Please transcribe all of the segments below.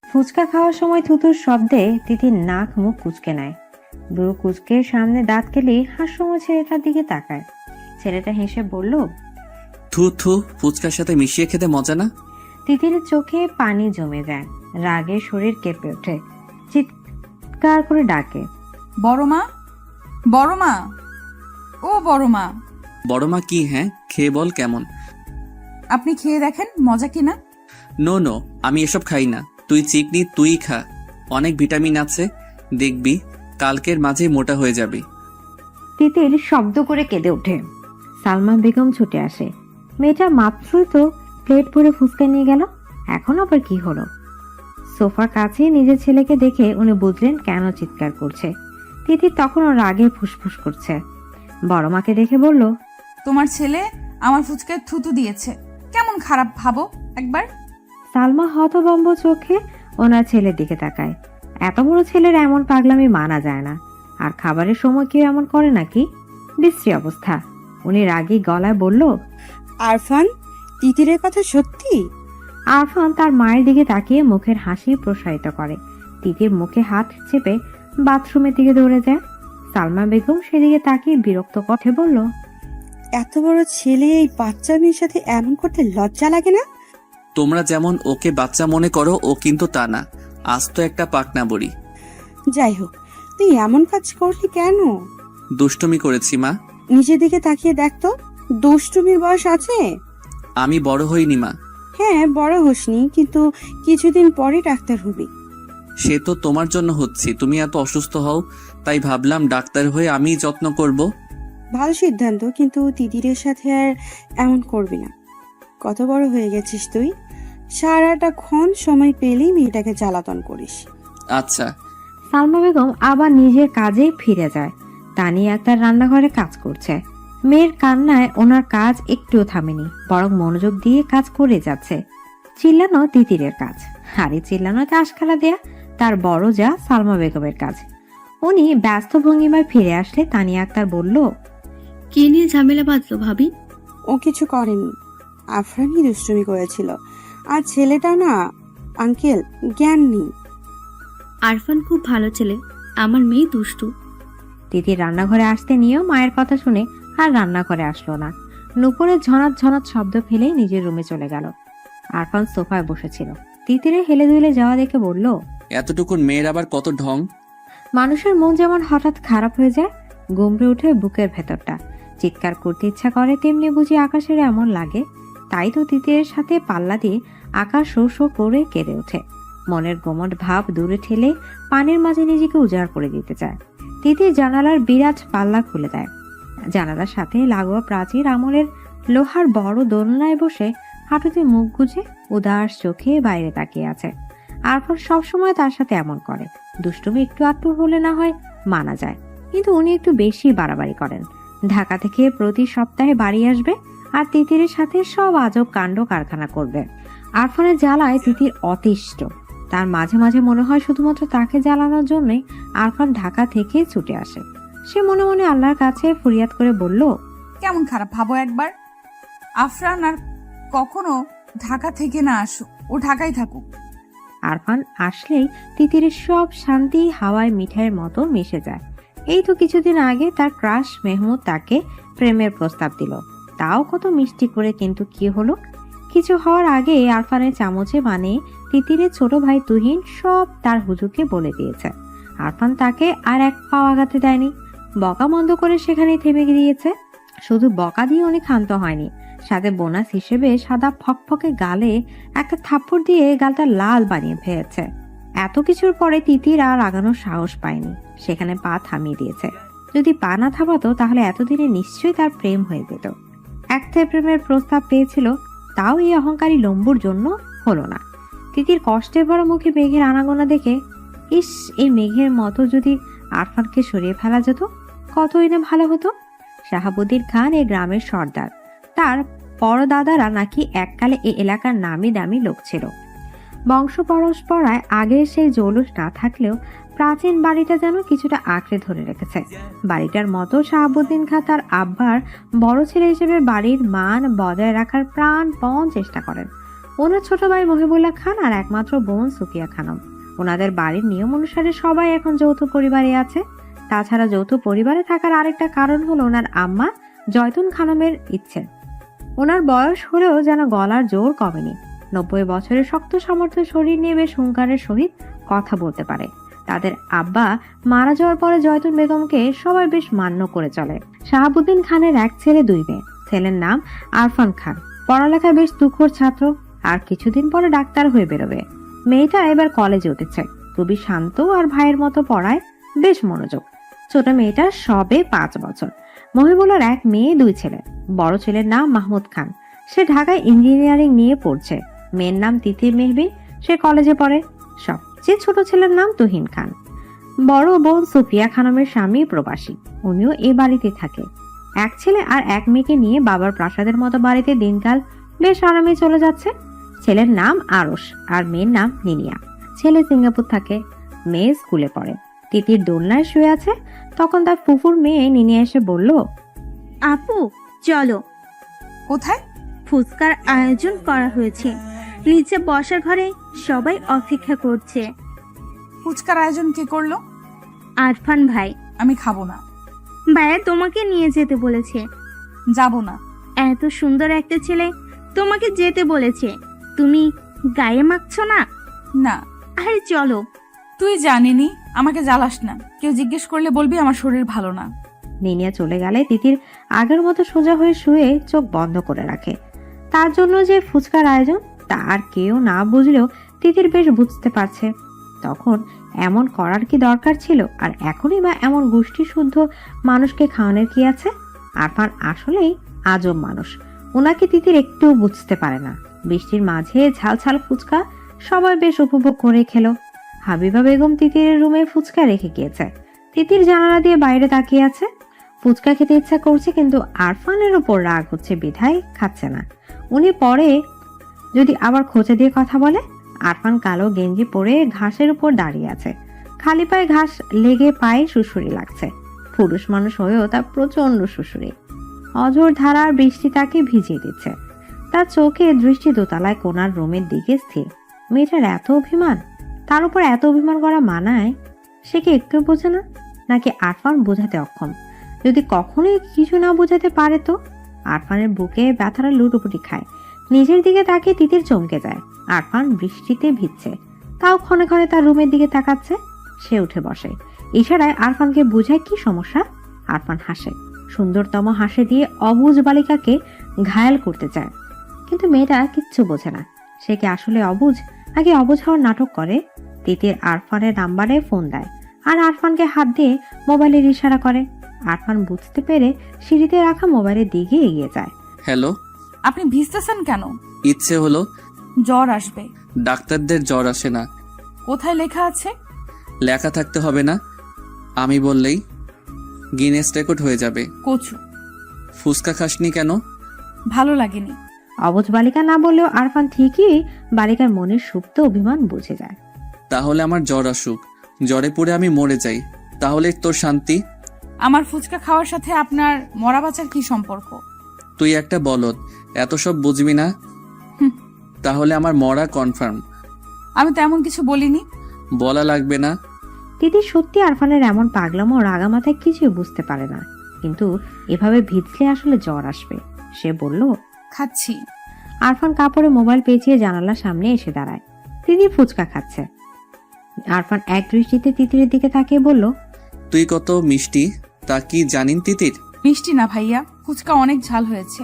ফুচকা খাওয়ার সময় থুতুর শব্দে তিথির নাক মুখ কুঁচকে নেয়। ব্রু কুঁচকে সামনে দাঁত কেলে হাস্যময় ছেলেটার দিকে তাকায়। ছেলেটা হেসে বলল, থু থু, ফুচকার সাথে মিশিয়ে খেতে মজা না? তিতির চোখে পানি জমে যায়, রাগে শরীর কেঁপে ওঠে, চিৎকার করে ডাকে, বড় মা, বড় মা, ও বড় মা। বড় মা কি? হ্যাঁ, খেয়ে বল কেমন। আপনি খেয়ে দেখেন মজা কিনা। নো নো, আমি এসব খাই না। তুই চিকনি, তুই খা, অনেক ভিটামিন আছে, দেখবি কালকের মাঝে মোটা হয়ে যাবি। তিতির শব্দ করে কেঁদে ওঠে। সালমা বেগম ছুটে আসে। মেয়েটা মাত্রই তো প্লেট ভরে ফুচকা নিয়ে গেল, এখন আবার কি হলো? সোফার কাছে নিজের ছেলেকে দেখে উনি বুঝলেন কেন চিৎকার করছে। তিতির তখনও রাগে ফুসফুস করছে। বড় মাকে দেখে বলল, তোমার ছেলে আমার ফুচকায় থুতু দিয়েছে, কেমন খারাপ ভাবো একবার। সালমা হতভম্ব চোখে ওনার ছেলের দিকে তাকায়। এত বড় ছেলের এমন পাগলামি মানা যায় না। আর খাবারের সময় কেউ এমন করে নাকি? বিশ্রী অবস্থা। উনি রাগী গলায় বলল, আরফান, তিতিরের কথা সত্যি? আরফান তার মায়ের দিকে তাকিয়ে মুখের হাসি প্রসারিত করে। তিতির মুখে হাত চেপে বাথরুমের দিকে দৌড়ে যায়। সালমা বেগম সেদিকে তাকিয়ে বিরক্ত কণ্ঠে বলল, এত বড় ছেলে এই বাচ্চা মেয়ের সাথে এমন করতে লজ্জা লাগে না? তোমরা যেমন ওকে বাচ্চা মনে করো, ও কিন্তু তা না, আজ তো একটা পাকনা বড়ি। যাই হোক, তুই এমন কাজ করলি কেন? দুষ্টুমি করেছি মা। নিজের দিকে তাকিয়ে দেখ তো, দুষ্টুমির বয়স আছে? আমি বড় হইনি মা। হ্যাঁ, বড় হোসনি, কিন্তু কিছুদিন পরে ডাক্তার হবি। সে তো তোমার জন্য হচ্ছি, তুমি এত অসুস্থ হও, তাই ভাবলাম ডাক্তার হয়ে আমিই যত্ন করব। ভালো সিদ্ধান্ত, কিন্তু তিতিরের সাথে আর এমন করবি না। কত বড় হয়ে গেছিস তুই, সারাটা ক্ষণ সময় পেলেই মেয়েটাকে জ্বালাতন করিস। আচ্ছা। সালমা বেগম আবার নিজের কাজে ফিরে যায়। তানিয়া আক্তার রান্নাঘরে কাজ করছে। মেয়ের কান্নায় ওনার কাজ একটুও থামেনি, বরং মনোযোগ দিয়ে কাজ করে যাচ্ছে। চিল্লানো তিতিরের কাজ, আর এই চিল্লানোতে আশখালা দেয়া তার বড় যা সালমা বেগমের কাজ। উনি ব্যস্ত ভঙ্গিমায় ফিরে আসলে তানিয়া আক্তার বলল, কি নিয়ে ঝামেলা বাঁধলো ভাবি? ও কিছু করেনি, আফরানই দুষ্টুমি করেছিল। আর ছেলেটা না আঙ্কেল, জ্ঞান নেই। আরফান খুব ভালো ছেলে, আমার মেয়ে দুষ্টু। তিতির রান্নাঘরে আসতে নিয়েও মায়ের কথা শুনে আর রান্নাঘরে আসলো না। নুপুরের ঝনাত ঝনাত শব্দ ফেলেই নিজের রুমে চলে গেল। আরফান সোফায় বসেছিল। তিতিরে হেলে দুলে যাওয়া দেখে বলল, এতটুকুন মেয়ের আবার কত ঢং। মানুষের মন যেমন হঠাৎ খারাপ হয়ে যায়, গুমড়ে ওঠে বুকের ভেতরটা, চিৎকার করতে ইচ্ছা করে, তেমনি বুঝি আকাশের এমন লাগে। তাই তো তিতিরের সাথে পাল্লা দিয়ে আকাশ শো শো করে কেঁদে ওঠে। মনের গোমট ভাব দূরে ঠেলে পানির মাঝে নিজেকে উজাড় করে দিতে চায়। তিতির জানালার বিরাজ পাল্লা খুলে দেয়। জানালার সাথে লাগোয়া প্রাচীর আমলের লোহার বড় দোলনায় বসে হাঁটুতে মুখ গুজে উদাস চোখে বাইরে তাকিয়ে আছে। আরফান সবসময় তার সাথে এমন করে। দুষ্টুমি একটু আত্মুর হলে না হয় মানা যায়, কিন্তু উনি একটু বেশি বাড়াবাড়ি করেন। ঢাকা থেকে প্রতি সপ্তাহে বাড়ি আসবে আর তিতিরের সাথে সব আজব কাণ্ড কারখানা করবে। আরফানের জ্বালায় তিতির অতিষ্ঠ। তার মাঝে মাঝে মনে হয় শুধুমাত্র তাকে জ্বালানোর জন্যই আরফান ঢাকা থেকে ছুটে আসে। সে মনে মনে আল্লাহর কাছে ফরিয়াদ করে বলল, কেমন খারাপ ভাবো একবার। আফরান আর কখনো ঢাকা থেকে না আসুক, ও ঢাকায় থাকুক। আরফান আসলেই তিতিরের সব শান্তি হাওয়ায় মিঠাইয়ের মতো মিশে যায়। এই তো কিছুদিন আগে তার ক্রাশ মেহমুদ তাকে প্রেমের প্রস্তাব দিল, তাও কত মিষ্টি করে। কিন্তু কি হলো? কিছু হওয়ার আগে আরফানের চামচে মানে তিতিরের ছোট ভাই তুহিন সব তার হুজুকে বলে দিয়েছে। আরফান তাকে আর এক পাও আগাতে দেয়নি, বকা বন্ধ করে সেখানেই থেমে গিয়েছে। শুধু বকা দিয়ে অনেক ক্ষান্ত হয়নি, সাথে বোনাস হিসেবে সাদা ফকফকে গালে একটা থাপ্পড় দিয়ে গালটা লাল বানিয়ে ফেলেছে। এত কিছুর পরে তিতির আর আগানোর সাহস পায়নি, সেখানে পা থামিয়ে দিয়েছে। যদি পা না থামাতো তাহলে এতদিনে নিশ্চয়ই তার প্রেম হয়ে যেত। একটাই প্রেমের প্রস্তাব পেয়েছিল, তাও এই অহংকারী লম্বুর জন্য হলো না। তিতির কষ্টে ভরা মুখে মেঘের আনাগোনা দেখে, ইস, এই মেঘের মতো যদি আরফানকে সরিয়ে ফেলা যেত কতই না ভালো হতো। শাহাবুদ্দিন খান এই গ্রামের সর্দার, তার পরদাদারা নাকি এককালে এই এলাকার নামি দামি লোক ছিল। বংশ পরস্পরায় আগের সেই জৌলুস না থাকলেও প্রাচীন বাড়িটা যেন কিছুটা আঁকড়ে ধরে রেখেছে। বাড়িটার মতো শাহাবুদ্দিন খান তার আব্বার বড় ছেলে হিসেবে বাড়ির মান বজায় রাখার প্রাণপণ চেষ্টা করেন। ওনার ছোট ভাই মহিবুল্লাহ খান আর একমাত্র বোন সুফিয়া খানম। ওনাদের বাড়ির নিয়ম অনুসারে সবাই এখন যৌথ পরিবারে আছে। তাছাড়া যৌথ পরিবারে থাকার আরেকটা কারণ হলো ওনার আম্মা জয়তুন খানমের ইচ্ছে। ওনার বয়স হলেও যেন গলার জোর কমেনি। 90 বছরের শক্ত সামর্থ্য শরীর নিয়ে বেশ হুঙ্কারের সহিত কথা বলতে পারে। তাদের আব্বা মারা যাওয়ার পরে জয়তুন বেগমকে সবাই বেশ মান্য করে চলে। শাহাবুদ্দিন খানের এক ছেলে 2 মেয়ে। ছেলের নাম আরফান খান, পড়ালেখা বেশ তুখোড় ছাত্র, আর কিছুদিন পরে ডাক্তার হয়ে বেরোবে। মেয়েটা এবার কলেজে উঠেছে, খুবই শান্ত আর ভাইয়ের মতো পড়ায় বেশ মনোযোগ। ছোট মেয়েটা সবে 5 বছর। মহিবুল্লার 1 মেয়ে 2 ছেলে। বড় ছেলের নাম মাহমুদ খান, সে ঢাকায় ইঞ্জিনিয়ারিং নিয়ে পড়ছে। মেয়ের নাম তিতির মেহবিন, সে কলেজে পড়ে। সবচেয়ে ছোট ছেলের নাম তুহিন খান। বড় বোন সুফিয়া খানমের স্বামী প্রবাসী, উনিও এ বাড়িতে থাকে। 1 ছেলে আর 1 মেয়েকে নিয়ে বাবার প্রাসাদের মতো বাড়িতে দিনকাল বেশ আরামে চলে যাচ্ছে। ছেলের নাম আরশ আর মেয়ের নাম নিনিয়া। ছেলে সিঙ্গাপুর থাকে, মেয়ে স্কুলে পড়ে। তিতির দোলনায় শুয়ে আছে, তখন তার ফুফুর মেয়ে নিনিয়া এসে বলল, আপু চলো, কোথায়? ফুচকার আয়োজন করা হয়েছে, নিচে বসার ঘরে সবাই অপেক্ষা করছে। ফুচকার আয়োজন কে করলো? আরফান ভাই। আমি খাবো না। ভাইয়া তোমাকে নিয়ে যেতে বলেছে। যাব না। এত সুন্দর একটা ছেলে তোমাকে যেতে বলেছে, তুমি গায়ে মাখছো না? না। আরে চলো। তুই জানিনি, আমাকে জ্বালাস না। কেউ জিজ্ঞেস করলে বলবি আমার শরীর ভালো না। নিনিয়া চলে গেলে তিতির আগের মতো সোজা হয়ে শুয়ে চোখ বন্ধ করে রাখে। তার জন্য যে ফুচকার আয়োজন তা আর কেউ না বুঝলেও তিতির বেশ বুঝতে পারছে। তখন এমন করার কি দরকার ছিল? আর এখনই বা এমন গোষ্ঠী শুদ্ধ মানুষকে খাওয়ানোর কি আছে? আরফান আসলেই আজব মানুষ, ওনাকে তিতির একটুও বুঝতে পারে না। বৃষ্টির মাঝে ঝাল ঝাল ফুচকা সবাই বেশ উপভোগ করে খেলো। হাবিবা বেগম তিতিরের রুমে ফুচকা রেখে গিয়েছে। তিতির জানালা দিয়ে বাইরে তাকিয়ে আছে। ফুচকা খেতে ইচ্ছা করছে, কিন্তু আরফানের উপর রাগ হচ্ছে বিধায় খাচ্ছে না। উনি পরে যদি আবার খোঁচা দিয়ে কথা বলে। আরফান কালো গেঞ্জি পরে ঘাসের উপর দাঁড়িয়ে আছে, খালি পায়ে ঘাস লেগে পায়ে সুসুরি লাগছে। পুরুষ মানুষ হয়েও তার প্রচন্ড সুসুরি। অঝোর ধারার বৃষ্টি তাকে ভিজিয়ে দিচ্ছে। তার চোখে দৃষ্টি দোতলায় কোনার রুমের দিকে স্থির। মেয়েটার এত অভিমান, তার উপর এত অভিমান করা মানায়? সে কি একটু বোঝে না, নাকি আরফান বোঝাতে অক্ষম? যদি কখনোই কিছু না বোঝাতে পারে তো? আরফানের বুকে ব্যথাটা লুটোপুটি খায়। নিজের দিকে তাকিয়ে তিতির চমকে যায়। আরফান বৃষ্টিতে ভিজছে, তাও ক্ষণে ক্ষণে তার রুমের দিকে তাকাচ্ছে। সে উঠে বসে, ইশারায় আরফানকে বুঝায় কি সমস্যা। আরফান হাসে, সুন্দরতম হাসি দিয়ে অবুঝ বালিকাকে ঘায়াল করতে চায়। কিন্তু মেয়েটা কিচ্ছু বোঝে না। সে কি আসলে অবুঝ, নাকি অবুঝ হওয়ার নাটক করে? তিতির আরফানের নাম্বারে ফোন দেয় আর আরফানকে হাত দিয়ে মোবাইলের ইশারা করে। আরফান বুঝতে পেরে সিঁড়িতে রাখা মোবাইলের দিকে এগিয়ে যায়। হ্যালো। আপনি ভিজতেছেন কেন? ইচ্ছে হলো। জ্বর আসবে। ডাক্তারদের জ্বর আসে না। কোথায় লেখা আছে? লেখা থাকতে হবে না, আমি বললেই গিনেস রেকর্ড হয়ে যাবে। কচু। ফুচকা খাসনি কেন? ভালো লাগেনি। অবুঝ বালিকা না বললেও আরফান ঠিকই বালিকার মনের সুপ্ত অভিমান বুঝে যায়। তাহলে আমার জ্বর আসুক, জ্বরে পড়ে আমি মরে যাই, তাহলে তোর শান্তি? আমার ফুচকা খাওয়ার সাথে আপনার মরা বাঁচার কি সম্পর্ক? তুই একটা বলদ, এত সব বুঝবি না। হুম। তাহলে আমার মরা কনফার্ম। আমি তো এমন কিছু বলিনি। বলা লাগবে না। তিতির সত্যি আরফানের এমন পাগলামো রাগা মাথায় কিছুই বুঝতে পারে না, কিন্তু এভাবে ভিজলে আসলে জ্বর আসবে। সে বলল, খাচ্ছি। আরফান কাপড়ে মোবাইল পেঁচিয়ে জানালার সামনে এসে দাঁড়ায়। তিতির ফুচকা খাচ্ছে। আরফান এক দৃষ্টিতে তিতিরের দিকে তাকিয়ে বলল, তুই কত মিষ্টি তা কি জানিন তিতির? মিষ্টি না ভাইয়া, ফুচকা অনেক ঝাল হয়েছে।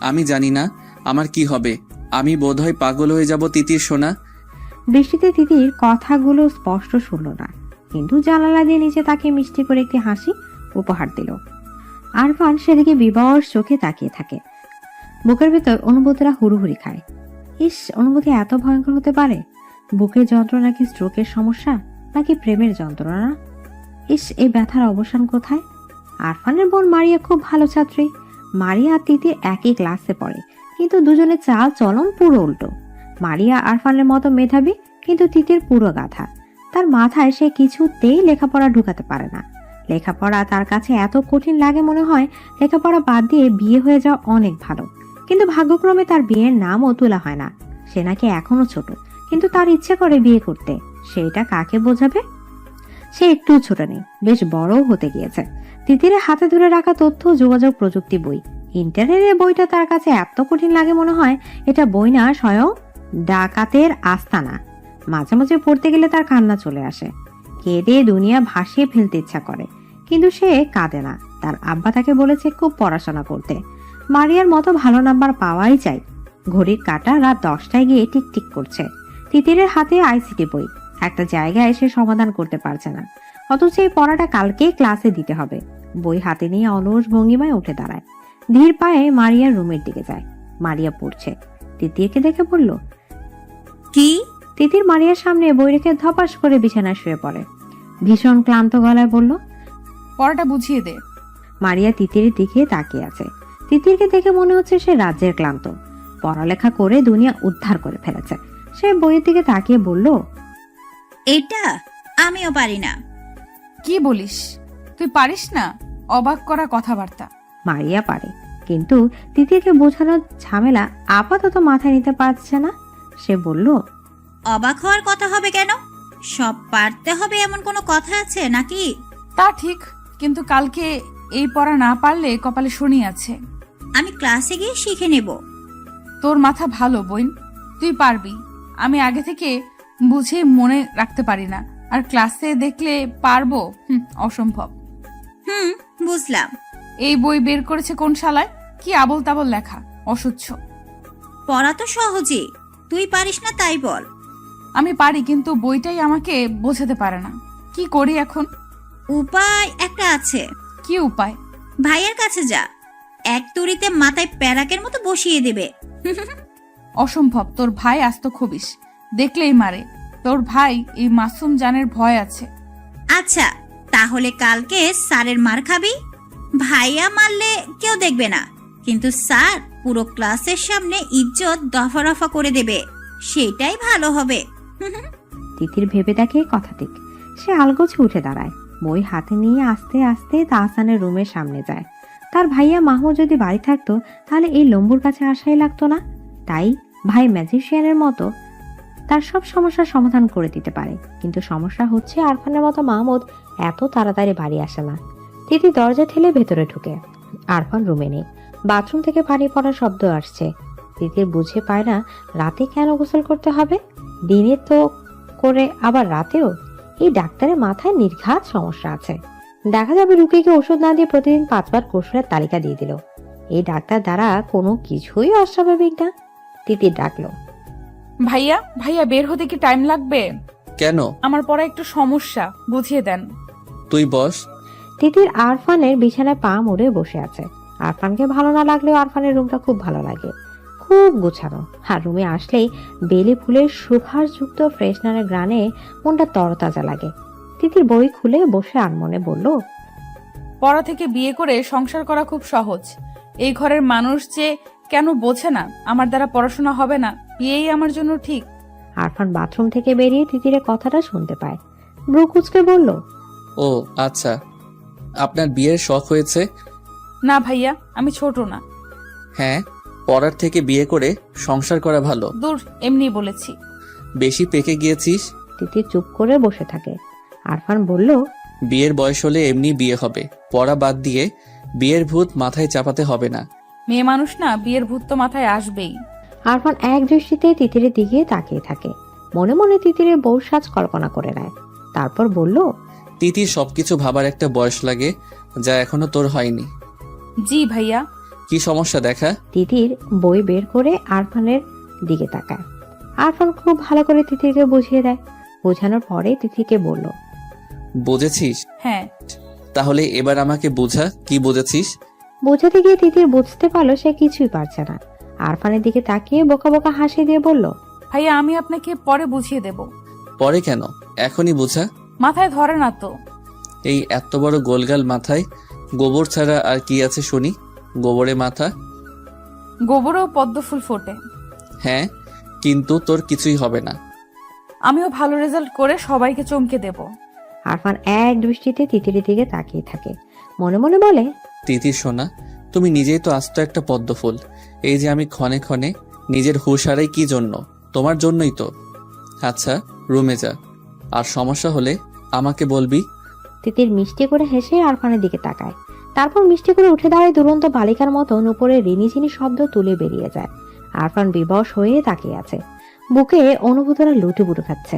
আমি জানি না আমার কি হবে, আমি বোধহয় পাগল হয়ে যাব তিতির সোনা। বৃষ্টিতে তিতির কথাগুলো স্পষ্ট শুনল না, কিন্তু জানালা দিয়ে নিচে তাকে মিষ্টি করে একটি হাসি উপহার দিল। আরফান সেদিকে বিবশ চোখে তাকিয়ে থাকে। বুকের ভেতর অনুভূতিরা হুড়ুহুড়ি খায়। ইস, অনুভূতি এত ভয়ঙ্কর হতে পারে? বুকের যন্ত্রণা কি স্ট্রোকের সমস্যা, নাকি প্রেমের যন্ত্রণা? ইস, এই ব্যথার অবসান কোথায়? আরফানের বোন মারিয়া খুব ভালো ছাত্রী। মারিয়া আর তিতির একই ক্লাসে পড়ে, কিন্তু দুজনের চাল চলন পুরো উল্টো। মারিয়া আরফানের মতো মেধাবী, কিন্তু তিতির পুরো গাধা। তার মাথায় সে কিছুতেই লেখাপড়া ঢুকাতে পারে না। লেখাপড়া তার কাছে এত কঠিন লাগে, মনে হয় লেখাপড়া বাদ দিয়ে বিয়ে হয়ে যাওয়া অনেক ভালো। কিন্তু ভাগ্যক্রমে তার বিয়ের নামও তোলা হয় না। সে সে নাকি এখনো ছোট, কিন্তু তার ইচ্ছে করে বিয়ে করতে। সেটা কাকে বোঝাবে? সে একটু ছোট নেই, বেশ বড়ও হতে গিয়েছে। তিতিরের হাতে ধরে রাখা তথ্য যোগাযোগ প্রযুক্তি বই, ইন্টারনেটের বইটা তার কাছে এত কঠিন লাগে মনে হয় এটা বই না, স্বয়ং ডাকাতের আস্তানা। মাঝে মাঝে পড়তে গেলে তার কান্না চলে আসে। কেঁদে দুনিয়া ভাসিয়ে ফেলতে ইচ্ছা করে, কিন্তু সে কাঁদে না। তার আব্বা তাকে বলেছে খুব পড়াশোনা করতে, মারিয়ার মতো ভালো নাম্বার পাওয়াই চাই। ঘড়ির কাঁটা রাত 10টায় গিয়ে টিকটিক করছে। তিতিরের হাতে আইসিটি বই, একটা জায়গায় সে সমাধান করতে পারছে না, অথচ এই পড়াটা কালকেই ক্লাসে দিতে হবে। বই হাতে নিয়ে অলস ভঙ্গিমায় উঠে দাঁড়ায়, ধীর পায়ে মারিয়ার রুমের দিকে যায়। মারিয়া পড়ছে। তিতিরকে দেখে বলল, কি? তিতির মারিয়ার সামনে বই রেখে ধপাস করে বিছানায় শুয়ে পড়ে। ভীষণ ক্লান্ত গলায় বলল, পড়াটা বুঝিয়ে দে। মারিয়া তিতিরের দিকে তাকিয়ে আছে। তিতিরকে দেখে মনে হচ্ছে সে রাজ্যের ক্লান্ত, পড়ালেখা করে দুনিয়া উদ্ধার করে ফেলেছে। সে বইয়ের দিকে তাকিয়ে বলল, এটা আমিও পারি না। কি বলিস? তুই পারিস না? অবাক করা কথাবার্তা। মারিয়া পারে, কিন্তু তিতিরকে বোঝানোর ঝামেলা আপাতত মাথায় নিতে পারছে না। সে বলল, অবাক হওয়ার কথা হবে কেন? সব পারতে হবে এমন কোনো কথা আছে নাকি? তা ঠিক, কিন্তু কালকে এই পড়া না পারলে কপালে শনি আছে। আমি ক্লাসে গিয়ে শিখে নেব। তোর মাথা ভালো বোন, তুই পারবি। আমি আগে থেকে বুঝে মনে রাখতে পারি না, আর ক্লাসে দেখলে পারবো? অসম্ভব। বুঝলাম। এই বই বের করেছে কোন শালায়? কি আবল তাবল লেখা, অসহ্য। পড়া তো সহজে, তুই পারিস না তাই বল। আমি পারি, কিন্তু বইটাই আমাকে বোঝাতে পারে না। কি করি এখন? উপায় একটা আছে। কি উপায়? ভাইয়ের কাছে যা, এক তুড়িতে মাথায় প্যারাকের মতো বসিয়ে দেবে। অসম্ভব, তোর ভাই আস্ত খবিস, দেখলেই মারে। তোর ভাই এই মাসুম জানের ভয় আছে। আচ্ছা, তাহলে কালকে স্যারের মার খাবি। ভাইয়া মারলে কেউ দেখবে না, কিন্তু স্যার পুরো ক্লাসের সামনে ইজ্জত দফা রফা করে দেবে, সেটাই ভালো হবে। তিতির ভেবে দেখে কথা ঠিক। সে আলগোছে উঠে দাঁড়ায়, বই হাতে নিয়ে আস্তে আস্তে তাহসানের রুমের সামনে যায়। তার ভাইয়া মাহমুদ যদি বাড়ি থাকতো তাহলে এই লম্বুর কাছে আসাই লাগতো না। তাই ভাই ম্যাজিশিয়ানের মতো তার সব সমস্যার সমাধান করে দিতে পারে, কিন্তু সমস্যা হচ্ছে আরফানের মতো মাহমুদ এত তাড়াতাড়ি বাড়ি আসে না। তিতি দরজা ঠেলে ভেতরে ঢুকে। আরফান রুমে নেই, বাথরুম থেকে পানি পড়ার শব্দ আসছে। তিতির বুঝে পায় না রাতে কেন গোসল করতে হবে, দিনে তো করে আবার রাতেও। এই ডাক্তারের মাথায় নির্ঘাত সমস্যা আছে। দেখা যাবে রুগীকে ওষুধ না দিয়ে প্রতিদিন 5 বার গোসলের তালিকা দিয়ে দিল। এই ডাক্তার দ্বারা কোনো কিছুই অস্বাভাবিক না। তিতির ডাকলো, ভাইয়া ভাইয়া বের হতে কি টাইম লাগবে? কেন? আমার পড়া একটু সমস্যা, বুঝিয়ে দেন। তুই বস। তিতির আরফানের বিছানায় পা মুড়ে বসে আছে। আরফানকে ভালো না লাগলেও আরফানের রুমটা খুব ভালো লাগে, খুব গুছানো। আর রুমে আসলেই বেলি ফুলের সুভাষযুক্ত ফ্রেশনারের গ্রানে মনটা তরতাজা লাগে। তিতির বই খুলে বসে আনমনে বলল, পড়া থেকে বিয়ে করে সংসার করা খুব সহজ। এই ঘরের মানুষ যে কেন বোঝে না আমার দ্বারা পড়াশোনা হবে না, বিয়েই আমার জন্য ঠিক। আরফান বাথরুম থেকে বেরিয়ে তিতিরের কথাটা শুনতে পায়। ব্রু কুচকে বলল, ও আচ্ছা, আপনার বিয়ের শখ হয়েছে? না ভাইয়া, আমি ছোট না। হ্যাঁ, পড়ার থেকে বিয়ে করে সংসার করা ভালো। দূর, এমনি বলেছি। বেশি পেকে গিয়েছিস। তিতির চুপ করে বসে থাকে। আরফান বলল, বিয়ের বয়স হলে এমনি বিয়ে হবে, পড়া বাদ দিয়ে বিয়ের ভূত মাথায় চাপাতে হবে না। মেয়ে মানুষ না, বিয়ের ভূত তো মাথায় আসবেই। আরফান এক দৃষ্টিতে তিতিরের দিকে তাকিয়ে থাকে, মনে মনে তিতিরের বউ সাজ কল্পনা করে নেয়। তারপর বলল, তিতির সবকিছু ভাবার একটা বয়স লাগে, যা এখনো তোর হয়নি। জি ভাইয়া। কি সমস্যা দেখা? তিতির বই বের করে আরফানের দিকে তাকায়। আরফান খুব ভালো করে তিতিরকে বুঝিয়ে দেয়। বোঝানোর পরে তিতিরকে বলল, বুঝেছিস? হ্যাঁ। তাহলে এবার আমাকে বোঝা, কি বুঝেছিস? বোঝাতে গিয়ে তিতির বুঝতে পারলো সে কিছুই পারছে না। আরফানের দিকে তাকিয়ে বোকা বোকা হাসি দিয়ে বলল, ভাইয়া আমি আপনাকে পরে বুঝিয়ে দেব। পরে কেন, এখনই বোঝা। মাথায় ধরে না তো। এই এত বড় গোলগাল মাথায় গোবর ছাড়া আর কি আছে শুনি? গোবরে মাথা। গোবরেও পদ্ম ফুল ফোটে। হ্যাঁ, কিন্তু তোর কিছুই হবে না। আমিও ভালো রেজাল্ট করে সবাইকে চমকে দেব। আরফান এক দৃষ্টিতে তিতিরের দিকে তাকিয়ে থাকে, মনে মনে বলে, তিতির সোনা, তুমি নিজেই তো আস্ত একটা পদ্ম ফুল। এই যে আমি ক্ষণে ক্ষণে নিজের হুঁশ হারাই কি জন্য? তোমার জন্যই তো। আচ্ছা, রুমে যা, আর সমস্যা হলে আমাকে বলবি। তিতির মিষ্টি করে হেসে আরফানের দিকে তাকায়, তারপর মিষ্টি করে উঠে দাঁড়ায় দুরন্ত বালিকার মতো উপরে রিনিঝিনি শব্দ তুলে বেরিয়ে যায়। আরফান বিবশ হয়ে তাকিয়ে আছে, বুকে অনুভূতিরা লুটুপুটু খাচ্ছে।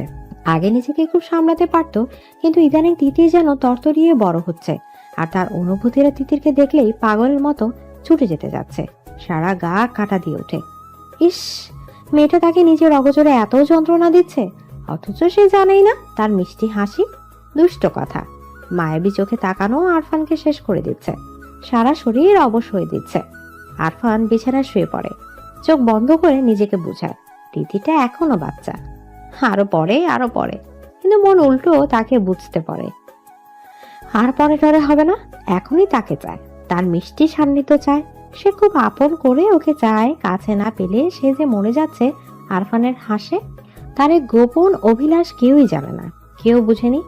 আগে নিজেকে খুব সামলাতে পারত, কিন্তু ইদানিং তিতির যেন তরতরিয়ে বড় হচ্ছে, আর তার অনুভূতিরা তিতিরকে দেখলেই পাগলের মতো ছুটে যেতে যাচ্ছে। সারা গা কাটা দিয়ে ওঠে। ইস, মেয়েটা তাকে নিজের অগোচরে এত যন্ত্রণা দিচ্ছে, অথচ সে জানেই না তার মিষ্টি হাসি। দুষ্ট কথা। মায়াবী চোখে তাকানো আরফানকে শেষ করে দিচ্ছে, সারা শরীর অবশ হয়ে দিচ্ছে। আরফান বিছানায় শুয়ে পড়ে, চোখ বন্ধ করে নিজেকে বুঝায় তিতিটা এখনো বাচ্চা, আরো পরে, কিন্তু মন উল্টো তাকে বুঝতে পারে। আর পরে টরে হবে না, এখনই তাকে চায়, তার মিষ্টি সান্নিধ্য চায়। সে খুব আপন করে ওকে চায়, কাছে না পেলে সে যে মরে যাচ্ছে আরফানের হাসে। তার এই গোপন অভিলাষ কেউই জানে না, কেউ বুঝেনি।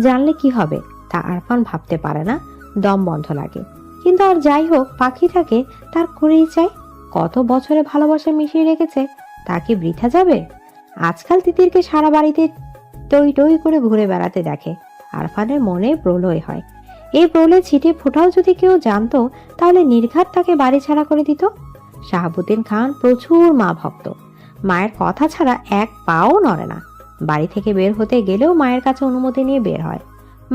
জানলে কি হবে তা আরফান ভাবতে পারে না, দম বন্ধ লাগে। কিন্তু আর যাই হোক, পাখিটাকে তার করেই চাই। কত বছরে ভালোবাসা মিশিয়ে রেখেছে, তা কি বৃথা যাবে? আজকাল তিতিরকে সারা বাড়িতে টই টই করে ঘুরে বেড়াতে দেখে, আরফানের মনে প্রলয় হয়। এই প্রলয় ছিটে ফোটাও যদি কেউ জানতো, তাহলে নির্ঘাত তাকে বাড়ি ছাড়া করে দিত। শাহাবুদ্দিন খান প্রচুর মা ভক্ত, মায়ের কথা ছাড়া এক পাও নড়ে না। বাড়ি থেকে বের হতে গেলেও মায়ের কাছে অনুমতি নিয়ে বের হয়।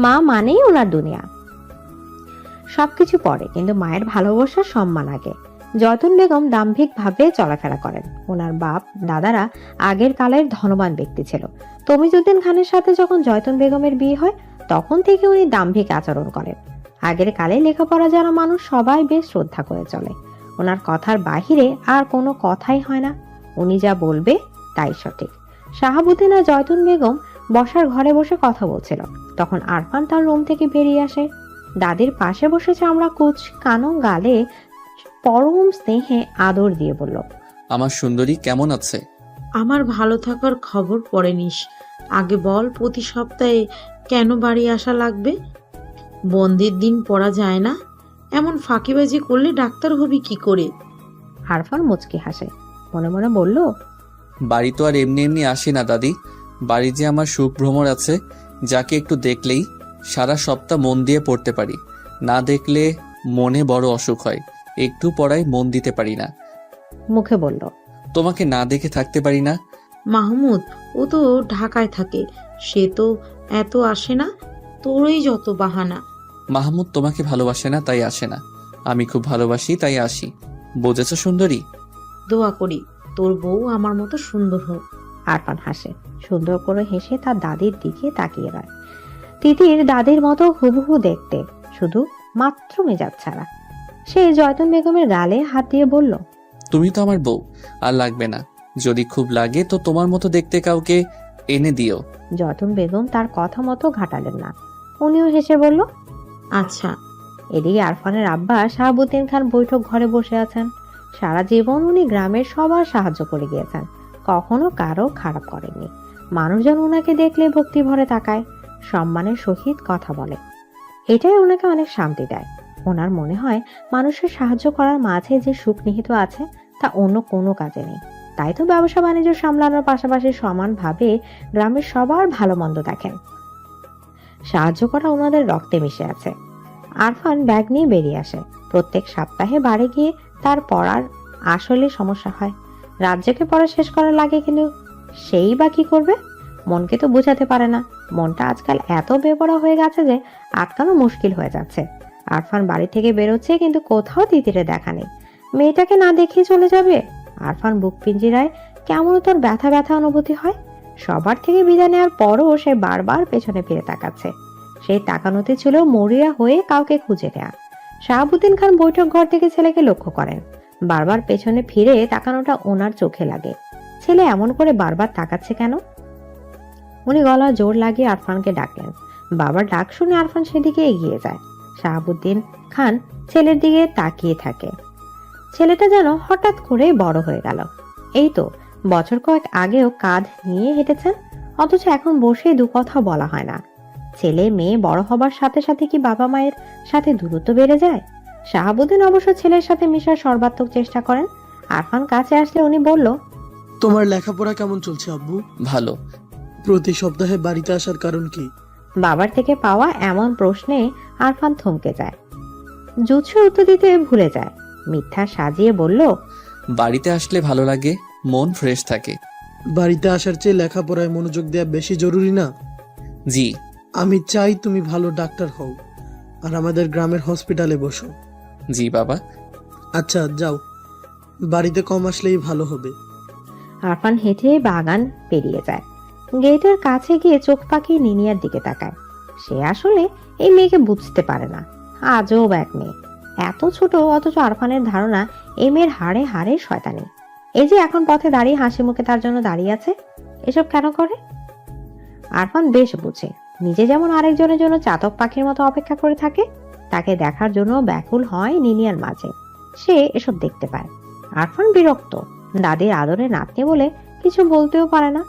মা মানেই ওনার দুনিয়া। সবকিছু পরে, কিন্তু মায়ের ভালোবাসা সম্মান আগে। জয়তুন বেগম দাম্ভিক ভাবে চলাফেরা করেন। ওনার বাপ দাদারা আগের কালের ধনবান ব্যক্তি ছিল। তমিজউদ্দিন খানের সাথে যখন জয়তুন বেগমের বিয়ে হয়, তখন থেকে উনি দাম্ভিক আচরণ করেন। আগের কালে লেখাপড়া যারা মানুষ সবাই বেশ শ্রদ্ধা করে চলে। ওনার কথার বাহিরে আর কোনো কথাই হয় না, উনি যা বলবে তাই সঠিক। শাহাবুদ্দিন আর জয়তুন বেগম বসার ঘরে বসে কথা বলছিল, তখন আরফান তার রুম থেকে বেরিয়ে আসে। দাদির পাশে বসে চামড়া কুচ কানো গালে পরম স্নেহে আদর দিয়ে বলল, আমার সুন্দরী কেমন আছে? আমার ভালো থাকার খবর পরে নিস, আগে বল প্রতি সপ্তাহে কেন বাড়ি আসা লাগবে? বন্দির দিন পড়া যায় না, এমন ফাঁকিবাজি করলে ডাক্তার হবি কি করে? আরফান মুচকি হাসে, মনে মনে বলল, বাড়ি তো আর এমনি এমনি আসে না দাদি। বাড়ি যে আমার সুখ ভ্রমর আছে, যাকে একটু দেখলেই সারা সপ্তাহ মন দিয়ে পড়তে পারি। না দেখলে মনে বড় অসুখ হয়, একটু পড়ায় মন দিতে পারি না। মুখে বলল, তোমাকে না দেখে থাকতে পারি না। মাহমুদ, ও তো ঢাকায় থাকে, সে তো এত আসে না, তোরই যত বাহানা। মাহমুদ তোমাকে ভালোবাসে না তাই আসে না, আমি খুব ভালোবাসি তাই আসি। বুঝেছ সুন্দরী? দোয়া করি তোর বউ আমার মতো সুন্দর হোক। আরফান হাসে, সুন্দর করে হেসে তার দাদির দিকে তাকিয়ে রয়। তিতির দাদির মতো হুবহু দেখতে, শুধু মাত্র মেজাজ ছাড়া। সে জয়তুন বেগমের গালে হাত দিয়ে বলল, তুমি তো আমার বউ, আর লাগবে না। যদি খুব লাগে তো তোমার মতো দেখতে কাউকে এনে দিও। জয়তুন বেগম তার কথা মতো ঘাটালেন না, উনিও হেসে বলল, আচ্ছা। এদিকে আরফানের আব্বা শাহাবুদ্দিন খান বৈঠক ঘরে বসে আছেন। সারা জীবন উনি গ্রামের সবার সাহায্য করে গিয়েছেন, কখনো কারো খারাপ করেননি। মানুষজন ওনাকে দেখলে ভক্তি ভরে তাকায়, সম্মানের সহিত কথা বলে। এটাই ওনাকে অনেক শান্তি দেয়। ওনার মনে হয় মানুষের সাহায্য করার মাঝে যে সুখ নিহিত আছে তা অন্য কোনো কাজে নেই। তাই তো ব্যবসা বাণিজ্য সামলানোর পাশাপাশি সমানভাবে গ্রামের সবার ভালো মন্দ দেখেন। সাহায্য করা ওনাদের রক্তে মিশে আছে। আরফান ব্যাগ নিয়ে বেরিয়ে আসে। প্রত্যেক সপ্তাহে বাড়ি গিয়ে তার পড়ার আসলে সমস্যা হয়। রাজ্যকে পড়া শেষ করার লাগে, কিন্তু সেই বা কি করবে? মনকে তো বোঝাতে পারে না। মনটা আজকাল এত বেপরোয়া হয়ে গেছে যে আটকানো মুশকিল হয়ে যাচ্ছে। আরফান বাড়ি থেকে বেরোচ্ছে, কিন্তু কোথাও তিতিরে দেখা নেই। মেয়েটাকে না দেখেই চলে যাবে? আরফান বুক পিঞ্জিরায় কেমন তোর ব্যথা ব্যথা অনুভূতি হয়। সবার থেকে বিদায় নেওয়ার পরও সে বারবার পেছনে ফিরে তাকাচ্ছে। সেই তাকানোতে ছিল মরিয়া হয়ে কাউকে খুঁজে নেয়া। শাহাবুদ্দিন খান বৈঠক ঘর থেকে ছেলেকে লক্ষ্য করেন। বারবার পেছনে ফিরে তাকানোটা ওনার চোখে লাগে। ছেলে এমন করে বারবার তাকাচ্ছে কেন? উনি গলা জোর লাগিয়ে আরফানকে ডাকলেন। বাবার ডাক শুনে আরফান সেদিকে এগিয়ে যায়। শাহাবুদ্দিন খান ছেলের দিকে তাকিয়ে থাকে। ছেলেটা যেন হঠাৎ করে বড় হয়ে গেল। এই তো বছর কয়েক আগেও কাঁধ নিয়ে হেঁটেছেন, অথচ এখন বসে দু কথা বলা হয় না। ছেলে মেয়ে বড় হবার সাথে সাথে কি বাবা মায়ের সাথে দূরত্ব বেড়ে যায়? শাহাবুদ্দিন অবশ্য ছেলের সাথে মিশার সর্বাত্মক চেষ্টা করেন। আরফান কাছে আসলে উনি বলল, তোমার লেখাপড়া কেমন চলছে আব্বু? ভালো। প্রতি সপ্তাহে বাড়িতে আসার কারণ কি? বাবার থেকে পাওয়া এমন প্রশ্নে আরফান থমকে যায়, জুৎসুর উত্তর দিতে ভুলে যায়। মিথ্যা সাজিয়ে বলল, বাড়িতে আসলে ভালো লাগে, মন ফ্রেশ থাকে। বাড়িতে আসার চেয়ে লেখাপড়ায় মনোযোগ দেওয়া বেশি জরুরি না? জি। আমি চাই তুমি ভালো ডাক্তার হও আর আমাদের গ্রামের হসপিটালে বসো। জি বাবা। আচ্ছা যাও, বাড়িতে কম আসলেই ভালো হবে। আরফান হেঁটে বাগান পেরিয়ে যায়। গেটের কাছে গিয়ে চোখ পাকিয়ে নিনিয়ার দিকে তাকায়। সে আসলে এই মেয়েকে বুঝতে পারে না। আজব এক মেয়ে, এত ছোট অথচ আরফানের ধারণা এই মেয়ের হাড়ে হাড়ে শয়তানি। এই যে এখন পথে দাঁড়িয়ে হাসি মুখে তার জন্য দাঁড়িয়ে আছে, এসব কেন করে? আরফান বেশ বুঝে, নিজে যেমন আরেকজনের জন্য চাতক পাখির মতো অপেক্ষা করে থাকে, তাকে দেখার জন্য ব্যাকুল হয় নিনিয়ার মাঝে। সে এসব দেখতে পায়। আরফান বিরক্ত, দাদির আদরে নাতনি বলে কিছু বলতেও পারে না।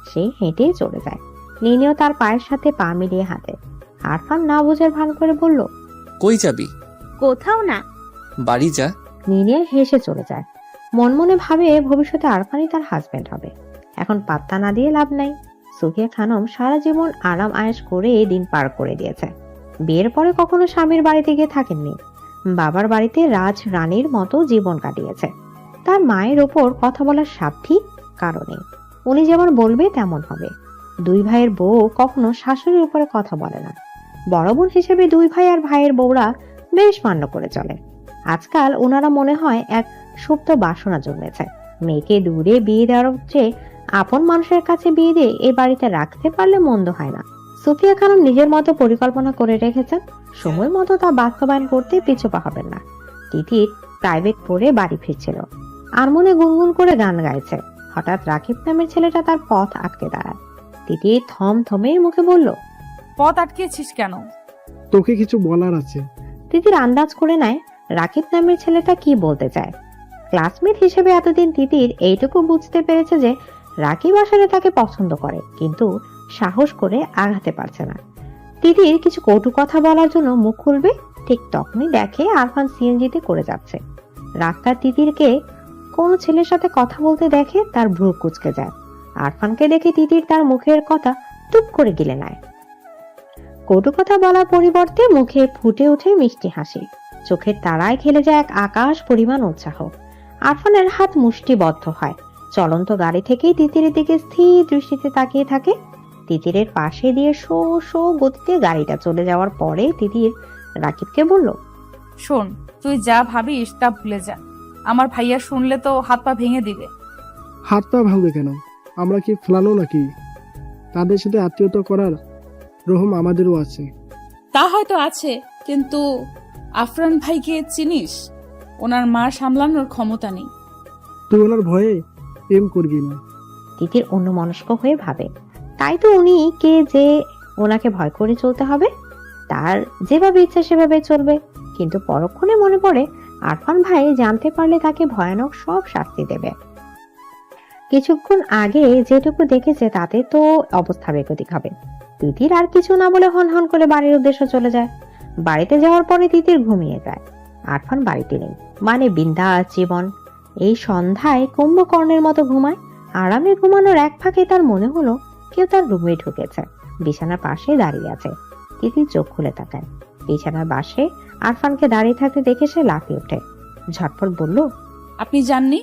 সে হেঁটে চলে যায়। নিনিও তার পায়ের সাথে পা মিলিয়ে হাঁটে। আরফান না বুঝার ভান করে বলল, কই যাবি? কোথাও না। বাড়ি যা। নিনিয়া হেসে চলে যায়। মন মনে ভাবে ভবিষ্যতে আরফানই তার হাজবেন্ড হবে। এখন পাত্তা না দিয়ে লাভ নাই। সুফিয়া খানম সারা জীবন আরাম আয়েশ করে দিন পার করে দিয়েছে। বিয়ের পরে কখনো স্বামীর বাড়িতে গিয়ে থাকেননি। বাবার বাড়িতে রাজ রানীর মতো জীবন কাটিয়েছে। তার মায়ের ওপর কথা বলার সাধ্যি কারণে উনি যেমন বলবে তেমন হবে। দুই ভাইয়ের বউ কখনো শাশুড়ির উপরে কথা বলে না। বড় বোন হিসেবে দুই ভাই আর ভাইয়ের বউরা বেশ মান্য করে চলে। আজকাল ওনারা মনে হয় এক সুপ্ত বাসনা জন্মেছে। মেয়েকে দূরে বিয়ে দেওয়ার চেয়ে আপন মানুষের কাছে বিয়ে দিয়ে এই বাড়িতে রাখতে পারলে মন্দ হয় না। সুফিয়া খানম নিজের মতো পরিকল্পনা করে রেখেছেন, সময় মতো তা বাস্তবায়ন করতে পিছু পা হবেন না। তিতির প্রাইভেট পড়ে বাড়ি ফিরছিল, আর মনে গুনগুন করে গান গাইছে। হঠাৎ রাকিব নামের ছেলেটা তার পথ আটকে দাঁড়ায়। তিতির থমথমে মুখে বলল, পথ আটকেছিস কেন? তোকে কিছু বলার আছে। তিতির আন্দাজ করে নেয় রাকিব নামের ছেলেটা কি বলতে চায়। ক্লাসমেট হিসেবে এতদিন তিতির এইটুকু বুঝতে পেরেছে যে রাকিব আসলে তাকে পছন্দ করে, কিন্তু সাহস করে আঘাতে পারছে না। তিতির কিছু কটু কথা বলার জন্য মুখ খুলবে, ঠিক তখনই দেখে আরফান সিএনজিতে করে যাচ্ছে। রাস্তার তিতিরকে কোন ছেলের সাথে কথা বলতে দেখে তার ভ্রু কুঁচকে যায়। আরফানকে দেখে তিতির তার মুখের কথা টুপ করে গিলে নেয়। কটু কথা বলার পরিবর্তে মুখে ফুটে ওঠে মিষ্টি হাসি। চোখের তারায় খেলে যায় এক আকাশ পরিমাণ উৎসাহ। আরফানের হাত মুষ্টিবদ্ধ হয়। চলন্ত গাড়ি থেকেই তিতিরের দিকে স্থির দৃষ্টিতে তাকিয়ে থাকে। তিতিরের পাশে দিয়ে শো শো গতিতে গাড়িটা চলে যাওয়ার পরে তিতির রাকিবকে বলল, শোন, তুই যা ভাবিস তা ভুলে যা। আমার ভাইয়া শুনলে তো হাত পা ভেঙে দিবে। হাত পা ভাঙবে কেন? আমরা কি ফেলানো নাকি? তাদের সাথে আত্মীয়তা করার রহম আমাদেরও আছে। তা হয়তো আছে, কিন্তু আফরান ভাইকে চিনিস? ওনার মা সামলানোর ক্ষমতা নেই। তুই ওনার ভয়ে প্রেম করবি না। তিতির অন্যমনস্ক হয়ে ভাবে, তাই তো উনি কে যে ওনাকে ভয় করে চলতে হবে। তার যেভাবে ইচ্ছা সেভাবে চলবে। কিন্তু পরক্ষণে মনে পড়ে আরফান ভাই জানতে পারলে তাকে ভয়ানক সব শাস্তি দেবে। কিছুক্ষণ আগে যেটুকু দেখেছে তাতে তো অবস্থা বেগতিক হবে। তিতির আর কিছু না বলে হন হন করে বাড়ির উদ্দেশ্যে চলে যায়। বাড়িতে যাওয়ার পরে তিতির ঘুমিয়ে যায়। আরফান বাড়িতে নেই, মানে বিন্দাস জীবন। এই সন্ধ্যায় কুম্ভকর্ণের মতো ঘুমায়। আরামে ঘুমানোর এক ফাঁকে তার মনে হলো কেউ তার রুমে ঢুকেছে। বিছানার পাশে দাঁড়িয়ে আছে। তিতির চোখ খুলে তাকায়। বিছানার পাশে আরফানকে দাঁড়িয়ে থাকতে দেখে সে লাফিয়ে ওঠে। ঝটপট বলল, আপনি জাননি?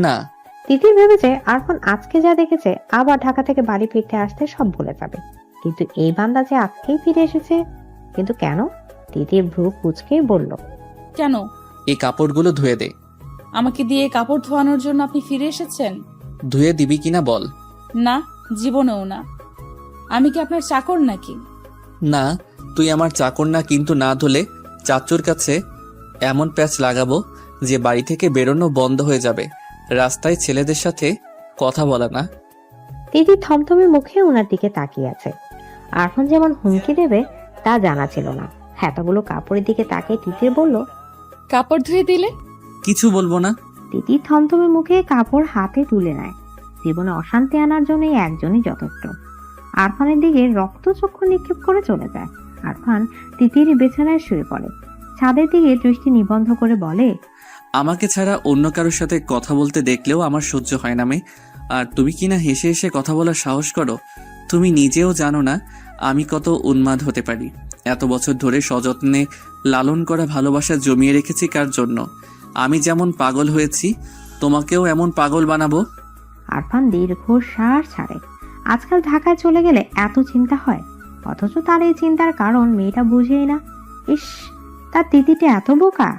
না। তিতির ভেবেছে আরফান আজকে যা দেখেছে আবার ঢাকা থেকে বাড়ি ফিরতে আসতে সব ভুলে যাবে। কিন্তু এই বান্দা যে আজকেই ফিরে এসেছে, কিন্তু কেন? তিতির ভ্রু কুঁচকে বলল, কেন? এই কাপড়গুলো ধুয়ে দে। আমাকে দিয়ে কাপড় ধোয়ানোর জন্য আপনি ফিরে এসেছেন? ধুয়ে দিবি কিনা বল। না, জীবনেও না। আমি কি আপনার চাকর নাকি? না, তুই আমার চাকর না, কিন্তু না ধুলে চাচুর কাছে এমন প্যাচ লাগাবো যে বাড়ি থেকে বেরোনো বন্ধ হয়ে যাবে। রাস্তায় ছেলেদের সাথে কথা বলা না। তিতির থমথমে মুখে ওনার দিকে তাকিয়ে আছে। আরফান যেমন হুমকি দেবে তা জানা ছিল না। এতগুলো কাপড়ের দিকে তাকিয়ে তিতির বলল, কাপড় ধুয়ে দিলে? কিছু বলবো না। তিতির থমথমে মুখে কাপড় হাতে তুলে নেয়। জীবনে অশান্তি আনার জন্য একজনই যথেষ্ট। আরফানের দিকে রক্তচক্ষু নিক্ষেপ করে চলে যায়। আরফান তিতির বিছানায় শুয়ে পড়ে। ছাদের দিকে দৃষ্টি নিবন্ধ করে বলে, আমাকে ছাড়া অন্য কারোর সাথে কথা বলতে দেখলেও আমার সহ্য হয় না। আর তুমি কি না হেসে হেসে কথা বলার সাহস করো? তুমি নিজেও জানো না আমি কত উন্মাদ হতে পারি। এত বছর ধরে সযত্নে লালন করা ভালোবাসা জমিয়ে রেখেছি কার জন্য? আমি যেমন পাগল হয়েছি তোমাকেও এমন পাগল বানাবো। আরফান দীর্ঘশ্বাস ছাড়ে। আজকাল ঢাকায় চলে গেলে এত চিন্তা হয়, অথচ তার এই চিন্তার কারণ মেয়েটা বুঝেই না। ইস, তার দিদিটা এত বোকা।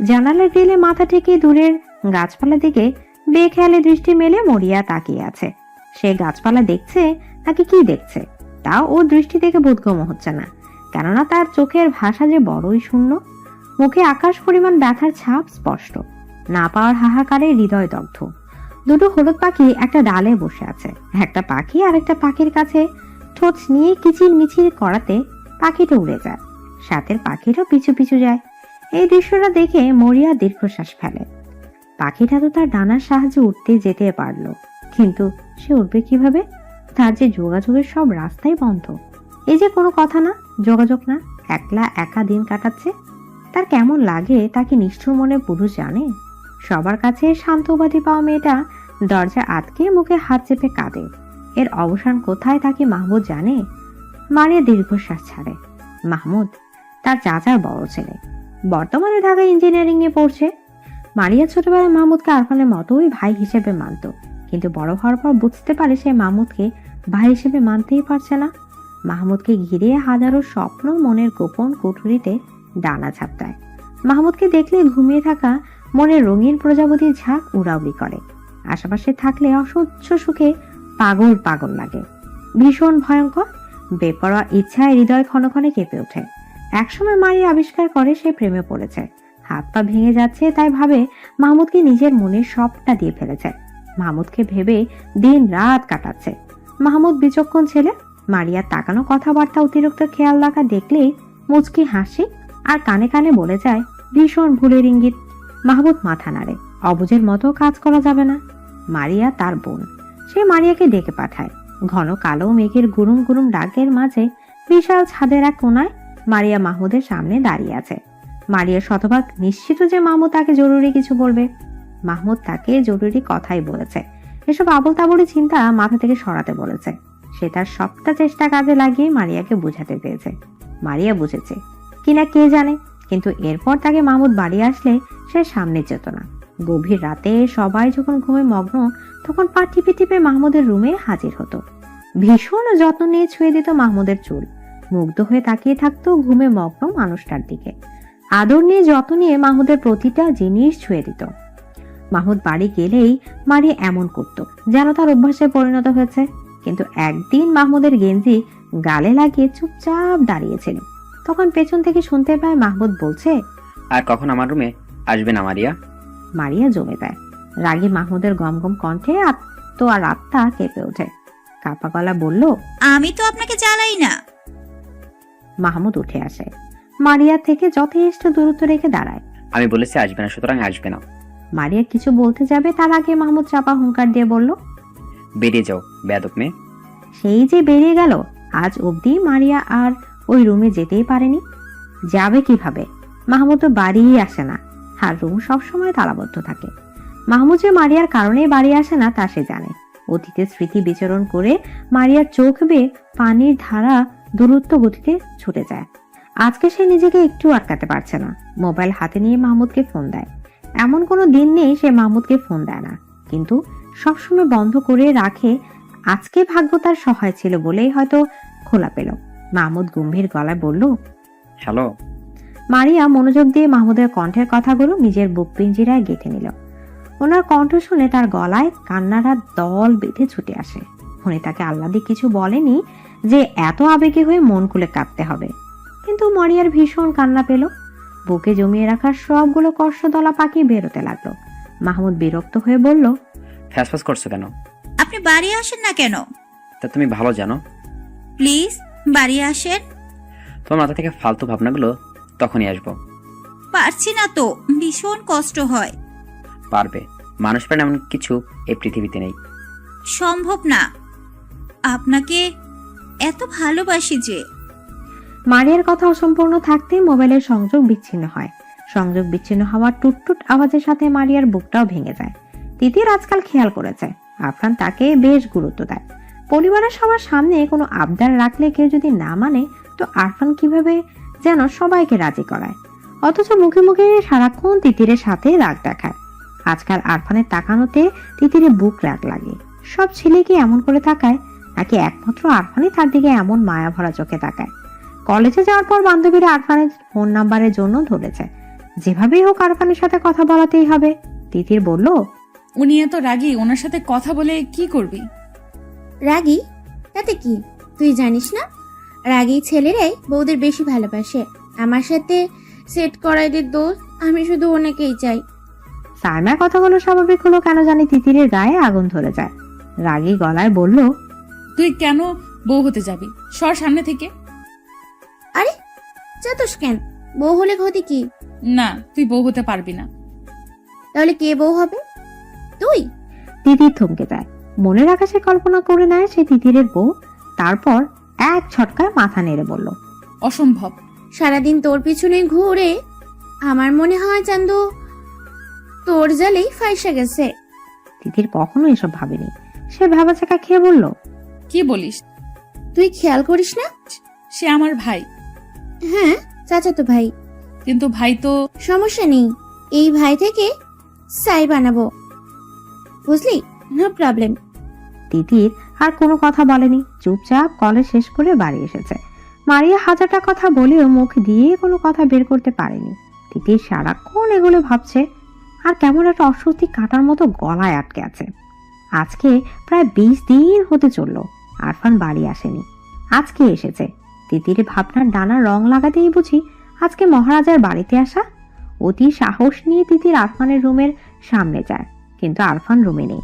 জানালার গ্রিলে মাথা ঠেকিয়ে দূরের গাছপালা দিকে বেখেয়ালি দৃষ্টি মেলে মরিয়া তাকিয়ে আছে। সে গাছপালা দেখছে নাকি কি দেখছে তাও ওর দৃষ্টি থেকে বোধগম্য হচ্ছে না, কেননা তার চোখের ভাষা যে বড়ই শূন্য। মুখে আকাশ পরিমাণ ব্যথার ছাপ স্পষ্ট। না পাওয়ার হাহাকারে হৃদয় দগ্ধ। দুটো হলুদ পাখি একটা ডালে বসে আছে। একটা পাখি আরেকটা পাখির কাছে ঠোঁট নিয়ে কিচির মিচির করাতে পাখিটা উড়ে যায়, সাথের পাখিটাও পিছু পিছু যায়। এই দৃশ্যটা দেখে মরিয়া দীর্ঘশ্বাস ফেলে। পাখিটা তো তার ডানার সাহায্যে উঠতে যেতে পারলো, কিন্তু সে উঠবে কিভাবে? তার যে যোগাযোগের সব রাস্তাই বন্ধ। এই যে কোনো কথা না, যোগাযোগ না, একলা একা দিন কাটাচ্ছে। তার কেমন লাগে তা কি নিষ্ঠুর মনে পুরুষ জানে? সবার কাছে শান্তবাদী পাওয়া মেয়েটা দরজা আটকে মুখে হাত চেপে কাঁদে। এর অবসান কোথায় তা কি মাহমুদ জানে? মারিয়া দীর্ঘশ্বাস ছাড়ে। মাহমুদ তার চাচার বড় ছেলে, বর্তমানে ঢাকা ইঞ্জিনিয়ারিং নিয়ে পড়ছে। মারিয়া ছোটবেলায় মাহমুদকে আরফানের মতোই ভাই হিসেবে মানত, কিন্তু বড় হওয়ার পর বুঝতে পারে সে মাহমুদকে ভাই হিসেবে মানতেই পারছে না। মাহমুদকে ঘিরে হাজারো স্বপ্ন মনের গোপন কুঠুরিতে ডানা ঝাপটায়। মাহমুদকে দেখলে ঘুমিয়ে থাকা মনের রঙিন প্রজাপতির ঝাঁক উড়াউড়ি করে। আশেপাশে থাকলে অসহ্য সুখে পাগল পাগল লাগে। ভীষণ ভয়ঙ্কর বেপরোয়া ইচ্ছায় হৃদয় ক্ষণে ক্ষণে কেঁপে ওঠে। একসময় মারিয়া আবিষ্কার করে সে প্রেমে পড়েছে। হাত পা ভেঙে যাচ্ছে তাই ভাবে মাহমুদকে নিজের মনের সবটা দিয়ে ফেলেছে। মাহমুদকে ভেবে দিন রাত কাটাচ্ছে। মাহমুদ বিচক্ষণ ছেলে। মারিয়ার তাকানো কথাবার্তা অতিরিক্ত খেয়াল রাখা দেখলেই মুচকি হাসি আর কানে কানে বলে যায় ভীষণ ভুলের ইঙ্গিত। মাহমুদ মাথা নাড়ে। অবুঝের মতো কাজ করা যাবে না। মারিয়া তার বোন, সে মারিয়াকে ডেকে পাঠায়। ঘন কালো মেঘের গুরুম গুরুম ডাকের মাঝে বিশাল ছাদের এক কোনায় মারিয়া মাহমুদের সামনে দাঁড়িয়ে আছে। মারিয়া শতভাগ নিশ্চিত যে মাহমুদ তাকে জরুরি কিছু বলবে। মাহমুদ তাকে জরুরি কথাই বলেছে। এসব আবল তাবলি চিন্তা মাথা থেকে সরাতে বলেছে। সে তার সবটা চেষ্টা কাজে লাগিয়ে মারিয়াকে বুঝাতে পেরেছে। মারিয়া বুঝেছে কিনা কে জানে, কিন্তু এরপর তাকে মাহমুদ বাড়ি আসলে সে সামনে যেত না। গভীর রাতে সবাই যখন ঘুমে মগ্ন তখন পা টিপে টিপে মাহমুদের রুমে হাজির হতো। ভীষণ যত্ন নিয়ে ছুঁয়ে দিত মাহমুদের চুল। মুগ্ধ হয়ে তাকিয়ে থাকতো ঘুমে মগ্ন মানুষটার দিকে। আদর নিয়ে যত্ন নিয়ে মাহমুদের প্রতিটা জিনিস ছুঁয়ে দিত। মাহমুদ বাড়ি গেলেই মারিয়া এমন করত যেন তার অভ্যাসে পরিণত হয়েছে। কিন্তু একদিন মাহমুদের গেঞ্জি গালে লাগিয়ে চুপচাপ দাঁড়িয়েছিল। তখন পেছন থেকে শুনতে পায় মাহমুদ বলছে, আর কখন আমার রুমে আসবে না মারিয়া? মারিয়া জমে দেয়। রাগে মাহমুদের গমগম কণ্ঠে আর আত্মা কেঁপে ওঠে। কাপা গলা বলল, আমি তো আপনাকে জ্বালাই না। মাহমুদ উঠে আসে। মারিয়া থেকে যথেষ্ট দূরত্ব রেখে দাঁড়ায়। আমি বলেছি আসবে না, সুতরাং আসবে না। মারিয়া কিছু বলতে যাবে তার আগে মাহমুদ চাপা হুঙ্কার দিয়ে বলল, বেরিয়ে যাও বেয়াদব মেয়ে। সেই যে বেরিয়ে গেল। আজ অবধি মারিয়া আর ওই রুমে যেতেই পারেনি। যাবে কিভাবে? মাহমুদ তো বাড়িই আসে না, আর রুম সবসময় তালাবদ্ধ থাকে। মাহমুদ যে মারিয়ার কারণে বাড়ি আসে না তা সে জানে। অতীতের স্মৃতি বিচরণ করে মারিয়ার চোখ বেয়ে পানির ধারা দূরত্ব গতিতে ছুটে যায়। আজকে সে নিজেকে একটু আটকাতে পারছে না। মোবাইল হাতে নিয়ে মাহমুদকে ফোন দেয়। এমন কোনো দিন নেই সে মাহমুদকে ফোন দেয় না, কিন্তু সবসময় বন্ধ করে রাখে। আজকে ভাগ্য তার সহায় ছিল বলেই হয়তো খোলা পেল। মাহমুদ গম্ভীর গলায় বলল, হ্যালো। মারিয়া মনোযোগ দিয়ে মাহমুদের কণ্ঠের কথাগুলো নিজের বুক পিঞ্জিরায় গেঁথে নিল। ওনার কণ্ঠ শুনে তার গলায় কান্নারা দল বেঁধে ছুটে আসে। উনি তাকে আহ্লাদে কিছু বলেনি যে এত আবেগী হয়ে মন খুলে কাঁদতে হবে, কিন্তু মারিয়ার ভীষণ কান্না পেল। বুকে জমিয়ে রাখা সবগুলো কষ্টদলা পাখি বেরোতে লাগলো। মাহমুদ বিরক্ত হয়ে বলল, ফ্যাসফ্যাস করছো কেন? আপনি বাড়ি আসেন না কেন? তা তুমি ভালো জানো। প্লিজ বাড়ি আসেন। তোমার মাথা থেকে ফালতু ভাবনাগুলো তখনই আসবো। পারছি না তো, ভীষণ কষ্ট হয়। পারবে, মানুষ প্রাণ এমন কিছু এই পৃথিবীতে নেই। সম্ভব না, আপনাকে এত ভালোবাসি যে। মারিয়ার কথা অসম্পূর্ণ থাকতে মোবাইলের সংযোগ বিচ্ছিন্ন হয়। সংযোগ বিচ্ছিন্ন হওয়ার টুটটুট আওয়াজের সাথে মারিয়ার বুকটাও ভেঙে যায়। তিতির আজকাল খেয়াল করেছে আরফান তাকে বেশ গুরুত্ব দেয়। পরিবারের সবার সামনে কোনো আবদার রাখলে কেউ যদি না মানে তো আরফান কিভাবে যেন সবাইকে রাজি করায়, অথচ মুখে মুখে সারাক্ষণ তিতিরের সাথে রাগ দেখায়। আজকাল আরফানের তাকানোতে তিতিরের বুক রাগ লাগে। সব ছেলে কি এমন করে তাকায়, নাকি একমাত্র আরফানই তার দিকে এমন মায়া ভরা চোখে তাকায়? কলেজে যাওয়ার পর বান্ধবীরা আরফানের ফোন নাম্বারের জন্য ধরেছে। যেভাবেই হোক আরফানের সাথে কথা বলাতেই হবে। তিতির বলল, উনি এত রাগী, ওনার সাথে কথা বলে কি করবি? রাগী? তাতে কি, তুই জানিস না রাগী ছেলেরাই বউদের বেশি ভালোবাসে। আমার সাথে সেট করাই দে দোস্ত, আমি শুধু ওনাকেই চাই। সাইমা কথাগুলো স্বাভাবিক হলো কেন জানি তিতিরের গায়ে আগুন ধরে যায়। রাগী গলায় বলল, তুই কেন বউ হতে যাবি? সর সামনে থেকে। আরে চাতস কেন? বউ হলে ক্ষতি কি? না, তুই বউ হতে পারবি না। তাহলে কে বউ হবে? তুই? তিতির থমকে যায়। মনের আকাশে কল্পনা করে নেয় সে তিতিরের বউ। তারপর এক ছটকায় মাথা নেড়ে বলল, অসম্ভব। সারাদিন তোর পিছনে ঘুরে আমার মনে হয় চান্দু তোর জালেই ফাইসা গেছে। তিতির কখনো এসব ভাবেনি। সে ভাবাচাকা খেয়ে বলল, কি বলিস? তুই খেয়াল করিস না? সে আমার ভাই। হ্যাঁ, চাচাতো ভাই। কিন্তু ভাই তো। সমস্যা নেই, এই ভাই থেকে সাই বানাবো, বুঝলি? No problem. তিতির আর কোনো কথা বলেনি, চুপচাপ কলেজ শেষ করে বাড়ি এসেছে। মারিয়া হাজারটা কথা বলেও মুখ দিয়ে কোনো কথা বের করতে পারেনি। তিতির সারাক্ষণ এগুলো ভাবছে, আর কেমন একটা অস্বস্তি কাটার মতো গলায় আটকে আছে। আজকে প্রায় 20 দিন হতে চলল আরফান বাড়ি আসেনি। আজকে এসেছে। তিতির ভাবনার ডানা রং লাগাতেই বুঝি আজকে মহারাজার বাড়িতে আসা। অতি সাহস নিয়ে তিতির আরফানের রুমের সামনে যায়, কিন্তু আরফান রুমে নেই।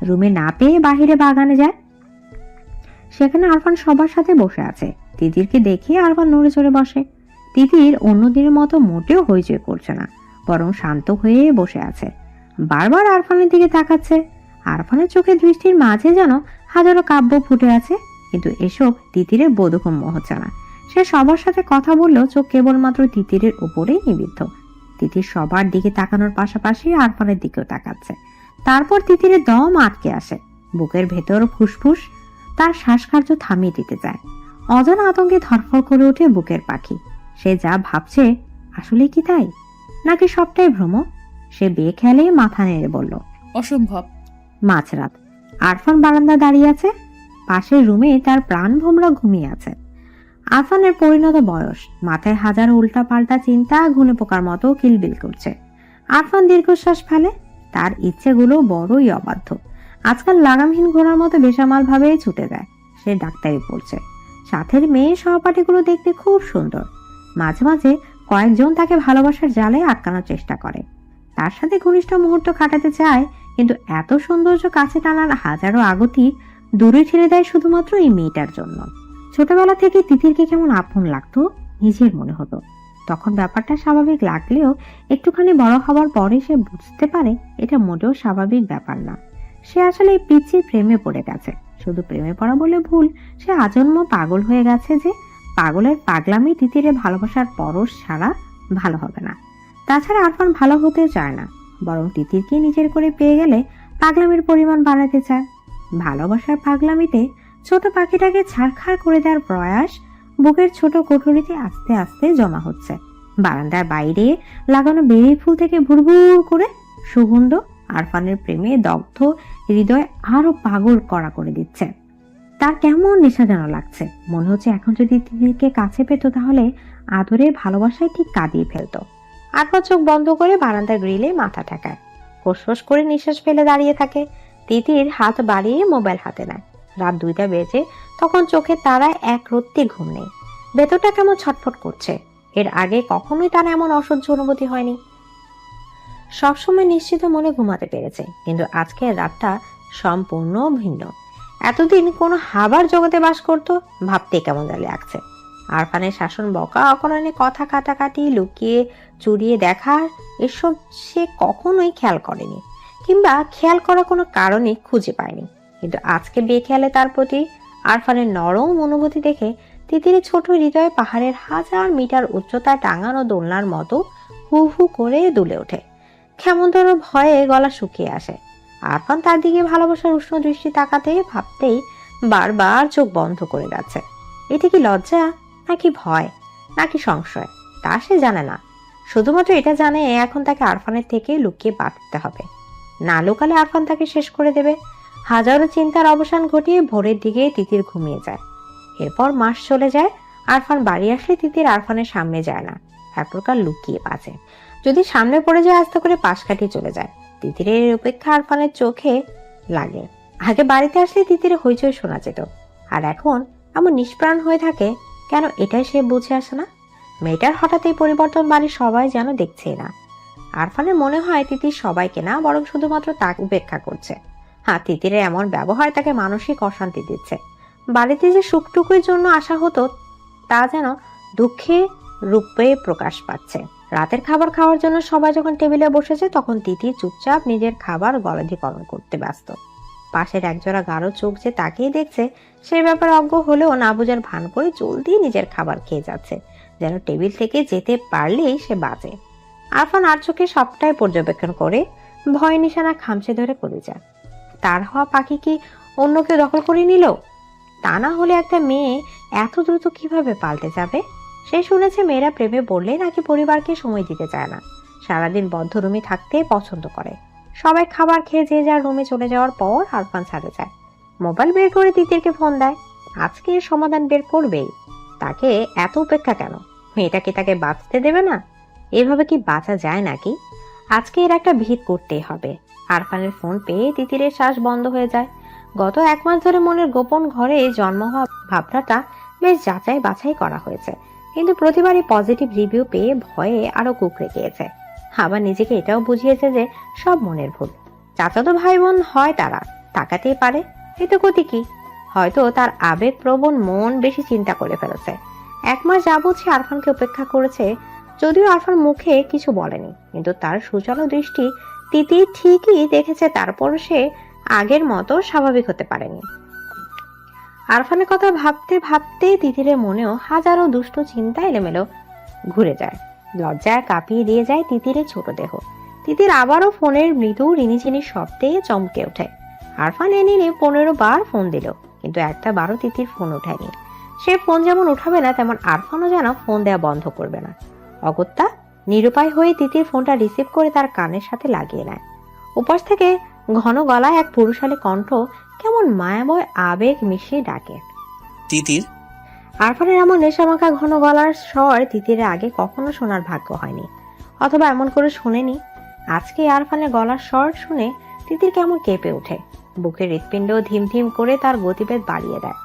রুমে না পেয়ে বাহিরে বাগানে যায়। সেখানে আরফান সবার সাথে বসে আছে। তিতিরকে দেখে আরফান নড়ে চড়ে বসে। তিতির অন্যদিনের মতো মোটেও হইচই করছে না, বরং শান্ত হয়ে বসে আছে। বারবার আরফানের দিকে তাকাচ্ছে। আরফানের চোখে দৃষ্টির মাঝে যেন হাজারো কাব্য ফুটে আছে, কিন্তু এসব তিতিরের বোধগম্য হচ্ছে না। সে সবার সাথে কথা বললেও চোখ কেবলমাত্র তিতিরের উপরেই নিবিদ্ধ। তিতির সবার দিকে তাকানোর পাশাপাশি আরফানের দিকেও তাকাচ্ছে। তারপর তিতিরের দম আটকে আসে। বুকের ভেতর ফুসফুস তার শ্বাসকার্য থামিয়ে দিতে চায়। অজানা আতঙ্কে ধরফর করে ওঠে বুকের পাখি। সে যা ভাবছে আসলে কি তাই, নাকি সবটাই ভ্রম? সে বেখেয়ালে মাথা নেড়ে বলল, অসম্ভব। মাঝরাত। আরফান বারান্দা দাঁড়িয়ে আছে। পাশের রুমে তার প্রাণ ভোমরা ঘুমিয়ে আছে। আরফানের পরিণত বয়স, মাথায় হাজার উল্টা পাল্টা চিন্তা ঘুনে পোকার মতো কিলবিল করছে। আরফান দীর্ঘশ্বাস ফেলে। তার ইচ্ছেগুলো বড়ই অবাধ্য। আজকাল লাগামহীন ঘোড়ার মতো বেসামাল ভাবে ছুটে যায়। সে ডাক্তারি পড়ছে। সাথের মেয়ে সহপাঠীগুলো দেখতে খুব সুন্দর। মাঝে মাঝে কয়েকজন তাকে ভালোবাসার জালে আটকানোর চেষ্টা করে। তার সাথে ঘনিষ্ঠ মুহূর্ত কাটাতে চায়, কিন্তু এত সৌন্দর্য কাছে টানার হাজারো আগতি দূরে ঠেলে দেয় শুধুমাত্র এই মেয়েটার জন্য। ছোটবেলা থেকে তিতিরকে কেমন আপন লাগতো নিজের মনে হতো। তখন ব্যাপারটা স্বাভাবিক লাগলেও একটুখানি বড় হওয়ার পরে সে বুঝতে পারে এটা মোটেও স্বাভাবিক ব্যাপার না। সে আসলে এই পিচ্চির প্রেমে পড়ে গেছে। শুধু প্রেমে পড়া বলে ভুল, সে আজন্ম পাগল হয়ে গেছে। যে পাগলের পাগলামি তিতিরে ভালোবাসার পরশ ছাড়া ভালো হবে না। তাছাড়া আরফান ভালো হতেও চায় না, বরং তিতিরকে নিজের করে পেয়ে গেলে পাগলামির পরিমাণ বাড়াতে চায়। ভালোবাসার পাগলামিতে ছোট পাখিটাকে ছাড়খাড় করে দেওয়ার প্রয়াস বুকের ছোট কোঠরিতে আস্তে আস্তে জমা হচ্ছে। বারান্দার বাইরে লাগানো বেরি ফুল থেকে ভুরভুর করে সুগন্ধ আরফানের প্রেমে দগ্ধ হৃদয় আরো পাগল করা করে দিচ্ছে। তার কেমন নেশা যেন লাগছে। মনে হচ্ছে এখন যদি তিতিরকে কাছে পেত তাহলে আদরে ভালোবাসায় ঠিক কাঁদিয়ে ফেলতো। আরফান চোখ বন্ধ করে বারান্দার গ্রিলে মাথা ঠেকায়। ফোঁস করে নিঃশ্বাস ফেলে দাঁড়িয়ে থাকে। তিতির হাত বাড়িয়ে মোবাইল হাতে নেয়। রাত 2টা বেজে। তখন চোখের তারায় এক রত্তি ঘুম নেই। ভেতরটা কেমন ছটফট করছে। এর আগে কখনোই তার এমন অসহ্য অনুভূতি হয়নি। সবসময় নিশ্চিত মনে ঘুমাতে পেরেছে, কিন্তু আজকের রাতটা সম্পূর্ণ ভিন্ন। এতদিন কোনো হাবার জগতে বাস করতো, ভাবতে কেমন জানি লাগছে। আরফানের শাসন, বকা, অকরণে কথা কাটাকাটি, লুকিয়ে চুরিয়ে দেখা, এসব সে কখনোই খেয়াল করেনি, কিংবা খেয়াল করা কোনো কারণই খুঁজে পায়নি। কিন্তু আজকে বেখেয়ালে তার প্রতি আরফানের নরম অনুভূতি দেখে তিতিরের ছোট হৃদয়ে পাহাড়ের 1000 মিটার উচ্চতায় টাঙানো দোলনার মতো হু হু করে দুলে ওঠে। ক্ষমতার ভয়ে গলা শুকিয়ে আসে। আরফান তার দিকে ভালোবাসার উষ্ণ দৃষ্টি তাকাতে ভাবতেই বারবার চোখ বন্ধ করে যাচ্ছে। এটা কি লজ্জা, নাকি ভয়, নাকি সংশয়, তা সে জানে না। শুধুমাত্র এটা জানে এখন তাকে আরফানের থেকে লুকিয়ে বাঁচতে হবে। না লুকালে আরফান তাকে শেষ করে দেবে। হাজারো চিন্তার অবসান ঘটিয়ে ভোরের দিকে তিতির ঘুমিয়ে যায়। এরপর মাস চলে যায়। আরফান বাড়ি আসলে তিতির আরফানের সামনে যায় না, এক প্রকার লুকিয়ে বাঁচে। যদি সামনে পড়ে যায় আস্তে করে পাশ কাটিয়ে চলে যায়। তিতিরের উপেক্ষা আরফানের চোখে লাগে। আগে বাড়িতে আসলে তিতিরে হইচই শোনা যেত, আর এখন এমন নিষ্প্রাণ হয়ে থাকে কেন, এটাই সে বুঝে আসে না। মেয়েটার হঠাৎ এই পরিবর্তন বাড়ির সবাই যেন দেখছেই না। আরফানের মনে হয় তিতির সবাইকে না, বরং শুধুমাত্র তাকে উপেক্ষা করছে। হ্যাঁ, তিতিরের এমন ব্যবহার তাকে মানসিক অশান্তি দিচ্ছে। বাড়িতে যে সুখটুকুর জন্য আসা হতো তা যেন দুঃখে রূপে প্রকাশ পাচ্ছে। রাতের খাবার খাওয়ার জন্য সবাই যখন টেবিলে বসেছে তখন তিতির চুপচাপ নিজের খাবার গলাধিকরণ করতে ব্যস্ত। পাশের একজোড়া গাঢ় চোখ যে তাকিয়ে দেখছে সেই ব্যাপারে অজ্ঞ হলেও না বোঝার ভান করে জলদি নিজের খাবার খেয়ে যাচ্ছে, যেন টেবিল থেকে যেতে পারলেই সে বাঁচে। আরফান আর চোখে সবটাই পর্যবেক্ষণ করে ভয় নিশানা খামচে ধরে করে যায়। তার হওয়া পাখি কি অন্য কেউ দখল করে নিল? তা না হলে একটা মেয়ে এত দ্রুত কিভাবে পাল্টে যাবে? সে শুনেছে মেয়েরা প্রেমে পড়লে নাকি পরিবারকে সময় দিতে চায় না, সারাদিন বদ্ধ রুমে থাকতে পছন্দ করে। সবাই খাবার খেয়ে যে যার রুমে চলে যাওয়ার পর আরফান ছাড়ে যায়। মোবাইল বের করে তিতিরকে ফোন দেয়। আজকে এর সমাধান বের করবেই। তাকে এত উপেক্ষা কেন? মেয়েটাকে তাকে বাঁচতে দেবে না? এভাবে কি বাঁচা যায় নাকি? আজকে এর একটা ভিত করতেই হবে। আরফানের ফোন পেয়ে তিতিরের শ্বাস বন্ধ হয়ে যায়। গত 1 মাস ধরে মনের গোপন ঘরে জন্ম হওয়া ভাবনাটা বেশ যাচাই বাছাই করা হয়েছে, কিন্তু প্রতিবারই পজিটিভ রিভিউ পেয়ে ভয়ে আরো কুকড়ে গিয়েছে। আবার নিজেকে এটাও বুঝিয়েছে যে সব মনের ভুল। চাচাতো ভাই বোন হয়, তারা তাকাতেই পারে, এতে ক্ষতি কি? হয়তো তার আবেগ প্রবণ মন বেশি চিন্তা করে ফেলেছে। 1 মাস যাবৎ সে আরফানকে উপেক্ষা করেছে, যদিও আরফান মুখে কিছু বলেনি, কিন্তু তার সুচালো দৃষ্টি তিতি ঠিকই দেখেছে। তারপর সে আগের মতো স্বাভাবিক হতে পারেনি। আরফানের কথা ভাবতে ভাবতে তিতিরের মনেও হাজারো দুষ্ট চিন্তা এলোমেলো ঘুরে যায়। লজ্জায় কাঁপিয়ে দিয়ে যায় তিতিরের ছোট দেহ। তিতির আবারও ফোনের মৃদু রিনিঝিনি শব্দে চমকে ওঠে। আরফান এনে 15 বার ফোন দিল, কিন্তু একটা বারও তিতির ফোন ওঠায়নি। সে ফোন যেমন উঠাবে না, তেমন আরফানও যেন ফোন দেওয়া বন্ধ করবে না। অগত্যা নিরুপায় হয়ে তিতির ফোনটা রিসিভ করে তার কানের সাথে লাগিয়ে নেয়। উপাস থেকে ঘন গলায় এক পুরুষালী কণ্ঠ কেমন মায়াময় আবেগ মিশিয়ে ডাকে, তিতির। আরফানের এমন নেশামাখা ঘন গলার স্বর তিতিরের আগে কখনো শোনার ভাগ্য হয়নি, অথবা এমন করে শোনেনি। আজকে আরফানের গলার স্বর শুনে তিতির কেমন কেঁপে ওঠে। বুকের হৃৎপিণ্ড ধিমধিম করে তার গতিবেগ বাড়িয়ে দেয়।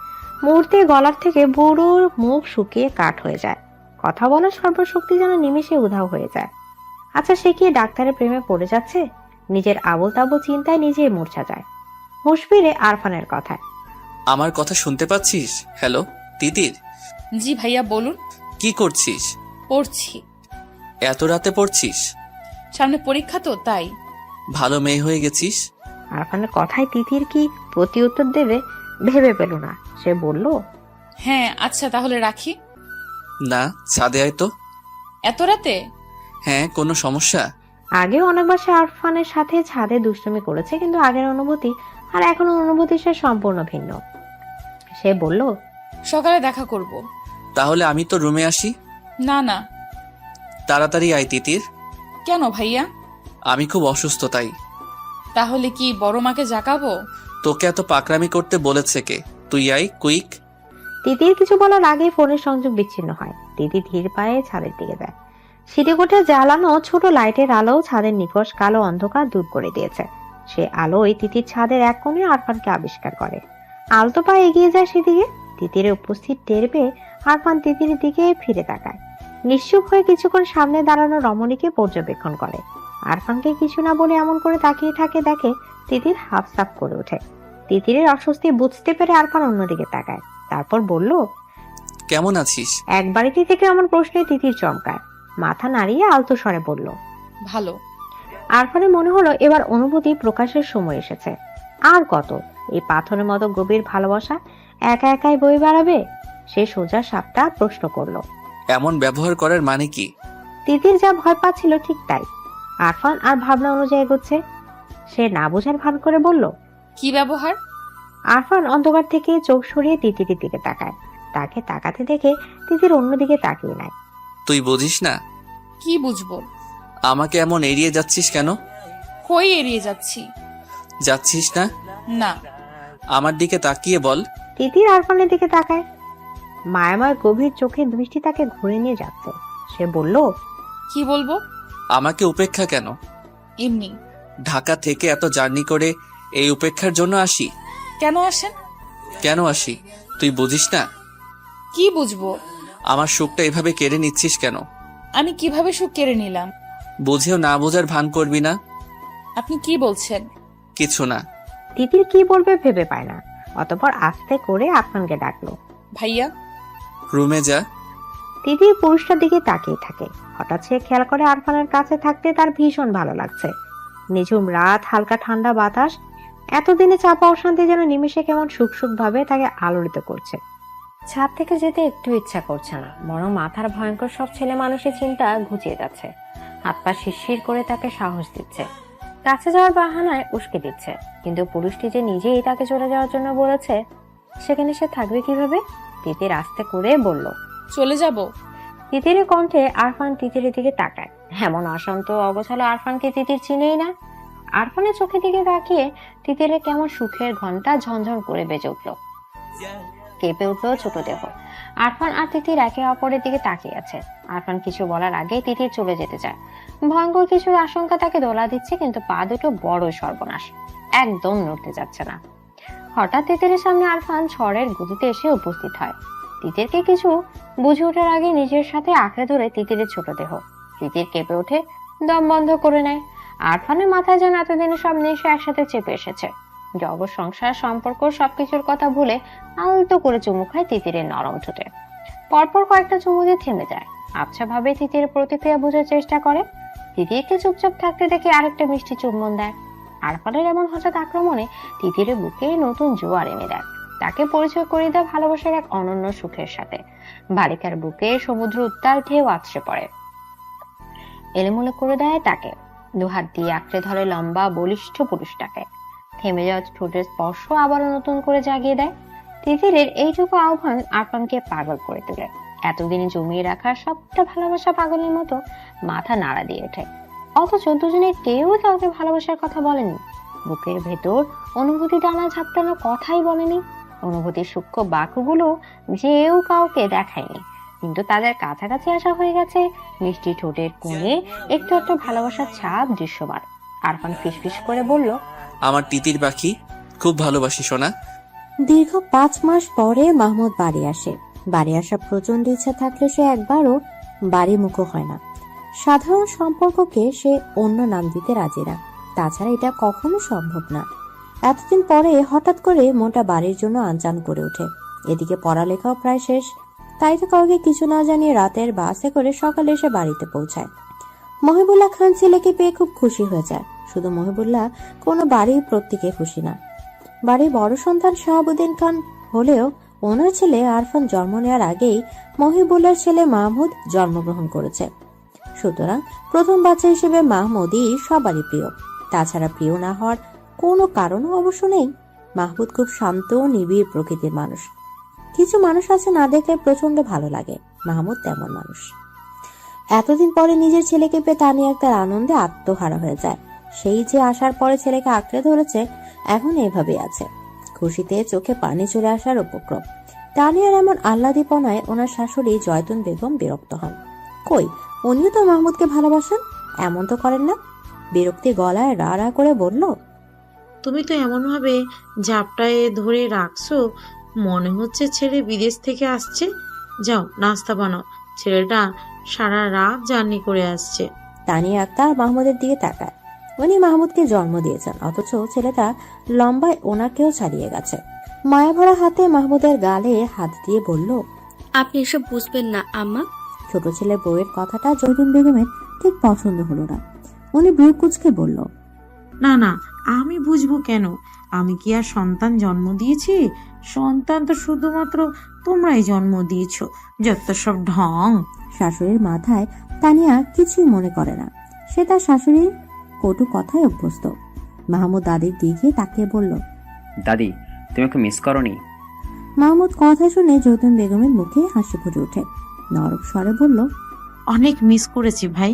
মুহূর্তে গলার থেকে বুড়োর মুখ শুকিয়ে কাঠ হয়ে যায়। কথা বলার সর্বশক্তি যেন নিমেষে উধাও হয়ে যায়। আচ্ছা, সে কি ডাক্তারের প্রেমে পড়ে যাচ্ছে? নিজের আবোল তাবোল চিন্তায় নিজেই মূর্ছা যায়। হুঁশ ফিরে আরফানের কথায়, আমার কথা শুনতে পাচ্ছিস? হ্যালো তিতির। জি ভাইয়া বলুন। কি করছিস? পড়ছি। এত রাতে পড়ছিস? সামনে পরীক্ষা তো, তাই। ভালো মেয়ে হয়ে গেছিস। আরফানের কথায় তিতির কি প্রতি উত্তর দেবে ভেবে পেল না। সে বলল, হ্যাঁ আচ্ছা তাহলে রাখি। না, ছাদে আয় তো। এত রাতে? হ্যাঁ, কোনো সমস্যা? আগেও অনেকবার সে আরফানের সাথে ছাদে দুষ্টুমি করেছে, কিন্তু আগের অনুভূতি আর এখনো অনুভূতি সে সম্পূর্ণ ভিন্ন। সে বলল, সকালে দেখা করব। তাহলে আমি তো রুমে আসি। না না। তাড়াতাড়ি আয় তিতির। কেন ভাইয়া? আমি খুব অসুস্থ, তাই। তাহলে কি বড় মাকে জাগাবো? তোকে এত পাকরামি করতে বলেছে কে? তুই আয় কুইক। তিতির কিছু বলার আগে ফোনের সংযোগ বিচ্ছিন্ন হয়। তিতি ধীর পায়ে ছাদের দিকে যায়। সিঁড়িকোঠে জ্বালানো ছোট লাইটের আলো ছাদের নিকষ কালো অন্ধকার দূর করে দিয়েছে। সে আলোয় তিতির ছাদের এক কোণে আরফানকে আবিষ্কার করে। আলতো পায়ে এগিয়ে যায় সেদিকে। তিতিরের উপস্থিত টের পেয়ে আরফান তিতিরের দিকে ফিরে তাকায়। নিশ্চুপ হয়ে কিছুক্ষণ সামনে দাঁড়ানো রমণীকে পর্যবেক্ষণ করে। আরফানকে কিছু না বলে এমন করে তাকিয়ে থাকে দেখে তিতির হাফ সাফ করে ওঠে। তিতিরের অস্বস্তি বুঝতে পেরে আরফান অন্যদিকে তাকায়, তারপর বলল, কেমন আছিস? এক বাড়িতে থেকে এমন প্রশ্নে তিতির চমকায়। মাথা নাড়িয়ে আলতো স্বরে বলল, ভালো। আরফানের মনে হলো এবার অনুভূতি প্রকাশের সময় এসেছে। আর কত এই পাথরের মতো গভীর ভালোবাসা একা একাই বই বেড়াবে? সে সোজা সাপটা প্রশ্ন করলো, এমন ব্যবহার করার মানে কি? তিতির যা ভয় পাচ্ছিল ঠিক তাই। আরফান আর ভাবনা অনুযায়ী এগোচ্ছে। সে না বোঝার ভান করে বলল, কি ব্যবহার? আরফান অন্ধকার থেকে চোখ সরিয়ে তিতিরের দিকে তাকায়। তাকে তাকাতে দেখে তিতির অন্যদিকে তাকিয়ে নেয়। তুই বুঝিস না? কি বুঝবো? আমাকে এমন এড়িয়ে যাচ্ছিস কেন? কই এড়িয়ে যাচ্ছি? যাচ্ছিস না? না। আমার দিকে তাকিয়ে বল। তিতির আরফানের দিকে তাকায়। মায়াময় গভীর চোখের দৃষ্টি তাকে ঘুরে নিয়ে যাচ্ছে। সে বলল, কি বলবো? আমাকে উপেক্ষা কেন? এমনি। ঢাকা থেকে এত জার্নি করে এই উপেক্ষার জন্য আসি? কেন আসেন? কেন আসি তুই বুঝিস না? কি বুঝবো? আমার সুখটা এভাবে কেড়ে নিচ্ছিস কেন? আমি কিভাবে সুখ কেড়ে নিলাম? বুঝেও না বোঝার ভান করবি না। আপনি কি বলছেন? কিছু না। তিতির কি বলবে ভেবে পায় না। অতঃপর আস্তে করে আরফানকে ডাকলো। ভাইয়া। রুমে যা। তিতির পুরুষটার দিকে তাকিয়ে থাকে। হঠাৎ সে খেয়াল করে আরফানের কাছে থাকতে তার ভীষণ ভালো লাগছে। নিঝুম রাত, হালকা ঠান্ডা বাতাস, এতদিনে চাপা অশান্তি যেন নিমেষে কেমন সুখ সুখ ভাবে তাকে আলোড়িত করছে। ছাদ থেকে যেতে একটু ইচ্ছা করছে না, বরং মাথার ভয়ঙ্কর সব ছেলে মানুষের চিন্তা ঘুচিয়ে যাচ্ছে। হাত পা শিরশির করে তাকে সাহস দিচ্ছে, কাছে যাওয়ার বাহানায় উস্কে দিচ্ছে। কিন্তু পুরুষটি যে নিজেই তাকে চলে যাওয়ার জন্য বলেছে, সেখানে সে থাকবে কিভাবে? তিতির আস্তে করে বলল, চলে যাব। তিতিরের কণ্ঠে আরফান তিতিরের দিকে তাকায়। এমন অশান্ত অগোছালো আরফানকে তিতির চিনেই না। আরফানের চোখের দিকে তাকিয়ে তিতিরের কেমন সুখের ঘন্টা ঝনঝন করে বেজে উঠল। কেঁপে উঠল ছোট দেহ। আরফান আর তিতির একে অপরের দিকে তাকিয়ে আছে। আরফান কিছু বলার আগে তিতির চলে যেতে চায়। ভয়ঙ্কর কিছু আশঙ্কা তাকে দোলা দিচ্ছে, কিন্তু পা দুটো বড় সর্বনাশ, একদম নড়তে যাচ্ছে না। হঠাৎ তিতিরের সামনে আরফান ঝড়ের গতিতে এসে উপস্থিত হয়। তিতিরকে কিছু বুঝে ওঠার আগে নিজের সাথে আঁকড়ে ধরে তিতিরের ছোট দেহ। তিতির কেঁপে ওঠে, দম বন্ধ করে নেয়। আরফানের মাথায় যেন এতদিনের সব নেশা একসাথে চেপে এসেছে। জগৎ, সংসার, সম্পর্ক সবকিছুর কথা ভুলে আলতো করে চুমু খায় তিতিরের নরম ঠোঁটে। পরপর কয়েকটা চুমু দিয়ে থেমে যায়। আবছা ভাবে তিতিরের প্রতিক্রিয়া বোঝার চেষ্টা করে। তিতিরকে চুপচাপ থাকতে দেখে আরেকটা মিষ্টি চুম্বন দেয়। আরফানের এমন হঠাৎ আক্রমণে তিতিরের বুকে নতুন জোয়ার এনে দেয়। তাকে পরিচয় করিয়ে দেয় ভালোবাসার এক অনন্য সুখের সাথে। বালিকার বুকে সমুদ্র উত্তাল ঢেউ আছড়ে পড়ে, এলোমেলো করে দেয় তাকে। দুহাত দিয়ে আঁকড়ে ধরে লম্বা বলিষ্ঠ পুরুষটাকে। থেমে যাওয়া ঠোঁটের স্পর্শ আবারও নতুন করে জাগিয়ে দেয়। তিতিরের এইটুকু আহ্বান আরফানকে পাগল করে তোলে। এতদিন জমিয়ে রাখা সবটা ভালোবাসা পাগলের মতো মাথা নাড়া দিয়ে ওঠে। অথচ দুজনে কেউ কাউকে ভালোবাসার কথা বলেনি। বুকের ভেতর অনুভূতি ডানা ঝাপটানোর কথাই বলেনি। অনুভূতির সূক্ষ্ম বাক্যগুলো যেও কাউকে দেখায়নি, কিন্তু তাদের কাছাকাছি আসা হয়ে গেছে। মিষ্টি ঠোঁটের কোণে একটু একটু ভালোবাসার ছাপ দৃশ্যমান। আরফান ফিসফিস করে বলল, আমার তিতির পাখি, খুব ভালোবাসি সোনা। দীর্ঘ 5 মাস পরে মাহমুদ বাড়ি আসে। বাড়ি আসা প্রচন্ড ইচ্ছা থাকলে সে একবারও বাড়ি মুখো হয় না। সাধারণ সম্পর্ককে সে অন্য নাম দিতে রাজি না। তাছাড়া এটা কখনো সম্ভব না। এতদিন পরে হঠাৎ করে মনটা বাড়ির জন্য আনচান করে ওঠে। এদিকে পড়ালেখাও প্রায় শেষ, তাই তো কাউকে কিছু না জানিয়ে রাতের বাসে করে সকালে এসে বাড়িতে পৌঁছায়। মহিবুল্লাহ খান ছেলেকে পেয়ে খুব খুশি হয়ে যায়। শুধু মহিবুল্লাহ, কোনো বাড়ির প্রত্যেকে খুশি না। বাড়ির বড় সন্তান শাহাবুদ্দিন খান হলেও ওনার ছেলে আরফান জন্ম নেওয়ার আগেই মহিবুল্লাহর ছেলে মাহমুদ জন্মগ্রহণ করেছে। সুতরাং প্রথম বাচ্চা হিসেবে মাহমুদই সবারই প্রিয়। তাছাড়া প্রিয় না হওয়ার কোনো কারণও অবশ্য নেই। মাহমুদ খুব শান্ত ও নিবিড় প্রকৃতির মানুষ। কিছু মানুষ আছে না দেখলে প্রচন্ড ভালো লাগে, মাহমুদ তেমন মানুষ। এতদিন পরে নিজের ছেলেকে পেয়ে তানিয়া তার আনন্দে আত্মহারা হয়ে যায়। সেই যে আসার পরে ছেলেকে আঁকড়ে ধরেছে, এখন এভাবে আছে। খুশিতে চোখে পানি চলে আসার উপক্রম। তানিয়ার এমন আহ্লাদীপনায় ওনার শাশুড়ি জয়তুন বেগম বিরক্ত হন। কই, উনিও তো মাহমুদকে ভালোবাসেন, এমন তো করেন না। বিরক্তি গলায় রা রা করে বলল, তুমি তো এমন ভাবে ঝাপটায় ধরে রাখছো, মনে হচ্ছে ছেলে বিদেশ থেকে আসছে। যাও নাস্তা বানাও, ছেলেটা সারা রাত জার্নি করে আসছে। তানিয়া আক্তার মাহমুদের দিকে তাকায়। উনি মাহমুদকে জন্ম দিয়েছেন, অথচ ছেলেটা লম্বায় ওনাকেও ছাড়িয়ে গেছে। মায়াভরা হাতে মাহমুদের গালে হাত দিয়ে বলল, আপনি এসব বুঝবেন না আম্মা। ছোট ছেলে বউয়ের কথাটা জয়তুন বেগমের ঠিক পছন্দ হলো না। উনি ভ্রু কুঁচকে বলল, না না, আমি বুঝবো কেন? আমি কি আর সন্তান জন্ম দিয়েছি? সন্তান তো শুধুমাত্র তোমরাই জন্ম দিয়েছো, যত সব ঢং। শাশুড়ির মাথায় তানিয়া কিছুই মনে করে না। সে তার শাশুড়ির কটু কথায় অভ্যস্ত। মাহমুদ দাদির দিকে তাকিয়ে বলল, দাদি, তুমি ওকে মিস করনি? মাহমুদ কথা শুনে জৈতুন বেগমের মুখে হাসি ফুটে ওঠে। নরম স্বরে বলল, অনেক মিস করেছি ভাই।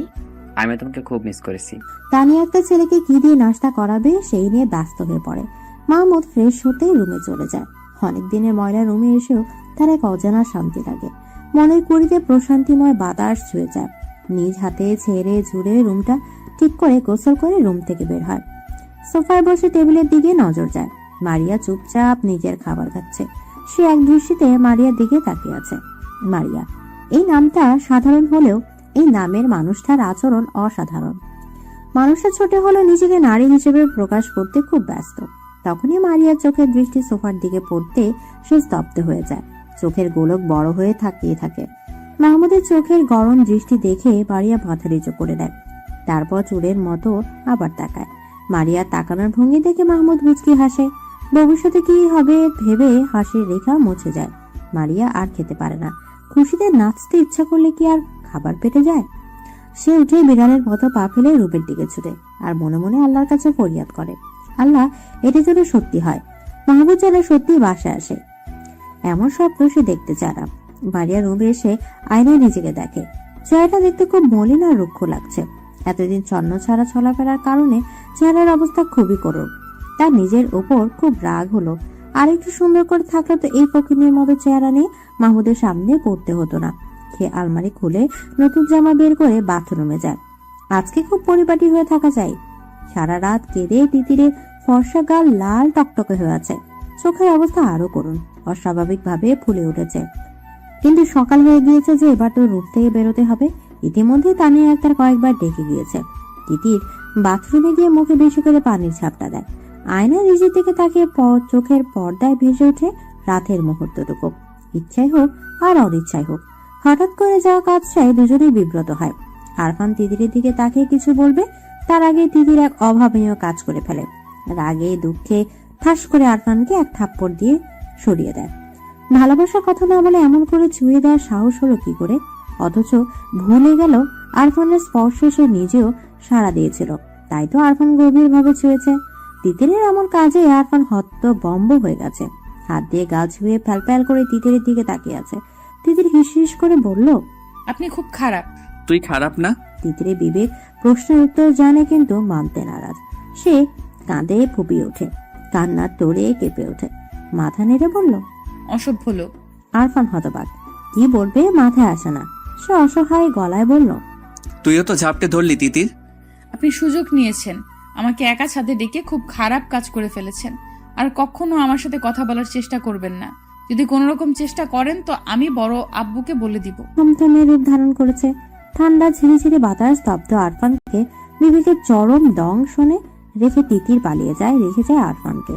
আমি তোমাকে খুব মিস করেছি। তানিয়া একটা ছেলেকে কি দিয়ে নাস্তা করাবে সেই নিয়ে ব্যস্ত হয়ে পড়ে। মাহমুদ ফ্রেশ হতে রুমে চলে যায়। অনেক দিনের ময়লা রুমে এসেও তার এক অজানা শান্তি লাগে। মনের কুড়িতে প্রশান্তিময় বাতাস ছুঁয়ে যায়। নিজ হাতে ছেড়ে ঝুড়ে রুমটা ঠিক করে গোসল করে রুম থেকে বের হয়। সোফায় বসে টেবিলের দিকে নজর যায়। মারিয়া চুপচাপ নিজের খাবার খাচ্ছে। সে এক দৃষ্টিতে মারিয়ার দিকে তাকিয়ে আছে। মারিয়া, এই নামটা সাধারণ হলেও এই নামের মানুষটার আচরণ অসাধারণ। মানুষটা ছোট হলেও নিজেকে নারী হিসেবে প্রকাশ করতে খুব ব্যস্ত। তখনই মারিয়ার চোখের দৃষ্টি সোফার দিকে পড়তে সে স্তব্ধ হয়ে যায়। চোখের গোলক বড় হয়ে তাকিয়ে থাকে। মাহমুদের চোখের গরম দৃষ্টি দেখে মারিয়া মাথা নিচু করে দেয়। তারপর চোরের মতো আবার তাকায়। মারিয়া তাকানোর ভঙ্গি দেখে মাহমুদ মুচকি হাসে। ভবিষ্যতে কি হবে ভেবে হাসির রেখা মুছে যায়। মারিয়া আর খেতে পারে না। খুশিতে নাচতে ইচ্ছা করলে কি আর খাবার পেটে যায়? সে উঠে বিড়ালের মতো পা ফেলে রূপের দিকে ছুটে আর মনে মনে আল্লাহর কাছে ফরিয়াদ করে, আল্লাহ, এটা যেন সত্যি হয়। মাহমুদ যেন সত্যি বাসায় আসে। এমন স্বপ্ন সে দেখতে চায় না। মারিয়া রুমে এসে আয়নায় নিজেকে দেখে। চেহারাটা দেখতে খুব মলিন আর রুক্ষ লাগছে। এতদিন ছন্ন ছাড়া চলাফেরার কারণে চেহারার অবস্থা খুবই করুণ। তার নিজের ওপর খুব রাগ হলো। আর একটু সুন্দর করে থাকলে তো এই ফকিনের মতো চেহারা নিয়ে মাহমুদের সামনে পড়তে হতো না। সে আলমারি খুলে নতুন জামা বের করে বাথরুমে যায়। আজকে খুব পরিপাটি হয়ে থাকা চাই। সারা রাত কেঁদে তিতিরের ফর্সা গাল লাল টকটকে হয়ে আছে। চোখের অবস্থা আরো করুন, অস্বাভাবিক ভাবে ফুলে উঠেছে। কিন্তু সকাল হয়ে গিয়েছে যে এবার তো রুম থেকে বেরোতে হবে। ইতিমধ্যে তানিয়া একটার কয়েকবার ডেকে গিয়েছে। তিতির বাথরুমে গিয়ে মুখে বেশি করে পানির ছাপটা দেয়। আয়না নিজের দিকে তাকিয়ে চোখের পর্দায় ভেসে ওঠে রাতের মুহূর্তটুকু। ইচ্ছাই হোক আর অনিচ্ছাই হোক, হঠাৎ করে যাওয়া কাজটায় দুজনেই বিব্রত হয়। আরফান তিতিরের দিকে তাকিয়ে কিছু বলবে, তার আগে তিতির এক অভাবনীয় কাজ করে ফেলে। রাগে দুঃখে ঠাস করে আরফানকে এক থাপ্পড় দিয়ে সরিয়ে দেয়। ভালোবাসার কথা না বলে এমন করে ছুঁয়ে দেওয়ার সাহস হলো কি করে? অথচ ভুলে গেল আরফানের স্পর্শে সে নিজেও সাড়া দিয়েছিল। তাই তো আরফান গভীর ভাবে ছুঁয়েছে। তিতিরের এমন কাজে আরফান হতবম্ব হয়ে গেছে। হাত দিয়ে গা ছুঁয়ে প্যাল করে তিতিরের দিকে তাকিয়ে আছে। তিতির হিস করে বলল, আপনি খুব খারাপ। তুই খারাপ না? তিতিরে বিবেক প্রশ্নের উত্তর জানে কিন্তু মানতে নারাজ। সে কাঁদে ফুপিয়ে ওঠে, কান্নার তোড়ে কেঁপে ওঠে। মাথা নেড়ে বলল, অসভ্য লোক। আরফান হতবাক, কি বলবে মাথায় আসে না। সে অসহায় গলায় বলল, তুইও তো ঝাপটে ধরলি তিতির। আপনি সুযোগ নিয়েছেন, আমাকে একা ছাদে ডেকে খুব খারাপ কাজ করে ফেলেছেন। আর কখনো আমার সাথে কথা বলার চেষ্টা করবেন না। যদি কোনো রকম চেষ্টা করেন তো আমি বড় আব্বুকে বলে দিব। থমথমে রূপ ধারণ করেছে। ঠান্ডা ঝিরিঝিরি বাতাস স্তব্ধ আরফানকে বিবেকের চরম দংশনে রেখে তিতির পালিয়ে যায়, রেখে যায় আরফানকে।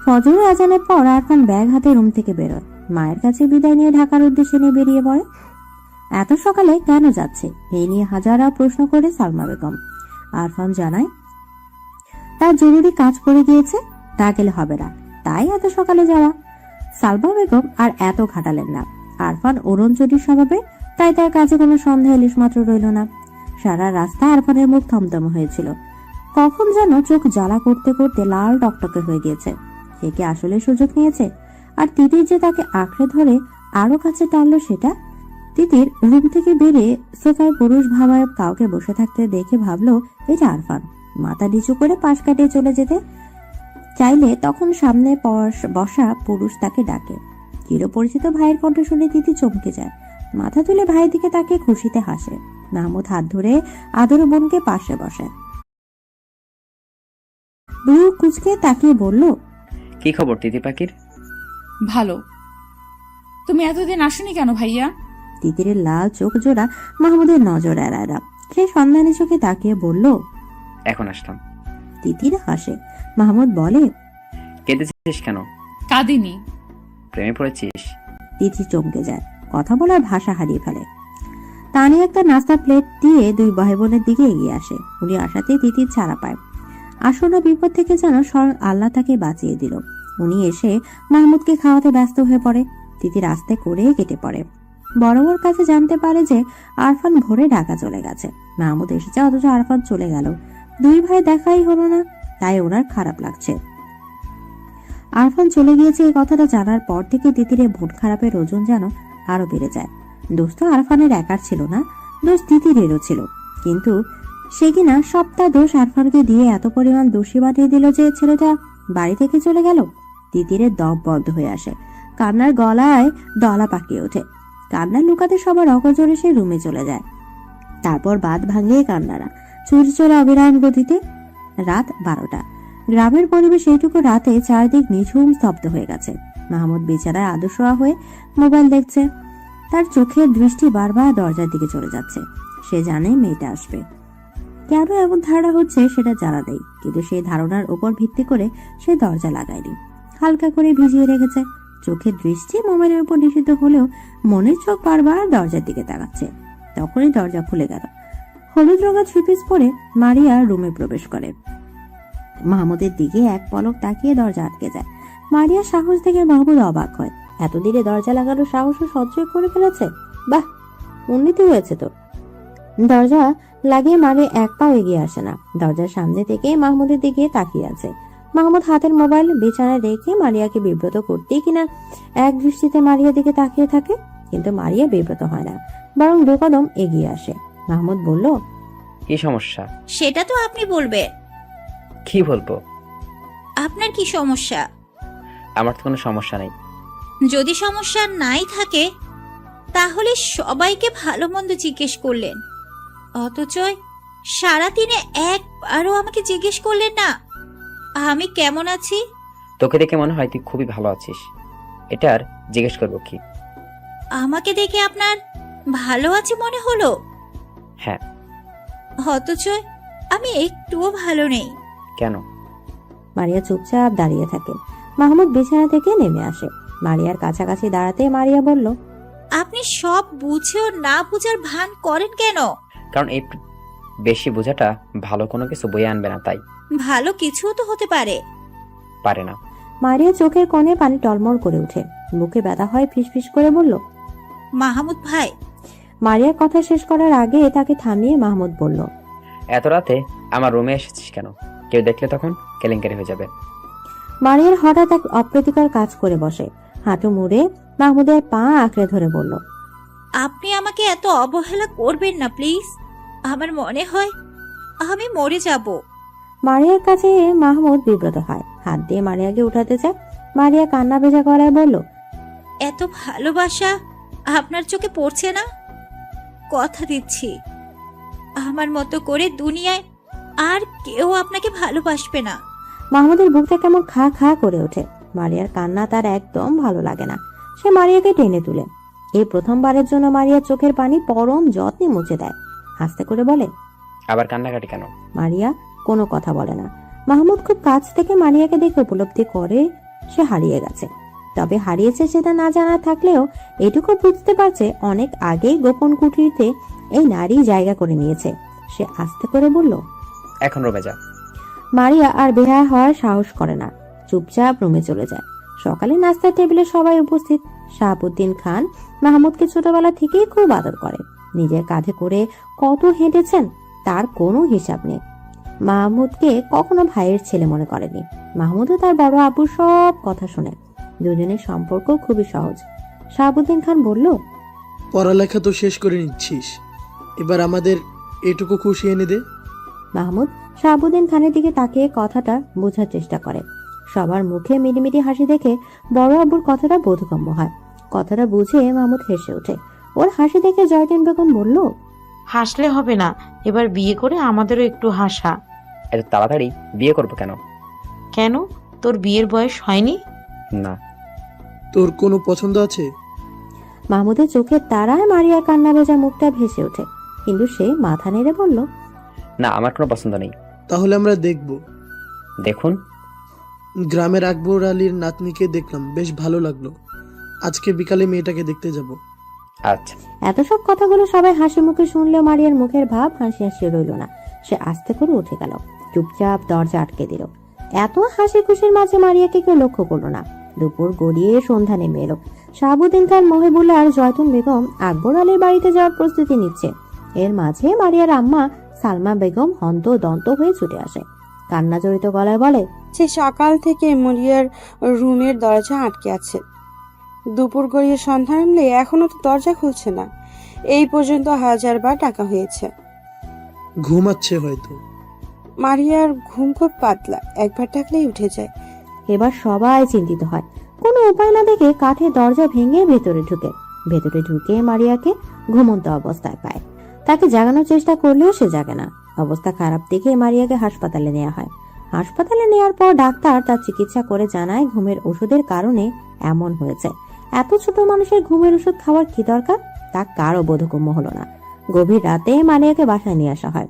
ফজর আজানের পর আরফান ব্যাগ হাতে রুম থেকে বেরোয়। মায়ের কাছে বিদায় নিয়ে ঢাকার উদ্দেশ্যে নিয়ে বেরিয়ে পড়ে। এত সকালে কেন যাচ্ছে এই নিয়ে হাজারা প্রশ্ন করে সালমা বেগম। আরফান জানায় তার জরুরি কাজ পড়ে গিয়েছে, তা গেলে হবে না, তাই এত সকালে যাওয়া। সালমা বেগম আর এত ঘাটালেন না। আরফান ওরঞ্চটির স্বভাবে, তাই তার কাছে কোনো সন্দেহ ইলিশ মাত্র রইল না। সারা রাস্তা আরফানের মুখ থমথম হয়েছিল। কখন যেন চোখ জ্বালা করতে করতে লাল টকটকে হয়ে গিয়েছে। সে কি আসলে সুযোগ নিয়েছে? আর তিতির যে তাকে আঁকড়ে ধরে আরো কাছে টানলো সেটা। তিতির রুম থেকে বেরিয়ে সোফায় পুরুষ ভাবায় কাউকে বসে থাকতে দেখে ভাবলো এটা আরফান। মাথা নিচু করে পাশ কাটিয়ে চলে যেতে চাইলে তখন সামনে বসা পুরুষ তাকে ডাকে। চিরপরিচিত ভাইয়ের কণ্ঠ শুনে তিতি চমকে যায়। মাথা তুলে ভাইয়ের দিকে তাকে খুশিতে হাসে। মাহমুদ হাত ধরে আদরে বোনকে পাশে বসে। ভ্রু কুচকে তাকিয়ে বলল, কি খবর তিতি পাখির? ভালো। তুমি এতদিন আসনি কেন ভাইয়া? তিতিরের লাল চোখ জোড়া মাহমুদের নজর এড়ায় না। সে সন্ধানী চোখে তাকিয়ে বলল, এখন আসলাম। তিতির হাসে। মাহমুদ বলে, কেঁদেছিস কেন? কাঁদিনি। প্রেমে পড়েছিস? তিথি চমকে যায়, কথা বলার ভাষা হারিয়ে ফেলে। তানি একটা নাস্তা প্লেট দিয়ে দুই ভাই বোনের দিকে এগিয়ে আসে। উনি আসাতেই তিতির ছাড়া পায়। আসন্ন বিপদ থেকে যেন স্বয়ং আল্লাহ তাকে বাঁচিয়ে দিল। উনি এসে মাহমুদকে খাওয়াতে ব্যস্ত হয়ে পড়ে। তিতির আস্তে করে কেটে পড়ে। বড় কাছে জানতে পারে যে আরফান ভোরে ঢাকা চলে গেছে। মাহমুদ এসেছে, অথচ আরফান চলে গেল। দুই ভাই দেখাই হলো না। তাই ওনার খারাপ লাগছে। আরফান চলে গিয়েছে এই কথাটা জানার পর থেকে তিতিরের মন খারাপের ওজন যেন আরো বেড়ে যায়। দোষ তো আরফানের একার ছিল না, দোষ তিতিরেরও ছিল। কিন্তু সে কিনা সবটা দোষ আরফানকে দিয়ে এত পরিমাণ দোষী বানিয়ে দিল যে ছেলেটা বাড়ি থেকে চলে গেল। তিতিরের দম বন্ধ হয়ে আসে, কান্নার গলায় দলা পাকিয়ে ওঠে। কান্না লুকাতে সবার অগজরে সে রুমে চলে যায়। তারপর বাঁধ ভাঙিয়ে কান্নারা ছুটে চলে অবিরাম গতিতে। রাত 12টা। গ্রামের পরিবেশ এইটুকু রাতে চারদিক নিঝুম স্তব্ধ হয়ে গেছে। মাহমুদ বিছানায় আদশোয়া হয়ে মোবাইল দেখছে। তার চোখের দৃষ্টি বারবার দরজার দিকে চলে যাচ্ছে। সে জানে মেয়েটা আসবে। কেন এমন ধারণা হচ্ছে সেটা জানা নেই, কিন্তু সেই ধারণার উপর ভিত্তি করে সে দরজা লাগায়নি, হালকা করে ভিজিয়ে রেখেছে। চোখের দৃষ্টি মোবাইলের উপর নিষিদ্ধ হলেও মনের চোখ বারবার দরজার দিকে তাকাচ্ছে। তখনই দরজা খুলে গেল। হলুদ রঙের থ্রি পিস পরে মারিয়া রুমে প্রবেশ করে। মাহমুদের দিকে এক পলক তাকিয়ে দরজা আটকে যায়। মারিয়ার সাহস দেখে মাহমুদ অবাক হয়। এতদিনে দরজা লাগানোর সাহসও সঞ্চয় করে ফেলেছে। বাহ, উন্নতি হয়েছে তো। দরজা লাগিয়ে মারিয়া এক পাও এগিয়ে আসে না। দরজার সামনে থেকে মাহমুদের দিকে তাকিয়ে আছে। মাহমুদ হাতের মোবাইল বিছানায় রেখে মারিয়াকে বিব্রত করতেই কিনা এক দৃষ্টিতে মারিয়ার দিকে তাকিয়ে থাকে, কিন্তু মারিয়া বিব্রত হয় না, বরং 2 কদম এগিয়ে আসে। মাহমুদ বলল, কি সমস্যা? সেটা তো আপনি বলবেন। কি বলবো? আপনার কি সমস্যা? আমার তো কোনো সমস্যা নেই। যদি সমস্যা নাই থাকে তাহলে সবাইকে ভালো মন্দ জিজ্ঞেস করলেন, অথচ সারাদিনে একবারও আমাকে জিজ্ঞেস করলেন না আমি কেমন আছি। তোকে দেখে মনে হয় তুই খুবই ভালো আছিস, এটা আর জিজ্ঞেস করবো কি? আমাকে দেখে আপনার ভালো আছি মনে হলো? হ্যাঁ। অথচ আমি একটুও ভালো নেই। কেন? মারিয়া চুপচাপ দাঁড়িয়ে থাকে। মাহমুদ বিছানা থেকে নেমে আসে। মারিয়ার কাছাকাছি দাঁড়াতে মারিয়া বলল, আপনি সব বুঝেও না বুঝার ভান করেন কেন? কারণ এই বেশি বোঝাটা ভালো কোনো কিছু বয়ে আনবে না, তাই। ভালো কিছুও তো হতে পারে। পারে না। মারিয়া চোখের কোণে পানি টলমল করে ওঠে। বুকে ব্যথা হয়, ফিসফিস করে বলল, মাহমুদ ভাই। মারিয়ার কথা শেষ করার আগে তাকে থামিয়ে মাহমুদ বলল, এত রাতে আমার রুমে এসেছিস কেন? কেউ দেখলে তখন কেলেঙ্কারি হয়ে যাবে। মারিয়ার হঠাৎ এক অপ্রীতিকর কাজ করে বসে। হাঁটু মুড়ে মাহমুদের পা আঁকড়ে ধরে বলল, আপনি আমাকে এত অবহেলা করবেন না প্লিজ। আমার মনে হয় আমি মরে যাব। মারিয়ার কাছে মাহমুদ বিব্রত হয়, হাত দিয়ে মারিয়াকে উঠাতে চায়। মারিয়া কান্না ভেজা গলায় বলল, এত ভালোবাসা আপনার চোখে পড়ছে না? কথা দিচ্ছি আমার মতো করে দুনিয়ায় আর কেউ আপনাকে ভালোবাসবে না। মাহমুদের বুকটা কেমন খা খা করে ওঠে। মারিয়ার কান্না তার একদম ভালো লাগে না। সে মারিয়াকে টেনে তুলে। এই প্রথমবারের জন্য মারিয়ার চোখের পানি পরম যত্নে মুছে দেয়। হাসতে করে বলে, আবার কান্নাকাটি কেন? মারিয়া কোনো কথা বলে না। মাহমুদ খুব কাছ থেকে মারিয়াকে দেখে উপলব্ধি করে সে হারিয়ে গেছে। তবে হারিয়েছে সেটা না জানা থাকলেও এটুকু বুঝতে পারছে অনেক আগেই গোপন কুটিরতে এই নারী জায়গা করে নিয়েছে। সে আস্তে করে বলল, এখন রুমে যা। মারিয়া আর বেহায়া হওয়ার সাহস করে না, চুপচাপ রুমে চলে যায়। সকালে নাস্তার টেবিলে সবাই উপস্থিত। শাহাবুদ্দিন খান মাহমুদকে ছোটবেলা থেকেই খুব আদর করে। নিজের কাঁধে করে কত হেঁটেছেন তার কোনো হিসাব নেই। মাহমুদকে কখনো ভাইয়ের ছেলে মনে করেনি। মাহমুদও তার বড় আপুর সব কথা শোনে। দুজনের সম্পর্ক খুবই সহজ। শাহাবুদ্দিন খান বলল, পড়ালেখা তো শেষ করে নিচ্ছিস, এবার আমাদের এটুকু খুশি এনে দে। মাহমুদ শাহাবুদ্দিন খানের দিকে তাকিয়ে কথাটা বোঝার চেষ্টা করে। সবার মুখে মিটিমিটি হাসি দেখে বড় আব্বুর কথাটা বোধগম্য হয়। কথাটা বুঝে মাহমুদ হেসে ওঠে। ওর হাসি দেখে জয়দিন বেগম বলল, হাসলে হবে না, এবার বিয়ে করে আমাদেরও একটু হাসা। এত তাড়াতাড়ি বিয়ে করবো কেন? কেন, তোর বিয়ের বয়স হয়নি? না। তোর কোনো পছন্দ আছে? মাহমুদের চোখের তারায় মারিয়ার কান্না ভেজা মুখটা ভেসে ওঠে, কিন্তু সে মাথা নেড়ে বলল, না, আমার কোনো পছন্দ নেই। তাহলে আমরা দেখব। দেখুন। গ্রামের আকবর আলীর নাতনিকে দেখলাম, বেশ ভালো লাগলো। আজকে বিকালে মেয়েটাকে দেখতে যাব। আচ্ছা। এত সব কথাগুলো সবাই হাসি মুখে শুনলেও মারিয়ার মুখের ভাব হাসি হাসি রইল না। সে আস্তে করে উঠে গেল, চুপচাপ দরজা আটকে দিল। এত হাসি খুশির মাঝে মারিয়াকে কেউ লক্ষ্য করলো না। দুপুর গড়িয়ে সন্ধ্যা নেমে এলো। শাহাবুদ্দিন খান, মহিবুল্লাহ আর জয়তুন বেগম আকবর আলীর বাড়িতে যাওয়ার প্রস্তুতি নিচ্ছে। এর মাঝে মারিয়ার আম্মা সালমা বেগম হন্ত দন্ত হয়ে ছুটে আসে। কান্না জড়িত গলায় বলে, সে সকাল থেকে মরিয়ার রুমের দরজা আটকে আছে। দুপুর গড়িয়ে সন্ধ্যা নামলে এখনো তো দরজা খুলছে না। এই পর্যন্ত 1000 বার ডাকা হয়েছে। ঘুমাচ্ছে হয়তো। মারিয়ার ঘুম খুব পাতলা, একবার ডাকলেই উঠে যায়। এবার সবাই চিন্তিত হয়। কোনো উপায় না দেখে কাঠের দরজা ভেঙে ভেতরে ঢুকে মারিয়াকে ঘুমন্ত অবস্থায় পায়। তাকে জাগানোর চেষ্টা করলেও সে জাগে না। অবস্থা খারাপ দেখে মারিয়াকে হাসপাতালে নেওয়া হয়। হাসপাতালে নেওয়ার পর ডাক্তার তার চিকিৎসা করে জানায় ঘুমের ওষুধের কারণে এমন হয়েছে। এত ছোট মানুষের ঘুমের ওষুধ খাওয়ার কি দরকার, তা কারও বোধগম্য হলো না। গভীর রাতে মারিয়াকে বাসায় নিয়ে আসা হয়।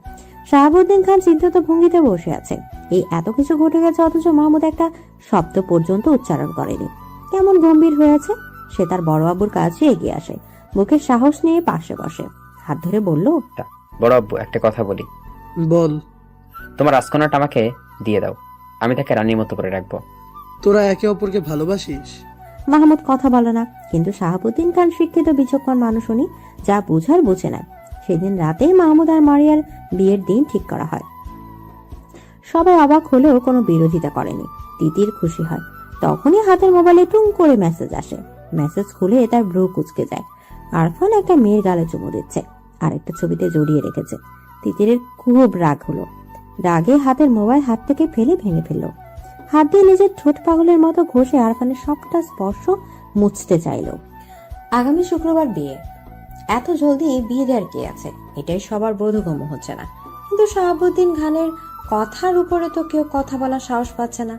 শাহাবুদ্দিন খান চিন্তিত ভঙ্গিতে বসে আছে। এই এত কিছু ঘটে গেছে, অথচ মাহমুদ একটা শব্দ পর্যন্ত উচ্চারণ করেনি। কেমন গম্ভীর হয়েছে। সে তার বড় আব্বুর কাছে এগিয়ে আসে, বুকের সাহস নিয়ে পাশে বসে, হাত ধরে বলল, বড় আব্বু, একটা কথা বলি। বল। তোমার রাজকন্যাটা আমাকে দিয়ে দাও, আমি তাকে রানীর মতো করে রাখবো। তোরা একে অপরকে ভালোবাসিস? মাহমুদ কথা বলে না, কিন্তু শাহাবুদ্দিন খান শিক্ষিত বিচক্ষণ মানুষ, উনি যা বুঝার বুঝে নেয়। সেদিন রাতেই মাহমুদ আর মারিয়ার বিয়ের দিন ঠিক করা হয়। সবাই অবাক হলেও কোনো বিরোধিতা করেনি। তিতির খুশি হয়। তখনই হাতের মোবাইলে টুং করে মেসেজ আসে। মেসেজ খুলে তার ভ্রু কুঁচকে যায়। আরফান একটা মেয়ের গালে চুমু দিচ্ছে, আর একটা ছবিতে জড়িয়ে রেখেছে। তিতিরের খুব রাগ হলো। রাগে হাতের মোবাইল হাত থেকে ফেলে ভেঙে ফেললো। হাত দিয়ে নিজের ঠোঁট পাগলের মতো ঘষে আরফানের সবটা স্পর্শ মুছতে চাইল। আগামী শুক্রবার বিয়ে। এত জলদি বিয়ে দেওয়ার কি আছে, এটাই সবার বোধগম্য হচ্ছে না। কিন্তু শাহাবুদ্দিন খানের কথার উপরে তো কেউ কথা বলার সাহস পাচ্ছে না।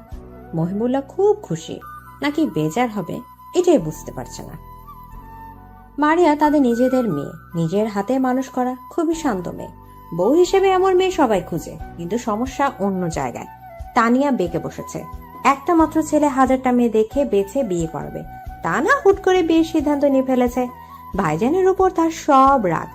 মহিবুল্লাহ খুব খুশি নাকি বেজার হবে, এটাই বুঝতে পারছে না। মারিয়া তাদের নিজেদের মেয়ে, নিজের হাতে মানুষ করা, খুবই শান্ত মেয়ে। বউ হিসেবে এমন মেয়ে সবাই খুঁজে, কিন্তু সমস্যা অন্য জায়গায়। তানিয়া বেঁকে বসেছে। একটা মাত্র ছেলে, 1000টা মেয়ে দেখে বেছে বিয়ে করবে, তা না হুট করে বিয়ের সিদ্ধান্ত নিয়ে ফেলেছে। ভাইজানের উপর তার সব রাগ।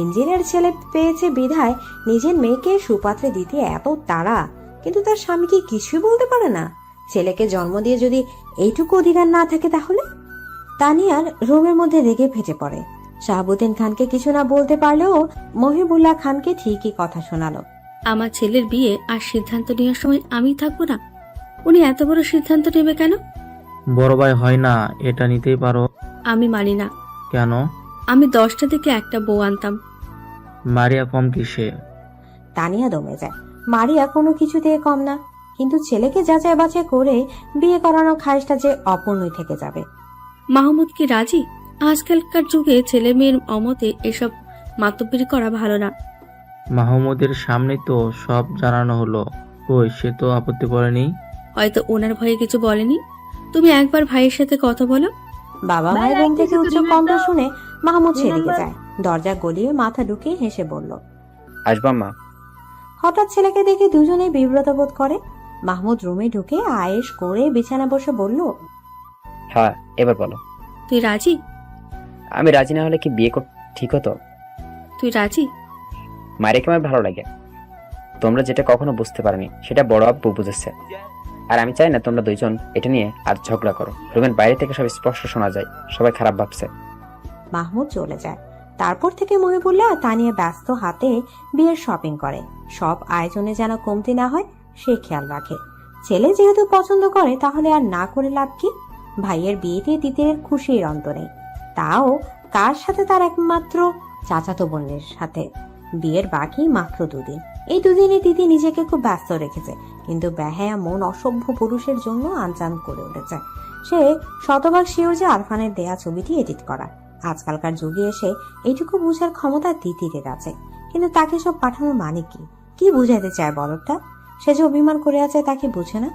ইঞ্জিনিয়ার ছেলে পেয়েছে বিধায় নিজের মেয়েকে সুপাত্রে দিতে এত তাড়া, কিন্তু তার স্বামী কি কিছুই বলতে পারে না? ছেলেকে জন্ম দিয়ে যদি এইটুকু অধিকার না থাকে, তাহলে তানিয়ার রুমের মধ্যে রেগে ফেটে পড়ে। শাহাবুদ্দিন খানকে কিছু না বলতে পারলেও মহিবুল্লাহ খানকে ঠিকই কথা শোনালো। আমার ছেলের বিয়ে আর সিদ্ধান্ত নেওয়ার সময় আমি থাকবো না? উনি এত বড় সিদ্ধান্ত নেবে কেন? বড় ভাই হয় না, এটা নিতেই পারো। আমি মানি না। কেন? আমি 10টা থেকে একটা বউ আনতাম। মারিয়া কম কিসে? তানিয়া দমে যায়। মারিয়া কোনো কিছু দিয়ে কম না, কিন্তু ছেলেকে যাচাই বাছাই করে বিয়ে করানোর খায়েশটা যে অপূর্ণই থেকে যাবে। মাহমুদ কি রাজি? আজকালকার যুগে ছেলে মেয়ের অমতে এসব মাতব্বরি করা ভালো না। মাহমুদের সামনে তো সব জানানো হলো, কই সে তো আপত্তি করেনি। হয়তো ওনার ভয়ে কিছু বলেনি। তুমি একবার ভাইয়ের সাথে কথা বলো। বাবা মায়ের রুম থেকে উচ্চ কণ্ঠ শুনে মাহমুদ সেদিকে যায়। দরজা গলিয়ে মাথা ঢুকিয়ে হেসে বলল, আসবা মা। হঠাৎ ছেলেকে দেখে দুজনেই বিব্রত বোধ করে। মাহমুদ রুমে ঢুকে আয়েশ করে বিছানা বসে বলল, হ্যাঁ, এবার বলো। তুই রাজি? আমি রাজি না হলে কি বিয়ে ঠিক হতো? তুই রাজি? মারিয়াকে আমার ভালো লাগে। তোমরা যেটা কখনো বুঝতে পারোনি, সেটা বড় আব্বু বুঝেছে। আর আমি চাই না তোমরা দুইজন এটা নিয়ে আর ঝগড়া করো। রুমের বাইরে থেকে সব স্পষ্ট শোনা যায়, সবাই খারাপ ভাবছে। মাহমুদ চলে যায়। তারপর থেকে মহিবুল্লাহ তানিয়া ব্যস্ত হাতে বিয়ের শপিং করে। সব আয়োজনে যেন কমতি না হয় সে খেয়াল রাখে। ছেলে যেহেতু পছন্দ করে, তাহলে আর না করে লাভ কি? ভাইয়ের বিয়েতে তিতিরের খুশির অন্ত নেই, তাও কার সাথে? তার একমাত্র চাচাতো বোনের সাথে। বিয়ের বাকি মাত্র 2 দিন। এই 2 দিনে তিতি নিজেকে খুব ব্যস্ত রেখেছে, কিন্তু বেহায়া মন অসভ্য পুরুষের জন্য আনচান করে উঠেছে। সে শতভাগ শিওর যে আরফানের দেয়া ছবিটি এডিট করা। আজকালকার যুগে এসে এইটুকু বুঝার ক্ষমতা তিতিরের আছে, কিন্তু তাকে সব পাঠানোর মানে কি? কি বুঝাইতে চায় বলটা? সে যে অভিমান করে আছে তাকে বুঝে না?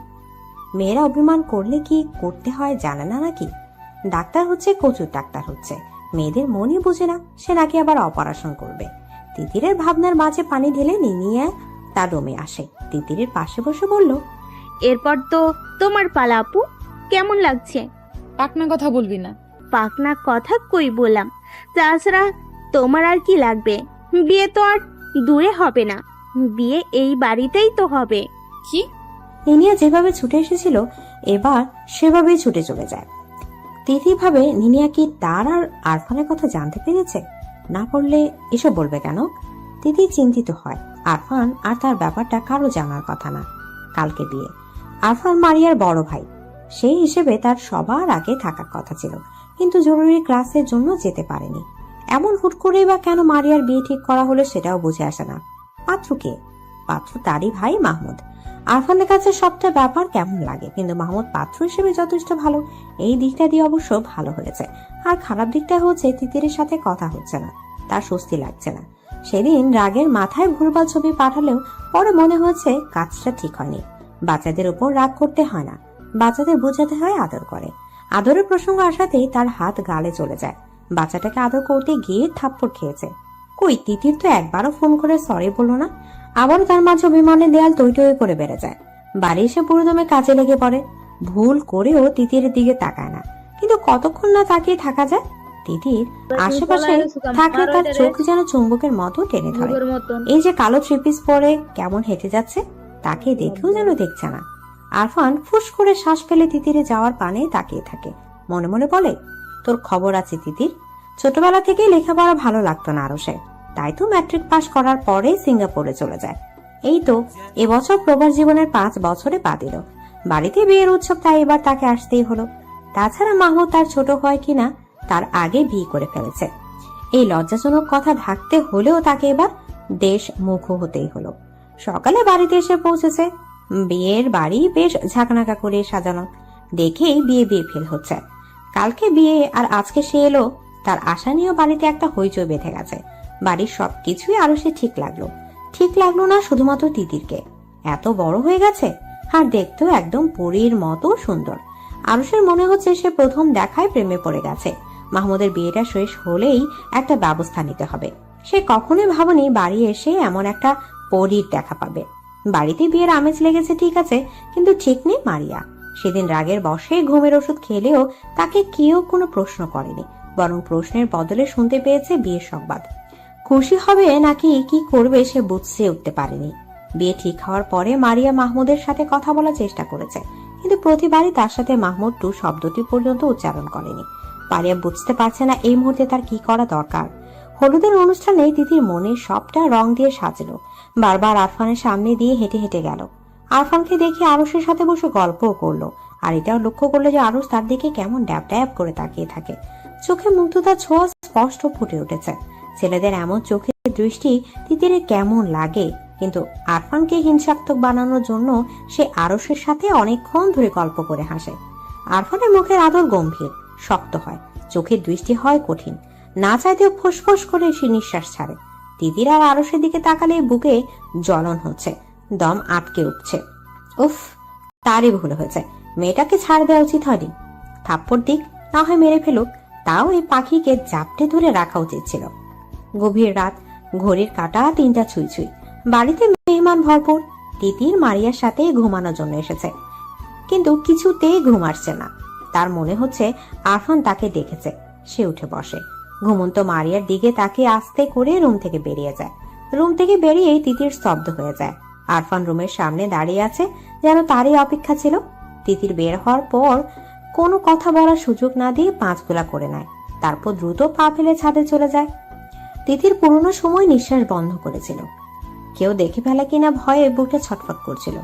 মেয়েরা অভিমান করলে কি করতে হয় জানে না নাকি? ডাক্তার হচ্ছে, কচুর ডাক্তার হচ্ছে, মেয়েদের মনই বুঝে না, সে নাকি আবার অপারেশন করবে। তিতিরের ভাবনার মাঝে পানি ঢেলে নিনিয়া তার রুমে আসে। তিতিরের পাশে বসে বলল, এরপর তো তোমার পালা আপু, কেমন লাগছে? পাকনা কথা বলবি না। পাকনা কথা কই বললাম। তাছাড়া তোমার আর কি লাগবে? বিয়ে তো আর দূরে হবে না, বিয়ে এই বাড়িতেই তো হবে। কি? নিনিয়া যেভাবে ছুটে এসেছিল এবার সেভাবেই ছুটে চলে যায়। তিথি ভাবে নিনিয়া কি তার আর আরফানের কথা জানতে পেরেছে? না বললে এসব বলবে কেন? তিথি চিন্তিত হয়। আরফান আর তার ব্যাপারটা কারো জানার কথা না, কালকে বিয়ে। আরফান মারিয়ার বড় ভাই, সেই হিসেবে তার সবার আগে থাকার কথা ছিল, কিন্তু জরুরি ক্লাসের জন্য যেতে পারেনি। এমন হুট করেই বা কেন মারিয়ার বিয়ে ঠিক করা হলো সেটাও বুঝে আসে না। পাত্র কে? পাত্র তারই ভাই মাহমুদ। আরফানের কাছে সবটা ব্যাপার কেমন লাগে, কিন্তু মাহমুদ পাত্র হিসেবে যথেষ্ট ভালো। এই দিকটা দিয়ে অবশ্য ভালো হয়েছে। আর খারাপ দিকটা হচ্ছে তিতিরের সাথে কথা হচ্ছে না, তার স্বস্তি লাগছে না। সেদিন রাগের মাথায় ভুলভাল ছবি পাঠালেও পরে মনে হয়েছে কাজটা ঠিক হয়নি। বাচ্চাদের উপর রাগ করতে হয় না, বাচ্চাদের বোঝাতে হয় আদর করে। আদরের প্রসঙ্গ আসাতেই তার হাত গালে চলে যায়। বাচ্চাটাকে আদর করতে গিয়ে থাপ্পড় খেয়েছে। কই, তিতির তো একবারও ফোন করে সরি বললো না। আবারও তার মাঝে অভিমানের দেয়াল টই টই করে বেড়ে যায়। বাড়ি এসে পুরোদমে কাজে লেগে পড়ে। ভুল করেও তিতিরের দিকে তাকায় না, কিন্তু কতক্ষণ না তাকিয়ে থাকা যায়। তিতির আশেপাশে থাকলে তার চোখ যেন চুম্বকের মতো টেনে ধরে। এই যে কালো থ্রিপিস পরে কেমন হেঁটে যাচ্ছে, তাকে দেখেও যেন দেখছে না। আরফান ফুস করে শ্বাস ফেলে তিতিরে যাওয়ার পানে তাকিয়ে থাকে। মনে মনে বলে, তোর খবর আছে তিতির। ছোটবেলা থেকেই লেখাপড়া ভালো লাগতো না আরশের, তাই তো ম্যাট্রিক পাশ করার পরে সিঙ্গাপুরে চলে যায়। এই তো এবছর প্রবাস জীবনের 5 বছরে পা দিল। বাড়িতে বিয়ের উৎসব, তাই এবার তাকে আসতেই হলো। তাছাড়া মাহমুদ তার ছোট হয় কিনা তার আগে বিয়ে করে ফেলেছে। এই লজ্জাজনক কথা ঢাকতে হলেও তাকে এবার দেশ মুখ হতেই হলো। সকালে বাড়িতে এসে পৌঁছেছে। বিয়ের বাড়ি বেশ ঝাঁকনাকা করে সাজানো, দেখেই বিয়ে বিয়ে ফিল হচ্ছে। কালকে বিয়ে আর আজকে সে এলো, তার আশা নিয়েও বাড়িতে একটা হইচই বেঁধে গেছে। বাড়ির সবকিছুই আরো সে ঠিক লাগলো না শুধুমাত্র তিতিরকে। এত বড় হয়ে গেছে আর দেখতেও একদম পরীর মতো সুন্দর। আরুষের মনে হচ্ছে সে প্রথম দেখায় প্রেমে পড়ে গেছে। মাহমুদের বিয়েটা শেষ হলেই একটা ব্যবস্থা নিতে হবে। সে কখনোই ভাবেনি বাড়ি এসে এমন একটা পরীর দেখা পাবে। বাড়িতে বিয়ের আমেজ লেগেছে ঠিক আছে, কিন্তু ঠিক নেই মারিয়া। সেদিন রাগের বশে ঘুমের ওষুধ খেলেও তাকে কেউ কোনো প্রশ্ন করেনি, বরং প্রশ্নের বদলে শুনতে পেয়েছে বিয়ের সংবাদ। খুশি হবে নাকি কি করবে সে বুঝতে উঠতে পারেনি। বিয়ে ঠিক হওয়ার পরে মারিয়া মাহমুদের সাথে কথা বলার চেষ্টা করেছে, কিন্তু প্রতিবারই তার সাথে মাহমুদ টু শব্দটি পর্যন্ত উচ্চারণ করেনি। মারিয়া বুঝতে পারছে না এই মুহূর্তে তার কি করা দরকার। হলুদের অনুষ্ঠানে তিতির মনে সবটা রং দিয়ে সাজলো। বারবার আরফানের সামনে দিয়ে হেঁটে হেঁটে গেল। আরফানকে দেখে আরুষের সাথে বসে গল্পও করলো, আর এটাও লক্ষ্য করলো যে আরুষ তার দিকে কেমন ড্যাব ড্যাব করে তাকিয়ে থাকে। চোখে মুগ্ধতার ছোঁয়া স্পষ্ট ফুটে উঠেছে। ছেলেদের এমন চোখের দৃষ্টি তিতিরের কেমন লাগে, কিন্তু আরফানকে হিংসাত্মক বানানোর জন্য সে আরুষের সাথে অনেকক্ষণ ধরে গল্প করে হাসে। আরফানের মুখের আদর গম্ভীর, শক্ত হয়, চোখের দৃষ্টি হয় কঠিন। না চাইতেও ফোঁস করে সে নিঃশ্বাস ছাড়ে। তিতির আর আরুষের দিকে তাকালে বুকে জ্বলন হচ্ছে, দম আটকে উঠছে। উফ, তারই ভুল হয়েছে, মেয়েটাকে ছাড় দেওয়া উচিত হয়নি। থাপ্পড় দিক না হয় মেরে ফেলুক, তাও এই পাখিকে জাপটে ধরে রাখা উচিত ছিল। গভীর রাত, ঘড়ির কাঁটা 3টা ছুঁই ছুঁই। বাড়িতে মেহমান ভরপুর। তিতির মারিয়ার সাথে ঘুমানোর জন্য এসেছে, কিন্তু কিছুতেই ঘুম আসছে না। তার মনে হচ্ছে আরফান তাকে দেখেছে। সে উঠে বসে, ঘুমন্ত মারিয়ার দিকে তাকিয়ে আস্তে করে রুম থেকে বেরিয়ে যায়। রুম থেকে বেরিয়ে তিতির স্তব্ধ হয়ে যায়। আরফান রুমের সামনে দাঁড়িয়ে আছে, যেন তারই অপেক্ষা ছিল। তিতির বের হওয়ার পর কোনো কথা বলার সুযোগ না দিয়ে 5 গোলা করে নেয়, তারপর দ্রুত পা ফেলে ছাদে চলে যায়। তিতির পুরোনো সময় নিঃশ্বাস বন্ধ করেছিল। কেউ দেখে ফেলে কিনা ভয়ে বুকটা ছটফট করছিল।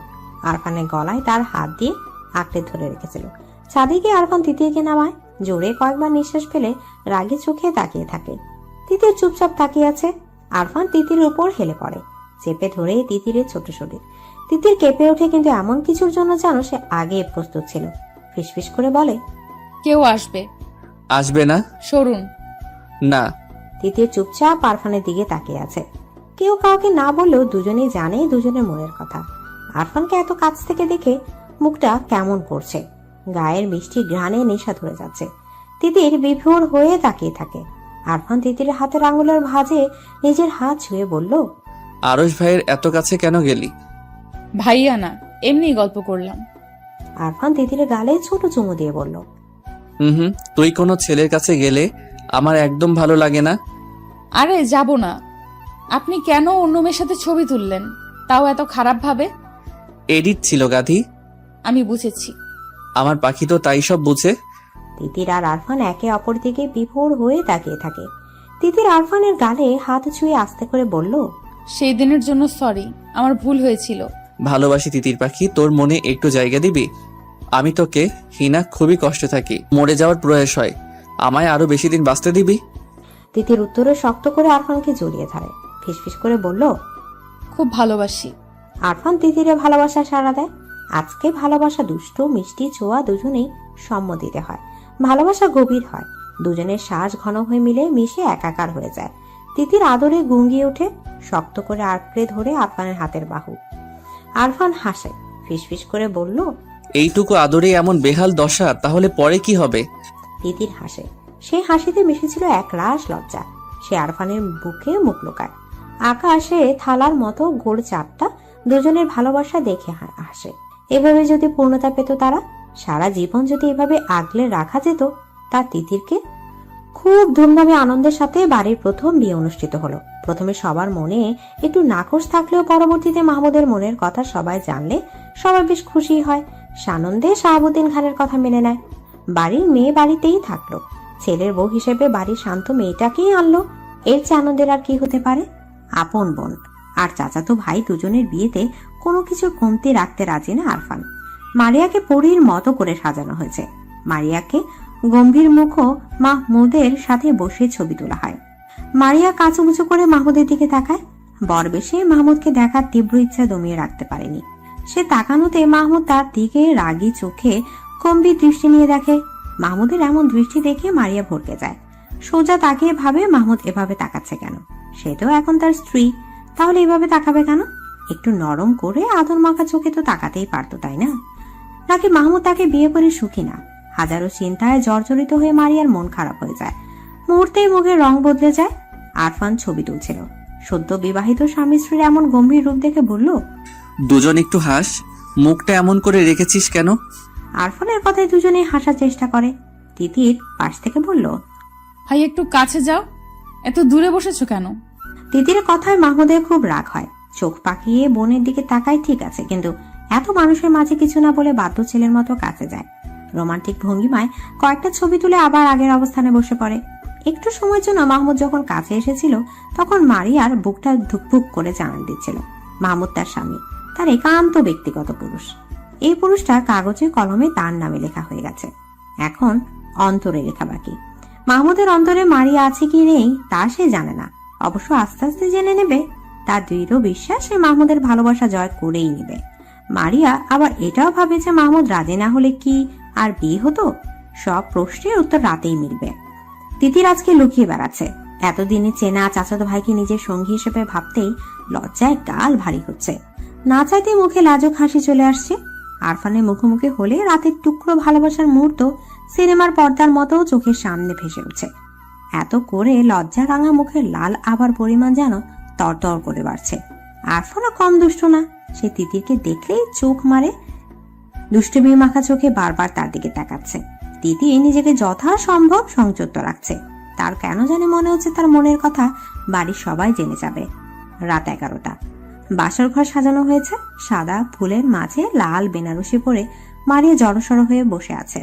আরফানের গলায় তার হাত দিয়ে আঁকড়ে ধরে রেখেছিল। ছাদে গিয়ে আরফান তিতিরকে নামায়। জোরে কয়েকবার নিঃশ্বাস ফেলে রাগে চোখে তাকিয়ে থাকে। তিতির চুপচাপ তাকিয়ে আছে। আরফান তিতিরের উপর হেলে পড়ে, চেপে ধরে তিতিরের ছোট শরীর। তিতির কেঁপে ওঠে, কিন্তু এমন কিছুর জন্য যেন সে আগে প্রস্তুত ছিল। ফিসফিস করে বলে, কেউ আসবে। আসবে না? সরুন। না। তিতির চুপচাপ আরফানের দিকে তাকিয়ে আছে। কেউ কাউকে না বললেও দুজনেই জানে দুজনের মনের কথা। আরফানকে এত কাছ থেকে দেখে মুখটা কেমন করছে, গায়ের মিষ্টি ঘ্রাণে নেশা ধরে যাচ্ছে। তিতির বিভোর হয়ে তাকিয়ে থাকে। আরফান তিতিরের হাতের আঙুলের ভাঁজে নিজের হাত ছুঁয়ে বলল, আরশ ভাইয়ের এত কাছে কেন গেলি? ভাইয়া না, এমনি গল্প করলাম। আরফান তিতিরের গালে ছোট চুমু দিয়ে বলল, তুই কোনো ছেলের কাছে গেলে আমার একদম ভালো লাগে না। আরে যাব না। আপনি কেন অন্য মেয়ের সাথে ছবি তুললেন, তাও এত খারাপ ভাবে? এডিট ছিল গাধি। আমি বুঝেছি। আমার পাখি তো তাই সব বুঝে। তিতির আর আরফান একে অপর দিকে বিভোর হয়ে তাকিয়ে থাকে। তিতির আরফানের গালে হাত ছুঁয়ে আস্তে করে বলল, সেই দিনের জন্য সরি, আমার ভুল হয়েছিল। ভালোবাসি তিতির পাখি, তোর মনে একটু জায়গা দিবি? আমি তোকে হিনা খুবই কষ্টে থাকি, মরে যাওয়ার প্রয়াস হয়, আমায় আরো বেশি দিন বাঁচতে দিবি? তিতির উত্তরে শক্ত করে আরফানকে জড়িয়ে ধরে, ফিসফিস করে বলল, খুব ভালোবাসি। আরফান তিতিরে ভালোবাসা সাড়া দেয়। আজকে ভালোবাসা দুষ্টু মিষ্টি ছোঁয়া দুজনেই সম্মতিতে হয়, ভালোবাসা গভীর হয়, দুজনের শ্বাস ঘন হয়ে মিলে মিশে একাকার হয়ে যায়। তিতির আদরে গুঙ্গিয়ে ওঠে, শক্ত করে আঁকড়ে ধরে আরফানের হাতের বাহু। আরফান হাসে, ফিসফিস করে বলল, এইটুকু আদরে এমন বেহাল দশা, তাহলে পরে কি হবে? তিতির হাসে, সে হাসিতে মিশেছিল এক রাশ লজ্জা। সে আরফানের বুকে মুখ লুকায়। আকাশে থালার মতো গোল চাঁদটা দুজনের ভালোবাসা দেখে হাসে। এভাবে যদি পূর্ণতা পেত তারা, সারা জীবন যদি এভাবে আগলে রাখা যেত, তার তিতিরকে। খুব ধুমধামে আনন্দের সাথে বাড়ির প্রথম বিয়ে অনুষ্ঠিত হলো। প্রথমে সবার মনে একটু নাকশ থাকলেও পরবর্তীতে মাহমুদের মনের কথা সবাই জানলে সবাই বেশ খুশি হয়। সানন্দে শাহাবুদ্দিন খানের কথা মেনে নেয়। বাড়ির মেয়ে বাড়িতেই থাকলো, ছেলের বউ হিসেবে বাড়ির শান্ত মেয়েটাকেই আনলো। এর চেয়ে আনন্দের আর কি হতে পারে? আপন বোন আর চাচাতো ভাই দুজনের বিয়েতে কোনো কিছু কমতি রাখতে রাজি না আরফান। মারিয়াকে পরীর মতো করে সাজানো হয়েছে। মারিয়াকে গম্ভীর মুখ মাহমুদের সাথে বসে ছবি তোলা হয়। মারিয়া কাঁচুমুচু করে মাহমুদের দিকে তাকায়। বরবেশে মাহমুদকে দেখার তীব্র ইচ্ছা দমিয়ে রাখতে পারেনি। সে তাকানোতে মাহমুদ তার দিকে রাগী চোখে গম্ভীর দৃষ্টি নিয়ে দেখে। মাহমুদের এমন দৃষ্টি দেখে মারিয়া ভরকে যায়। সোজা তাকিয়ে ভাবে, মাহমুদ এভাবে তাকাচ্ছে কেন? সে তো এখন তার স্ত্রী, তাহলে এভাবে তাকাবে কেন? একটু নরম করে আদর মাখা চোখে তো তাকাতেই পারতো, তাই না? নাকি মাহমুদ তাকে বিয়ে করে সুখী না? হাজারো চিন্তায় জর্জরিত হয়ে মারিয়ার মন খারাপ হয়ে যায়। মুহূর্তেই মুখের রং বদলে যায়। আরফান ছবি তুলছিল। সদ্য বিবাহিত স্বামী স্ত্রীর এমন গম্ভীর রূপ দেখে বলল, দুজন একটু হাস, মুখটা এমন করে রেখেছিস কেন? আরফানের কথায় দুজনেই হাসার চেষ্টা করে। তিতির পাশ থেকে বলল, ভাই একটু কাছে যাও, এত দূরে বসেছো কেন? তিতির কথায় মাহমুদের খুব রাগ হয়। চোখ পাকিয়ে বোনের দিকে তাকায়, ঠিক আছে, কিন্তু এত মানুষের মাঝে কিছু না বলে বাধ্য ছেলের মতো কাছে যায়। রোমান্টিক ভঙ্গিমায় কয়েকটা ছবি তুলে আবার আগের অবস্থানে বসে পড়ে। একটু সময়ের জন্য মাহমুদ যখন কাছে এসেছিল, তখন মারিয়ার বুকটা ধুকপুক করে জানান দিচ্ছিল মাহমুদ তার স্বামী, তার একান্ত ব্যক্তিগত পুরুষ। এই পুরুষটা কাগজে কলমে তার নামে লেখা হয়ে গেছে, এখন অন্তরে লেখা বাকি। মাহমুদের অন্তরে মারিয়া আছে কি নেই তা সে জানে না, অবশ্য আস্তে আস্তে জেনে নেবে। তার দৃঢ় বিশ্বাস সে মাহমুদের ভালোবাসা জয় করেই নেবে। মারিয়া আবার এটাও ভাবে যে মাহমুদ রাজি না হলে কি আর বিয়ে হতো? সব প্রশ্নের উত্তর রাতেই মিলবে। তিতির আজকে লুকিয়ে বেড়াচ্ছে। এতদিনে চেনা চাচাতো ভাইকে নিজের সঙ্গী হিসেবে ভাবতেই লজ্জায় গাল ভারী হচ্ছে। না চাইতে মুখে লাজুক হাসি চলে আসছে। আরফানের মুখোমুখি হলে রাতের টুকরো ভালোবাসার মুহূর্ত সিনেমার পর্দার মতো চোখের সামনে ভেসে উঠছে। এত করে লজ্জা রাঙা মুখের লাল আবার পরিমাণ যেন তরতর করে বাড়ছে। আরফানও কম দুষ্ট না, সে তিতিরকে দেখলেই চোখ মারে। দুষ্টুমি মাখা চোখে বারবার তার দিকে তাকাচ্ছে। তিতি নিজেকে যথাসম্ভব সংযত রাখছে। তার কেন জানি মনে হচ্ছে তার মনের কথা বাড়ির সবাই জেনে যাবে। রাত 11টা। বাসর ঘর সাজানো হয়েছে। সাদা ফুলের মাঝে লাল বেনারসি পরে মারিয়া জড়সড় হয়ে বসে আছে।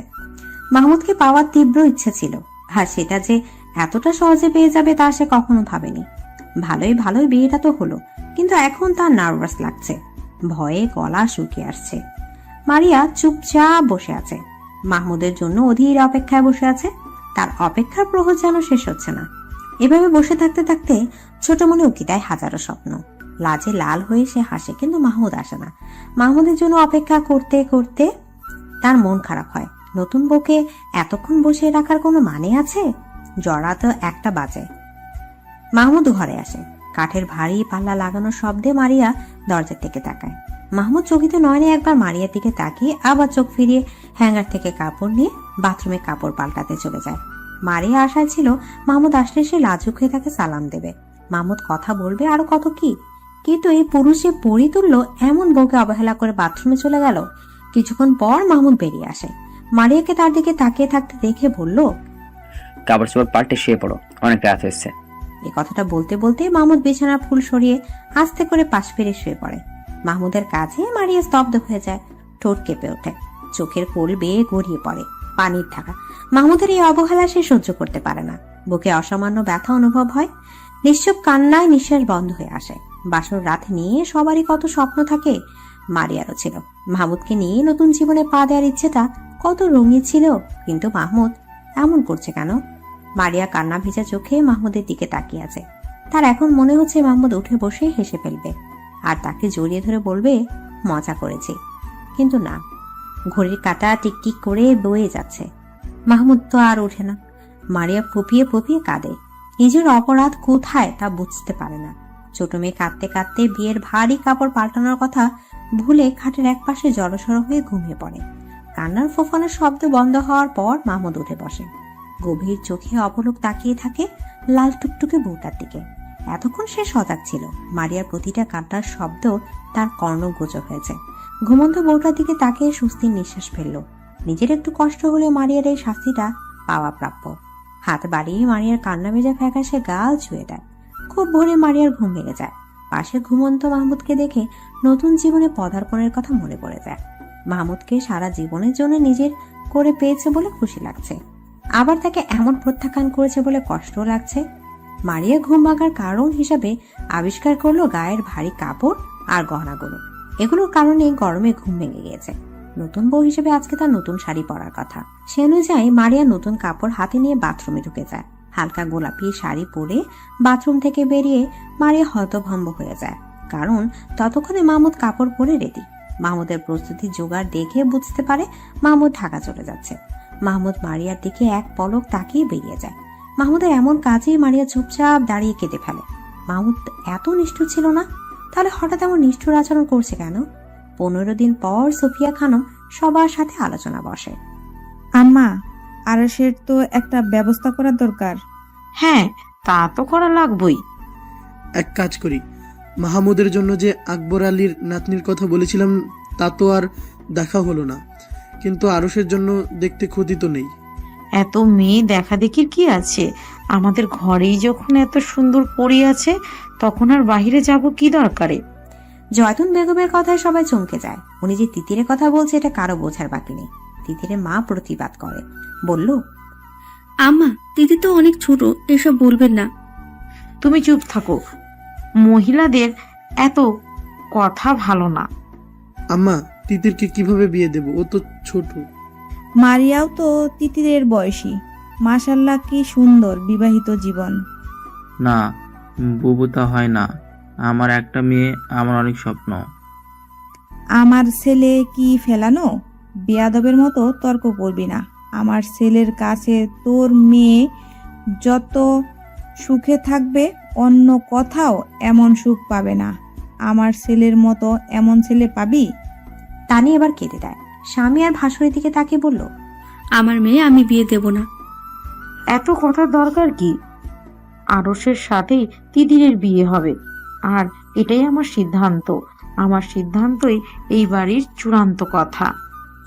মাহমুদকে পাওয়ার তীব্র ইচ্ছে ছিল, আর সেটা যে এতটা সহজে পেয়ে যাবে তা সে কখনো ভাবেনি। ভালোই ভালোই বিয়েটা তো হলো, কিন্তু এখন তার নার্ভাস লাগছে, ভয়ে গলা শুকিয়ে আসছে। মারিয়া চুপচাপ বসে আছে, মাহমুদের জন্য অধীর অপেক্ষায় বসে আছে। তার অপেক্ষার প্রহর যেন শেষ হচ্ছে না। এভাবে বসে থাকতে থাকতে ছোট মনে উকিটায় হাজারো স্বপ্ন। লাজে লাল হয়ে সে হাসে, কিন্তু মাহমুদ আসে না। মাহমুদের জন্য অপেক্ষা করতে করতে তার মন খারাপ হয়। নতুন বউকে এতক্ষণ বসে রাখার কোনো মানে আছে? জড়া তো 1টা বাজে। মাহমুদ ঘরে আসে। কাঠের ভারী পাল্লা লাগানোর শব্দে মারিয়া দরজার দিকে তাকায়। মাহমুদ চকিতে নয়নে একবার মারিয়ার দিকে তাকিয়ে আবার চোখ ফিরিয়ে হ্যাঙ্গার থেকে কাপড় নিয়ে বাথরুমে কাপড় পাল্টাতে চলে যায়। মারিয়া আশায় ছিল মাহমুদ আসলে সে লাজুক হয়ে তাকে সালাম দেবে, মাহমুদ কথা বলবে, আরো কত কি। কিন্তু এই পুরুষে পরি তুলল এমন বউকে অবহেলা করে বাথরুমে চলে গেল। কিছুক্ষণ পর মাহমুদ বেরিয়ে আসে। মারিয়াকে তার দিকে তাকিয়ে থাকতে দেখে বলল, কাপড় চোপড় পাল্টে শুয়ে পড়ো, অনেক রাত হয়েছে। এই কথাটা বলতে বলতে মাহমুদ বিছানার ফুল সরিয়ে আস্তে করে পাশ ফিরে শুয়ে পড়ে। মাহমুদের কাছে মারিয়া স্তব্ধ হয়ে যায়, ঠোঁট কেঁপে ওঠে, চোখের কোল বেয়ে গড়িয়ে পড়ে পানির ধারা। মাহমুদের এই অবহেলা সে সহ্য করতে পারে না। বুকে অসামান্য ব্যথা অনুভব হয়। নিশ্চুপ কান্নায় নিঃশ্বাস বন্ধ হয়ে আসে। বাসর রাত নিয়ে সবারই কত স্বপ্ন থাকে। মারিয়ারও ছিল। মাহমুদকে নিয়ে নতুন জীবনে পা দেওয়ার ইচ্ছেটা কত রঙিন ছিল, কিন্তু মাহমুদ এমন করছে কেন? মারিয়া কান্না ভেজা চোখে মাহমুদের দিকে তাকিয়ে আছে। তার এখন মনে হচ্ছে মাহমুদ উঠে বসে হেসে ফেলবে আর তাকে জড়িয়ে ধরে বলবে মজা করেছে, কিন্তু না, ঘড়ির কাঁটা টিকটিক করে বয়ে যাচ্ছে। মাহমুদ তো আর ওঠে না। মারিয়া ফুপিয়ে ফুপিয়ে কাঁদে, নিজের অপরাধ কোথায় তা বুঝতে পারে না। ছোট মেয়ে কাঁদতে কাঁদতে বিয়ের ভারী কাপড় পাল্টানোর কথা ভুলে খাটের এক পাশে জড়সড় হয়ে ঘুমিয়ে পড়ে। কান্নার ফোফানোর শব্দ বন্ধ হওয়ার পর মাহমুদ উঠে বসে। গভীর চোখে অপলক তাকিয়ে থাকে লাল টুকটুকে বউটার দিকে। এতক্ষণ সে সজাগ ছিল। মারিয়ার প্রতিটা কান্নার শব্দ তার কর্ণগোচর হয়েছে। ঘুমন্ত বউটার দিকে তাকিয়ে স্বস্তির নিঃশ্বাস ফেলল। নিজের একটু কষ্ট হলে মারিয়ার এই শাস্তিটা পাওয়া প্রাপ্য। হাত বাড়িয়ে মারিয়ার কান্না ভেজা ফ্যাকাশে গাল ছুঁয়ে দেয়। খুব ভোরে মারিয়ার ঘুম ভেঙে যায়। পাশে ঘুমন্ত মাহমুদকে দেখে নতুন জীবনে পদার্পণের কথা মনে পড়ে যায়। মাহমুদকে সারা জীবনের জন্য নিজের করে পেয়েছে বলে খুশি লাগছে, আবার তাকে এমন প্রত্যাখ্যান করেছে বলে কষ্টও লাগছে। মারিয়া ঘুম ভাঙার কারণ হিসাবে আবিষ্কার করলো গায়ের ভারী কাপড় আর গহনাগুলো। এগুলোর কারণে গরমে ঘুম ভেঙে গিয়েছে। নতুন বউ হিসেবে আজকে তার নতুন শাড়ি পরার কথা। সে অনুযায়ী মারিয়া নতুন কাপড় হাতে নিয়ে বাথরুমে ঢুকে যায়। হালকা গোলাপি শাড়ি পরে বাথরুম থেকে বেরিয়ে মারিয়া হতভম্ব হয়ে যায়, কারণ ততক্ষণে মাহমুদ কাপড় পরে রেডি। মাহমুদের প্রস্তুতি জোগাড় দেখে বুঝতে পারে মাহমুদ ঢাকা চলে যাচ্ছে। মাহমুদ মারিয়ার দিকে এক পলক তাকিয়ে বেরিয়ে যায়। মাহমুদের এমন কাজেই মারিয়া চুপচাপ দাঁড়িয়ে কেঁদে ফেলে। মাহমুদ এত নিষ্ঠুর ছিল না, তাহলে হঠাৎ এমন নিষ্ঠুর আচরণ করছে কেন? 15 দিন পর সোফিয়া খানম সবার সাথে আলোচনা বসে। আম্মা, আরশের তো একটা ব্যবস্থা করার দরকার। হ্যাঁ, তা তো করা লাগবেই। এক কাজ করি, মাহমুদের জন্য যে আকবর আলীর নাতনির কথা বলেছিলাম তা তো আর দেখা হলো না, কিন্তু আরশের জন্য দেখতে ক্ষতি তো নেই। এত মেয়ে দেখা দেখির কি আছে? আমাদের ঘরেই যখন এত সুন্দর পড়ে আছে, তখন আর বাহিরে যাব কি দরকারে? জয়তুন বেগমের কথায় সবাই চমকে যায়। উনি যে তিতিরের কথা বলছে এটা কারো বোঝার বাকি নেই। তিতিরের মা প্রতিবাদ করে, বলল, আম্মা, দিদি তো অনেক ছোট, এসব বলবেন না। তুমি চুপ থাকো, মহিলাদের এত কথা ভালো না। আম্মা, তিতিরকে কিভাবে বিয়ে দেব? ও তো ছোট। মারিয়াও তো তিতিরের বয়সী। মাশাল্লাহ, কি সুন্দর বিবাহিত জীবন। না, বুবু তা হয় না। আমার একটা মেয়ে, আমার অনেক স্বপ্ন। আমার ছেলে কি ফেলানো? বেয়াদবের মতো তর্ক করবি না। আমার ছেলের কাছে তোর মেয়ে যত সুখে থাকবে, অন্য কোথাও এমন সুখ পাবে না। আমার ছেলের মতো এমন ছেলে পাবি? তানি এবার কেঁদে দেয়। স্বামী আর ভাসুরের দিকে তাকিয়ে বলল, আমার মেয়ে আমি বিয়ে দেব না। এত কথার দরকার কি? আরশের সাথেই তিতিরের বিয়ে হবে, আর এটাই আমার সিদ্ধান্ত। আমার সিদ্ধান্তই এই বাড়ির চূড়ান্ত কথা।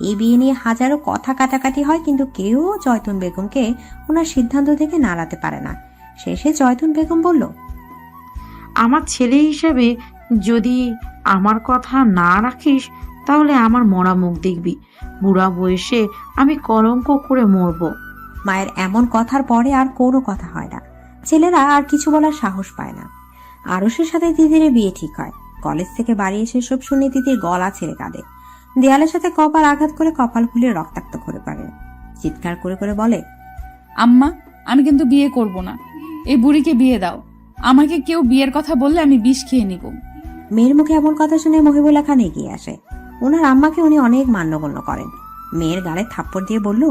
এই বিয়ে নিয়ে হাজারো কথা কাটাকাটি হয়, কিন্তু কেউ জয়তুন বেগমকে ওনার সিদ্ধান্ত থেকে নাড়াতে পারে না। শেষে জয়তুন বেগম বলল, আমার ছেলে হিসেবে যদি আমার কথা না রাখিস, তাহলে আমার মরা মুখ দেখবি। বুড়া বয়সে আমি কলঙ্ক করে মরব। মায়ের এমন কথার পরে আর কোনো কথা হয় না। ছেলেরা আর কিছু বলার সাহস পায় না। আরশের সাথে তিতিরের বিয়ে ঠিক হয়। কলেজ থেকে বাড়ি এসে সব শুনে তিতির গলা ছেড়ে কাঁদে। দেয়ালের সাথে কপাল আঘাত করে কপাল ফুলে রক্তাক্ত করে পারে। চিৎকার করে করে বলে, আম্মা, আমি কিন্তু বিয়ে করব না। এই বুড়িকে বিয়ে দাও। আমাকে কেউ বিয়ের কথা বললে আমি বিষ খেয়ে নিব। মেয়ের মুখে এমন কথা শুনে মহিবুল্লাহ খান এগিয়ে আসে। ওনার আম্মাকে উনি অনেক মান্যগণ্য করেন। মেয়ের গালে থাপ্পড় দিয়ে বলল,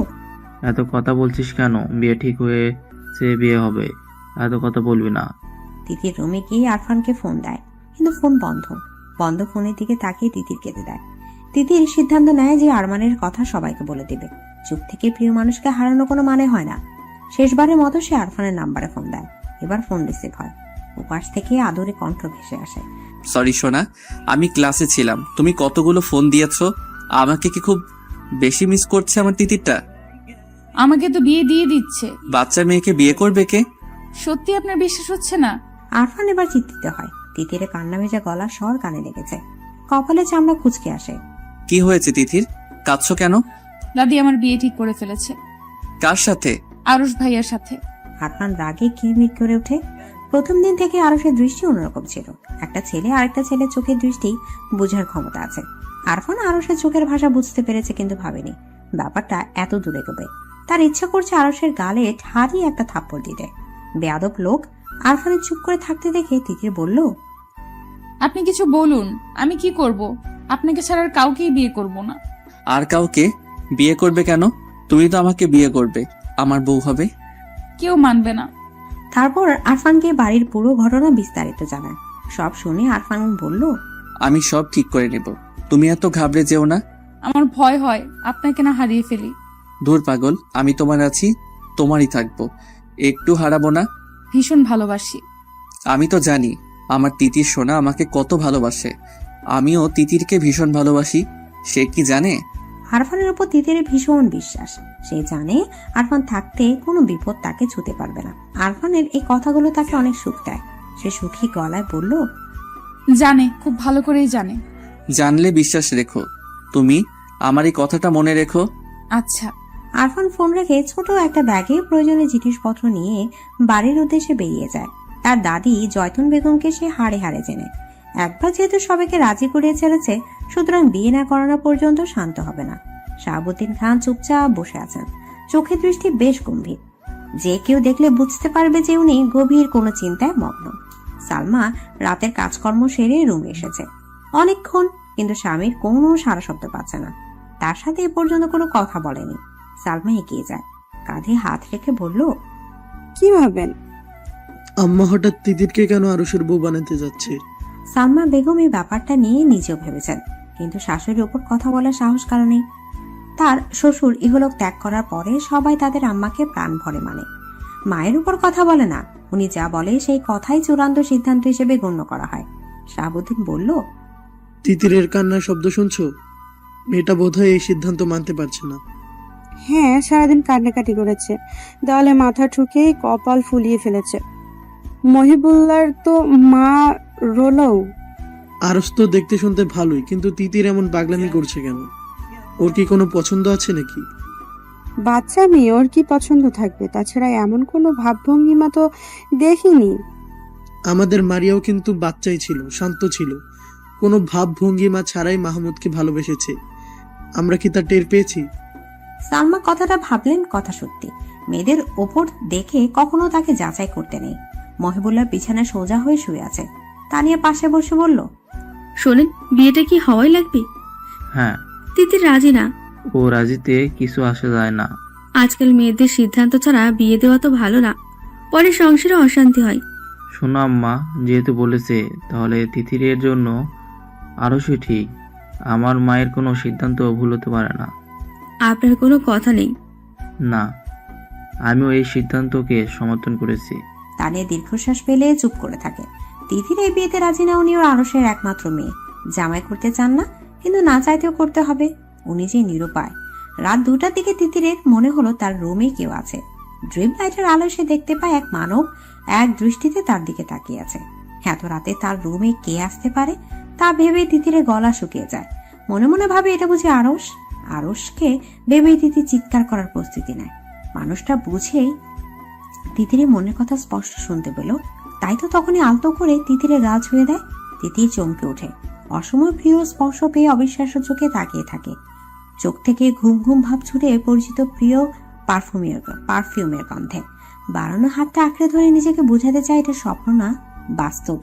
এত কথা বলছিস কেন? বিয়ে ঠিক হয়েছে, বিয়ে হবে, এত কথা বলবি না। তিতির রুমে গিয়ে আরফানকে ফোন দেয়, কিন্তু ফোন বন্ধ। বন্ধ ফোনের দিকে তাকিয়ে তিতির কেঁদে দেয়। তিতির সিদ্ধান্ত নেয় যে আরমানের কথা সবাইকে বলে দেবে। চুপ থেকে প্রিয় মানুষকে হারানো কোনো মানে হয় না। শেষবারের মতো সে আরফানের নাম্বারে ফোন দেয়। এবার ফোন রিসিভ হয়। উপাস থেকে আদরে কণ্ঠ ভেসে আসে, সরি সোনা, আমি ক্লাসে ছিলাম। তুমি কতগুলো ফোন দিয়েছো। আমাকে কি খুব বেশি মিস করছে আমার তিতিরটা? আমাকে তো বিয়ে দিয়ে দিচ্ছে। বাচ্চা মেয়েকে বিয়ে করবে কে? সত্যি আপনার বিশ্বাস হচ্ছে না? আরফান এবার চিন্তিত হয়। তিতিরে কান্না ভেজা গলার স্বর কানে লেগেছে। কপালে চামড়া কুচকে আসে। কি হয়েছে তিতির? কাঁদছো কেন? দাদি আমার বিয়ে ঠিক করে ফেলেছে। কার সাথে? আরশ ভাইয়ার সাথে। আরফান রাগে কিরমির করে ওঠে। প্রথম দিন থেকে আরশের দৃষ্টি অন্যরকম ছিল। একটা ছেলে আরেকটা ছেলের চোখের দৃষ্টি বোঝার ক্ষমতা আছে। আরফান আরশের চোখের ভাষা বুঝতে পেরেছে, কিন্তু ভাবেনি ব্যাপারটা এত দূরে এগোবে। তার ইচ্ছা করছে আরশের গালে ঠাড়ি একটা থাপ্পড় দিতে। বেয়াদব লোক। আরফানের চুপ করে থাকতে দেখে তিতির বলল, আপনি কিছু বলুন, আমি কি করব? আপনাকে ছাড়া আর কাউকেই বিয়ে করব না। আর কাউকে বিয়ে করবে কেন? তুমি তো আমাকে বিয়ে করবে, আমার বউ হবে। কেউ মানবে না। তারপর আরফানকে বাড়ির পুরো ঘটনা বিস্তারিত জানায়। সব শুনে আরফান বলল, আমি সব ঠিক করে নেব, তুমি এত ঘাবড়ে যেও না। আমার ভয় হয় আপনাকে না হারিয়ে ফেলি। ধুর পাগল, আমি তোমার আছি, তোমারই থাকবো, একটু হারাবো না। ভীষণ ভালোবাসি। আমি তো জানি আমার তিতির সোনা আমাকে কত ভালোবাসে, আমিও তিতিরকে ভীষণ ভালোবাসি। সে কি জানে? আরফানের উপর তিতিরের ভীষণ বিশ্বাস। সে জানে আরফান থাকতে কোনো বিপদ তাকে ছুঁতে পারবে না। আরফানের এই কথাগুলো তাকে অনেক সুখ দেয়। সে সুখী গলায় বলল, জানে, খুব ভালো করেই জানে। জানলে বিশ্বাস রেখো, তুমি আমার এই কথাটা মনে রেখো। আচ্ছা। আরফান ফোন রেখে ছোট একটা ব্যাগে প্রয়োজনীয় জিনিসপত্র নিয়ে বাড়ির উদ্দেশ্যে বেরিয়ে যায়। তার দাদি জয়তুন বেগমকে সে হাড়ে হাড়ে চেনে। একবার যেহেতু সবাইকে রাজি করিয়ে ছেড়েছে, সুতরাং বিয়ে না করানো পর্যন্ত শান্ত হবে না। শাহাবুদ্দিন খান চুপচাপ বসে আছেন, চোখের দৃষ্টি বেশ গম্ভীর। যে কেউ দেখলে বুঝতে পারবে যে উনি গভীর কোনো চিন্তায় মগ্ন। সালমা রাতের কাজকর্ম সেরে রুমে এসেছে অনেকক্ষণ, কিন্তু স্বামীর কোনো সারা শব্দ পাচ্ছে না। তার সাথে এ পর্যন্ত কোনো কথা বলেনি। সালমা এগিয়ে যায়, কাঁধে হাত রেখে বলল, কি ভাবেন? আম্মা হঠাৎ তিতিরকে কেন আরশের বউ বানাতে যাচ্ছে? সালমা বেগম এই ব্যাপারটা নিয়ে নিজেও ভেবেছেন, কিন্তু শাশুড়ির উপর কথা বলার সাহস কারণে। তার শ্বশুর ইহলোক ত্যাগ করার পরে সবাই তাদের আম্মাকে প্রাণ ভরে মানে। মায়ের উপর কথা বলে না, উনি যা বলে সেই কথাই চূড়ান্ত সিদ্ধান্ত হিসেবে গণ্য করা হয়। শাহাবুদ্দিন বলল, তিতিরের কান্নার শব্দ শুনছো? মেয়েটা বোধহয় এই সিদ্ধান্ত মানতে পারছে না। হ্যাঁ, সারাদিন কান্নাকাটি করেছে, দেওয়ালে মাথা ঠুকে কপাল ফুলিয়ে ফেলেছে। মহিবুল্লার তো মা রোলও। আরশ তো দেখতে শুনতে ভালোই, কিন্তু তিতির এমন পাগলামি করছে কেন? ওর কি কোনো পছন্দ আছে নাকি? বাচ্চা মেয়ে, ওর কি পছন্দ থাকবে? তাছাড়া এমন কোনো ভাবভঙ্গিমা তো দেখিনি। আমাদের মারিয়াও কিন্তু বাচ্চাই ছিল, শান্ত ছিল, কোনো ভাবভঙ্গিমা ছাড়াই মাহমুদকে ভালোবেসেছে। আমরা কি তা টের পেয়েছি? সালমা কথাটা ভাবলেন, কথা সত্যি। মেয়েদের ওপর দেখে কখনো তাকে যাচাই করতে নেই। মহিবুল্লাহ বিছানায় সোজা হয়ে শুয়ে আছে। তানিয়া পাশে বসে বলল, শোনেন, বিয়েটা কি হওয়াই লাগবে? হ্যাঁ। তিতির রাজি না। ও রাজিতে কিছু আসে যায় না। আজকাল মেয়েদের সিদ্ধান্ত ছাড়া বিয়ে দেওয়া তো ভালো না, পরে সংসারে অশান্তি হয়। শোনো আম্মা, যেহেতু বলেছে তাহলে তিতিরের জন্য আরশই ঠিক। আমার মায়ের কোনো সিদ্ধান্ত ভুল হতে পারে না। আপনার কোনো কথা নেই? না, আমিও এই সিদ্ধান্তকে সমর্থন করেছি। তানিয়া দীর্ঘশ্বাস ফেলে চুপ করে থাকে। তিতির এই বিয়েতে রাজি না। উনি ওর আরশের একমাত্র মেয়ে, জামাই করতে চান না, কিন্তু না চাইতেও করতে হবে। উনি যে নিরুপায়। রাত 2টার দিকে তিতিরের মনে হলো তার রুমে কেউ আছে। ড্রিম লাইটের আলো সে দেখতে পায় এক মানব এক দৃষ্টিতে তার দিকে তাকিয়ে আছে। এত রাতে তার রুমে কে আসতে পারে তা ভেবে তিতিরের গলা শুকিয়ে যায়। মনে মনে ভাবে এটা বুঝি আরশ। আরশকে ভেবে তিতির চিৎকার করার প্রস্তুতি নেয়। মানুষটা বুঝেই তিতিরের মনের কথা স্পষ্ট শুনতে পেল, তাই তো তখনই আলতো করে তিতিরের গা ছুঁয়ে দেয়। তিতির চমকে ওঠে। অসময় প্রিয় স্পর্শ পেয়ে অবিশ্বাস্য চোখে তাকিয়ে থাকে। চোখ থেকে ঘুম ঘুম ভাব ছুটে পরিচিত প্রিয় পারফিউমের গন্ধে। বাড়ানো হাতটা আঁকড়ে ধরে নিজেকে বোঝাতে চায় এটা স্বপ্ন না, বাস্তব।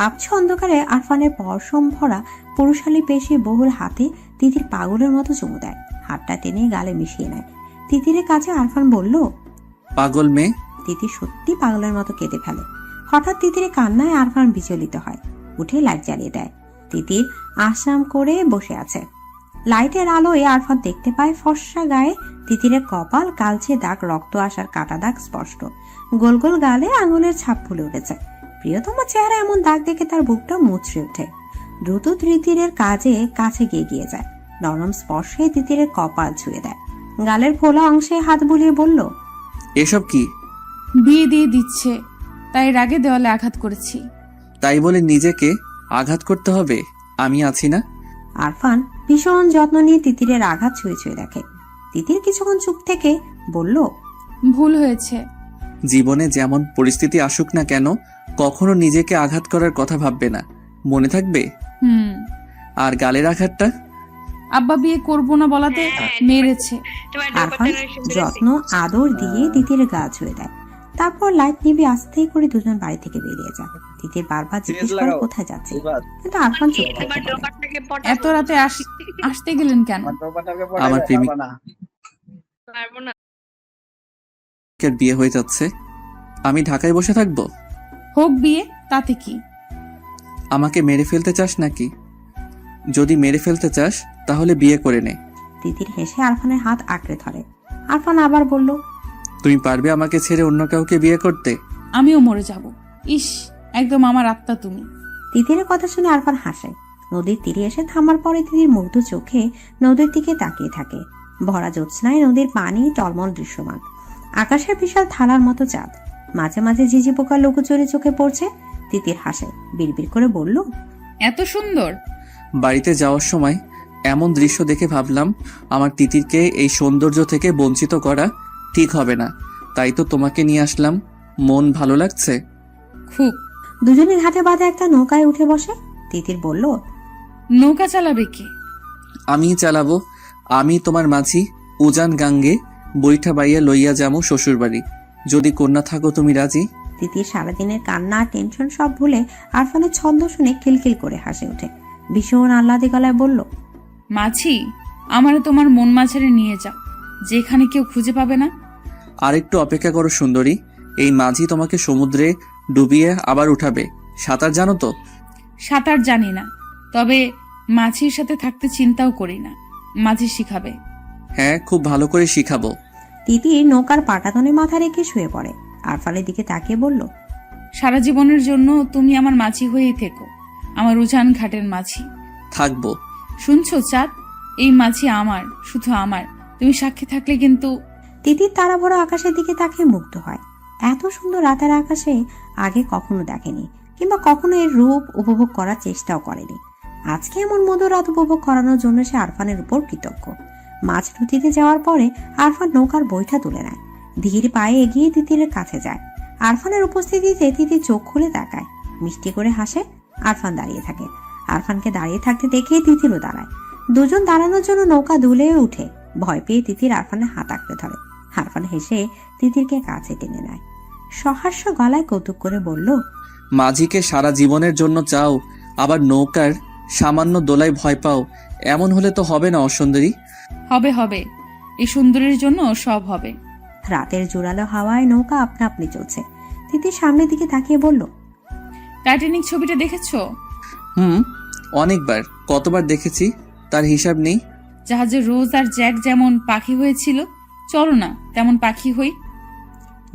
আবছা অন্ধকারে আরফানের পরশম ভরা পুরুষালী পেশি বহুল হাতে তিতির পাগলের মতো চুমু দেয়। হাতটা টেনে গালে মিশিয়ে নেয়। তিতিরের কাছে আরফান বলল, পাগল মেয়ে। তিতির সত্যি পাগলের মতো কেঁদে ফেলে। হঠাৎ তিতিরের কান্নায় আরফান বিচলিত হয়। উঠে লাইট জ্বালিয়ে দেয়। তিতির আশ্রাম করে বসে আছে। লাইটের আলোয় আরফান দেখতে পায় ফর্সা গায়ে তিতিরের কপাল, কালচে দাগ, রক্ত আসার কাটা দাগ স্পষ্ট। গোল গোল গালে আঙুলের ছাপ ফুলে উঠেছে। প্রিয়তম চেহারা এমন দাগ দেখে তার বুকটা মুচড়ে ওঠে। দ্রুত তিতিরের কাছে গিয়ে যায়। নরম স্পর্শে তিতিরের কপাল ছুঁয়ে দেয়। গালের ফোলা অংশে হাত বুলিয়ে বলল, এসব কি? বিয়ে দিয়ে দিচ্ছে, তাই রাগে দেওয়ালে আঘাত করেছি। তাই বলে নিজেকে আঘাত করতে হবে? আমি আছি না। আরফান ভীষণ যত্ন নিয়ে তিতিরের আঘাত ছুঁয়ে ছুঁয়ে দেখে। তিতির কিছুক্ষণ চুপ থেকে বলল, ভুল হয়েছে। জীবনে যেমন পরিস্থিতি আসুক না কেন, কখনো নিজেকে আঘাত করার কথা ভাববে না, মনে থাকবে? আর গালের আঘাতটা? আব্বা বিয়ে করবো না বলাতে মেরেছে। আরফান যত্ন আদর দিয়ে তিতির গা ছুঁয়ে দেয়। তারপর লাইট নিভে আস্তে করে দুজন বাড়ি থেকে বেরিয়ে যায়। তিতির বারবার জিজ্ঞেস করে কোথায় যাচ্ছে, কিন্তু আরফান চুপ থাকতে বলে। এত রাতে আসতে গেলেন কেন? আমার প্রেমিকের বিয়ে হয়ে যাচ্ছে, আমি ঢাকায় বসে থাকবো? হোক বিয়ে, তাতে কি? আমাকে মেরে ফেলতে চাস নাকি? যদি মেরে ফেলতে চাস তাহলে বিয়ে করে নে। তিতির হেসে আরফানের হাত আঁকড়ে ধরে। আরফান আবার বলল, তুমি পারবে আমাকে ছেড়ে অন্য কাউকে বিয়ে করতে? আমিও মরে যাব। ইস, একদম আমার আত্মা তুমি। তিতিরের কথা শুনে আরফান হাসে। নদীর তীরে এসে থামার পরে তিতির মুগ্ধ চোখে নদীর দিকে তাকিয়ে থাকে। ভরা জ্যোৎস্নায় নদীর পানি টলমল দৃশ্যমান। আকাশের বিশাল থালার মতো চাঁদ, মাঝে মাঝে ঝিঝি পোকার লুকোচুরি চোখে পড়ছে। তিতির হাসে, বিড়বিড় করে বলল, এত সুন্দর। বাড়িতে যাওয়ার সময় এমন দৃশ্য দেখে ভাবলাম আমার তিতিরকে এই সৌন্দর্য থেকে বঞ্চিত করা ঠিক হবে না, তাই তো তোমাকে নিয়ে আসলাম। মন ভালো লাগছে খুব। দুজনে ঘাটে বাঁধা একটা নৌকায় উঠে বসে। তিতির বলল, নৌকা চালাবে কে? আমি চালাবো। আমি তোমার মাঝি উজান গাঙ্গে বইটা বাইয়া লইয়া যামো শ্বশুর বাড়ি। যদি কন্যা থাকো তুমি রাজি? তিতির সারাদিনের কান্না টেনশন সব ভুলে আরফানের ছন্দ শুনে খিলখিল করে হাসে ওঠে। ভীষণ আহ্লাদে গলায় বলল, মাছি, আমারে তোমার মন মাঝারে নিয়ে যাও, যেখানে কেউ খুঁজে পাবে না। আরেকটু অপেক্ষা করো সুন্দরী, এই মাঝি তোমাকে সমুদ্রে ডুবিয়ে আবার উঠাবে। সাঁতার জানো তো? সাঁতার জানি না, তবে মাছির সাথে থাকতে চিন্তাও করি না। মাঝি শিখাবে। হ্যাঁ, খুব ভালো করে শিখাবো। তিতির নৌকার পাটাতনে মাথা রেখে শুয়ে পড়ে। আরফানের দিকে তাকিয়ে বলল, সারা জীবনের জন্য তুমি আমার মাছি হয়েই থেকো, আমার উজান ঘাটের মাছি থাকবো। শুনছো চাঁদ, এই মাছি আমার, শুধু আমার। তুমি সাক্ষী থাকলে কিন্তু। তিতির তারা ভরা আকাশের দিকে তাকিয়ে মুগ্ধ হয়। এত সুন্দর রাতের আকাশে আগে কখনো দেখেনি, কিংবা কখনো এর রূপ উপভোগ করার চেষ্টাও করেনি। আজকে এমন মধুর রাত উপভোগ করানোর জন্য সে আরফানের উপর কৃতজ্ঞ। মাছ নদীতে যাওয়ার পরে আরফান নৌকার বইটা তুলে নেয়। ধীর পায়ে এগিয়ে তিতিরের কাছে যায়। আরফানের উপস্থিতিতে তিতির চোখ খুলে তাকায়, মিষ্টি করে হাসে। আরফান দাঁড়িয়ে থাকে। আরফানকে দাঁড়িয়ে থাকতে দেখে তিতিরও দাঁড়ায়। দুজন দাঁড়ানোর জন্য নৌকা দুলে উঠে। ভয় পেয়ে তিতির আরফানের হাত আঁকড়ে ধরে। আরফান হেসে তিতিরকে কাছে টেনে নেয়। সহাস্য গলায় কৌতুক করে বলল, মাঝিকে সারা জীবনের জন্য চাও, আবার নৌকার সামান্য দোলায় ভয় পাও। এমন হলে তো হবে না অসুন্দরী। হবে হবে, এই সুন্দরের জন্য সব হবে। রাতের জোরালো হাওয়ায় নৌকা আপনা আপনি চলছে। তিতির সামনের দিকে তাকিয়ে বলল, টাইটানিক ছবিটা দেখেছো? অনেকবার। কতবার দেখেছি তার হিসাব নেই। জাহাজে রোজ আর জ্যাক যেমন পাখি হয়েছিল, চলো না তেমন পাখি হই।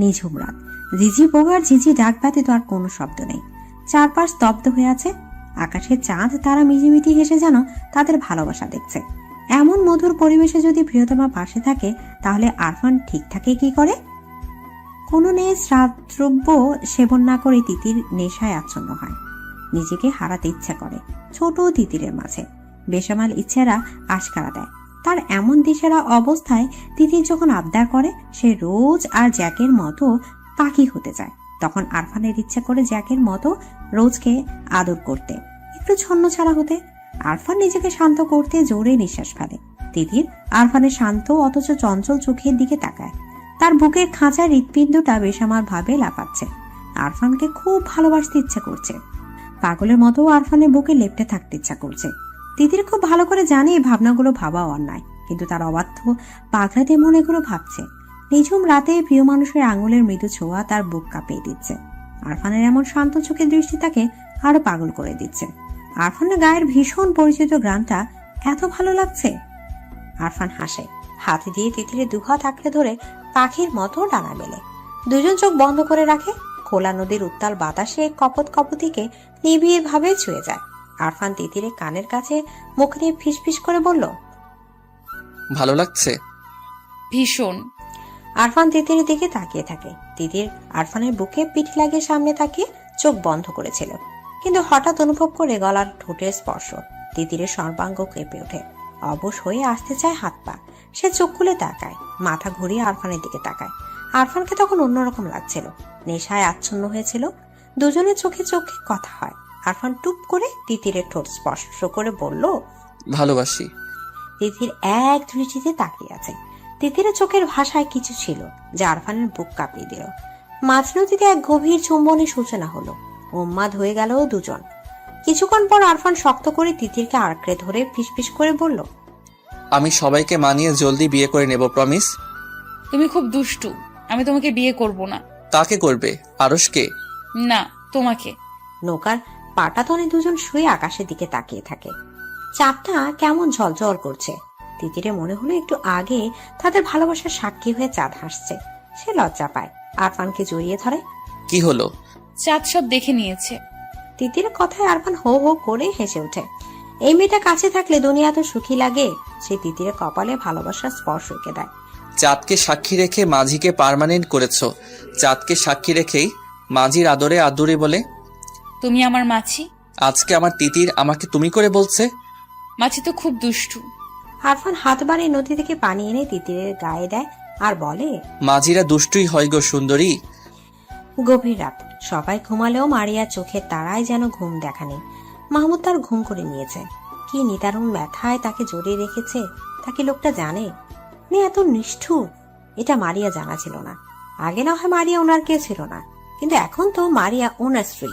নিঝুম রাত, ঝিঝি পোকার ঝিঝি ডাক ব্যতীত আর কোনো শব্দ নেই। চারপাশ স্তব্ধ হয়ে আছে। আকাশে চাঁদ তারা মিটিমিটি হেসে যেন তাদের ভালোবাসা দেখছে। এমন মধুর পরিবেশে যদি প্রিয়তমা পাশে থাকে, তাহলে আরফান ঠিক থাকে কি করে? কোনো শ্রাদ্রব্য সেবন না করে তিতির নেশায় আচ্ছন্ন হয়। নিজেকে হারাতে ইচ্ছা করে ছোট তিতিরের মাঝে। বেসামাল ইচ্ছেরা আশকারা দেয়। তার এমন দিশেরা অবস্থায় তিতির যখন আবদার করে সে রোজ আর জ্যাকের মতো পাখি হতে যায়, তখন আরফানের ইচ্ছা করে জ্যাকের মতো রোজকে আদর করতে, একটু ছন্ন ছাড়া হতে। আরফান নিজেকে শান্ত করতে জোরে নিঃশ্বাস ফেলে। তিতির আরফানের শান্ত অথচ চঞ্চল চোখের দিকে তাকায়। তার বুকের খাঁচার হৃৎপিণ্ডটা বেসামাল ভাবে লাফাচ্ছে। আরফানকে খুব ভালোবাসতে ইচ্ছা করছে। পাগলের মতো আরফানের বুকে লেপ্টে থাকতে ইচ্ছা করছে। তিতির খুব ভালো করে জানে এই ভাবনাগুলো ভাবা অন্যায়, কিন্তু তার অবাধ্য পাগলাতে মন এগুলো ভাবছে। নিঝুম রাতে প্রিয় মানুষের আঙুলের মৃদু ছোঁয়া তার বুক কাঁপিয়ে দিচ্ছে। আরফানের এমন শান্ত চোখের দৃষ্টি তাকে আরো পাগল করে দিচ্ছে। আরফানের গায়ের ভীষণ পরিচিত গ্রামটা এত ভালো লাগছে। আরফান হাসে, হাতে দিয়ে তিতিরের দুহাত আঁকড়ে ধরে পাখির মতো ডানা মেলে। দুজন চোখ বন্ধ করে রাখে। খোলা নদীর উত্তাল বাতাসে কপত কপতিকে নিবিড় ভাবে ছুঁয়ে যায়। আরফান তিতিরের কানের কাছে মুখ নিয়ে ফিসফিস করে বলল, ভালো লাগছে? ভীষণ। আরফান তিতিরের দিকে তাকিয়ে থাকে। তিতির আরফানের বুকে পিঠ লাগিয়ে সামনে তাকিয়ে চোখ বন্ধ করেছিল, কিন্তু হঠাৎ অনুভব করে গলার ঠোঁটের স্পর্শ। তিতিরের সর্বাঙ্গ কেঁপে ওঠে। অবশ হয়ে আসতে চায় হাত পা। সে চোখ খুলে তাকায়, মাথা ঘুরিয়ে আরফানের দিকে তাকায়। আরফানকে তখন অন্যরকম লাগছিল, নেশায় আচ্ছন্ন হয়েছিল। দুজনের চোখে চোখে কথা হয়। আরফান টুপ করে তিতিরের ঠোঁট স্পর্শ করে বলল, ভালোবাসি। তিতির এক দৃষ্টিতে তাকিয়ে আছে। তিতিরের চোখের ভাষায় কিছু ছিল যা আরফানের বুক কাঁপিয়ে দিল। মাঝ নদীতে এক গভীর চুম্বনের সূচনা হলো। উন্মাদ হয়ে গেল দুজন। কিছুক্ষণ পর আরফান শক্ত করে তিতিরকে আঁকড়ে ধরে ফিসফিস করে বলল, আমি সবাইকে মানিয়ে জলদি বিয়ে করে নেব, প্রমিস। তুমি খুব দুষ্টু, আমি তোমাকে বিয়ে করব না। কাকে করবে? আরশকে? না, তোমাকে। নৌকার পাটাতনে দুজন শুয়ে আকাশের দিকে তাকিয়ে থাকে। চাঁদটা কেমন ঝলঝল করছে। তিতিরে মনে হলো একটু আগে তাদের ভালোবাসার সাক্ষী হয়ে চাঁদ হাসছে। সে লজ্জা পায়, আরফানকে জড়িয়ে ধরে। কি হলো? চাঁদ সব দেখে নিয়েছে। তিতিরের কথায় আরফান হো হো করে হেসে ওঠে। এই মেয়েটা কাছে থাকলে দুনিয়া তো সুখী লাগে। সে তিতিরের কপালে ভালোবাসার স্পর্শ এঁকে দেয়। চাঁদকে সাক্ষী রেখে মাঝিকে পার্মানেন্ট করেছো। চাঁদকে সাক্ষী রেখেই মাঝির আদরে আদুরে বলে, তুমি আমার মাছি। আজকে আমার তিতির আমাকে তুমি করে বলছে। মাছি তো খুব দুষ্টু। আরফান হাত বাড়িয়ে নদী থেকে পানি এনে তিতিরের গায়ে দেয় আর বলে, মাঝিরা দুষ্টুই হয় গো সুন্দরী। গভীর রাত, সবাই ঘুমালেও মারিয়ার চোখের তারায় যেন ঘুম দেখা নেই। মাহমুদ তার ঘুম করে নিয়েছে। কি নিদারুণ ব্যথায় তাকে জড়িয়ে রেখেছে, তাকে লোকটা জানে। মেয়ে এত নিষ্ঠুর, এটা মারিয়া জানা ছিল না। আগে না হয় মারিয়া ওনার কেউ ছিল না, কিন্তু এখন তো মারিয়া ওনার স্ত্রী।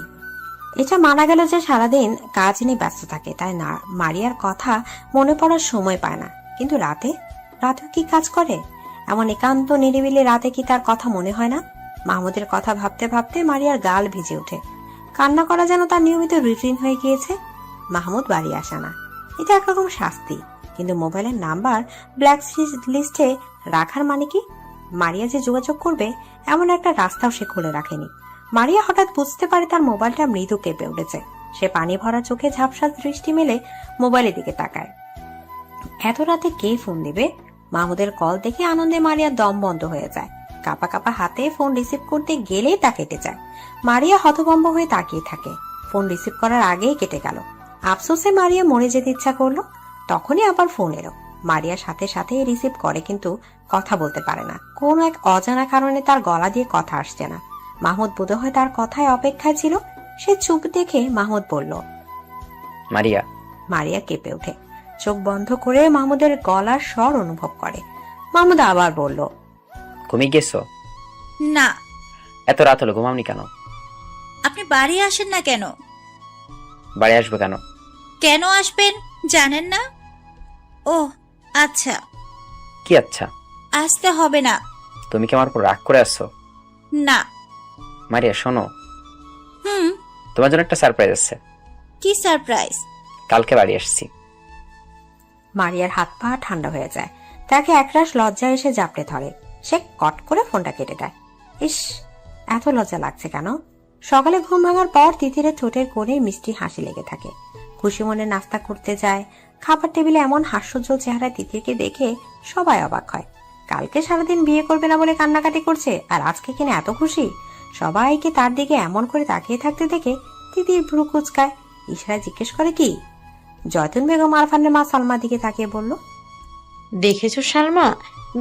এটা মানা গেল যে সারাদিন কাজ নিয়ে ব্যস্ত থাকে, তাই না মারিয়ার কথা মনে পড়ার সময় পায় না। কিন্তু রাতেও কি কাজ করে? এমন একান্ত নিরিবিলি রাতে কি তার কথা মনে হয় না? মাহমুদের কথা ভাবতে ভাবতে মারিয়ার গাল ভিজে ওঠে। কান্না করা যেন তার নিয়মিত রুটিন হয়ে গিয়েছে। মাহমুদ বাড়ি আসে না, এটা একরকম শাস্তি। কিন্তু মোবাইলের নাম্বার ব্ল্যাক লিস্টে রাখার মানে কি? মারিয়া যে যোগাযোগ করবে এমন একটা রাস্তাও সে খুলে রাখেনি। মারিয়া হঠাৎ বুঝতে পারে তার মোবাইলটা মৃদু কেঁপে উঠেছে। সে পানি ভরা চোখে ঝাপসা দৃষ্টি মেলে মোবাইলের দিকে তাকায়। এত রাতে কে ফোন দিবে? মাহমুদের কল দেখে আনন্দে মারিয়ার দম বন্ধ হয়ে যায়। কাপা কাপা হাতে ফোন রিসিভ করতে গেলেই তা কেটে যায়। মারিয়া হতভম্ব হয়ে তাকিয়ে থাকে। ফোন রিসিভ করার আগেই কেটে গেল। আফসোসে মারিয়া মরে যেতে ইচ্ছা করলো। তখনই আবার ফোন এলো। মারিয়া সাথে সাথে রিসিভ করে, কিন্তু কথা বলতে পারে না। কোন এক অজানা কারণে তার গলা দিয়ে কথা আসছে না। মাহমুদ বোধহয় তার কথায় অপেক্ষায় ছিল। সে চুপ দেখে মাহমুদ বলল, মারিয়া। মারিয়া কেঁপে ওঠে। চোখ বন্ধ করে মাহমুদের গলার স্বর অনুভব করে। মাহমুদ আবার বলল, ঘুমিয়ে গেছো? না। এত রাত হলো, ঘুমাওনি কেন? আপনি বাড়ি আসেন না কেন? বাড়ি আসবো কেন? কেন আসবেন জানেন না? ও আচ্ছা। কি আচ্ছা? আসতে হবে না। তুমি কি আমার উপর রাগ করে আসছো? না। মারিয়া শোনো, হুম। তোমার জন্য একটা সারপ্রাইজ আছে। কি সারপ্রাইজ? কালকে বাড়ি আসছি। মারিয়ার হাত পা ঠান্ডা হয়ে যায়। তাকে একরাশ লজ্জা এসে জাপটে ধরে। সে কট করে ফোনটা কেটে দেয়। ইস, এত লজ্জা লাগছে কেন? সকালে ঘুম ভাঙার পর তিতিরের ঠোঁটের কোণে মিষ্টি হাসি লেগে থাকে। খুশি মনে নাস্তা করতে যায়। খাবার টেবিলে এমন হাস্যোজ্জ্বল চেহারা তিতিরকে দেখে সবাই অবাক হয়। কালকে সারাদিন বিয়ে করবে না বলে কান্নাকাটি করছে, আর আজকে কিনা এত খুশি। সবাইকে তার দিকে এমন করে তাকিয়ে থাকতে দেখে তিতির ভ্রু কুচকায়। ইশারায় জিজ্ঞেস করে, কি? জয়তুন বেগম আরফানের মা সালমার দিকে তাকিয়ে বলল, দেখেছো সালমা,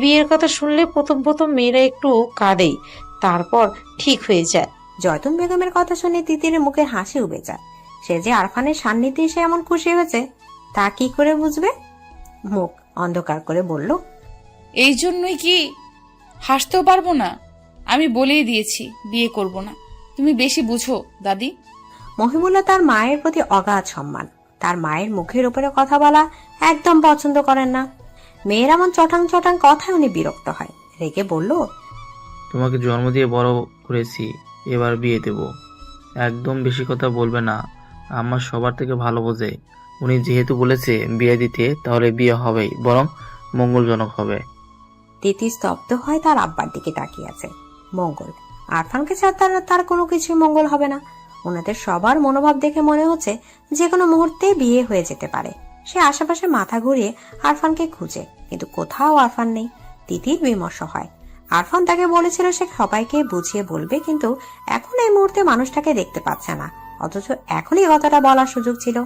বিয়ের কথা শুনলে প্রথম প্রথম মেয়েরা একটু কাঁদেই, তারপর ঠিক হয়ে যায়। জয়তুন বেগমের কথা শুনে তিতিরের মুখে হাসি উবে যায়। সে যে আরফানের সান্নিধ্যে এসে এমন খুশি হয়েছে তা কি করে বুঝবে? মুখ অন্ধকার করে বলল, এই জন্যই কি হাসতেও পারবো না? আমি বলেই দিয়েছি বিয়ে করব না। তুমি বেশি বুঝো দাদি। মহিমুল্লাহ তার মায়ের প্রতি অগাধ সম্মান। তার মায়ের মুখের উপরে কথা বলা একদম পছন্দ করেন না। মেয়ের এমন চটাং চটাং কথায় উনি বিরক্ত হয়। রেগে বলল, তোমাকে জন্ম দিয়ে বড় করেছি, এবার বিয়ে দেব। একদম বেশি কথা বলবে না, আমার সবার থেকে ভালো বোঝে। উনি যেহেতু বলেছে বিয়ে দিতে, তাহলে বিয়ে হবেই, বরং মঙ্গলজনক হবে। তিতি স্তব্ধ হয় তার আব্বার দিকে তাকিয়ে আছে। মঙ্গল? আরফানকে ছাড়া তার কোনো কিছু মঙ্গল হবে না। ওনাদের সবার মনোভাব দেখে মনে হচ্ছে যে কোনো মুহূর্তে বিয়ে হয়ে যেতে পারে। সে আশেপাশে মাথা ঘুরিয়ে আরফানকে খুঁজে, কিন্তু কোথাও আরফান নেই। তিতির বিমর্ষ হয়। আরফান তাকে বলেছিল সে সবাইকে বুঝিয়ে বলবে, কিন্তু এখন এই মুহূর্তে মানুষটাকে দেখতে পাচ্ছে না, অথচ এখনই কথাটা বলার সুযোগ ছিল।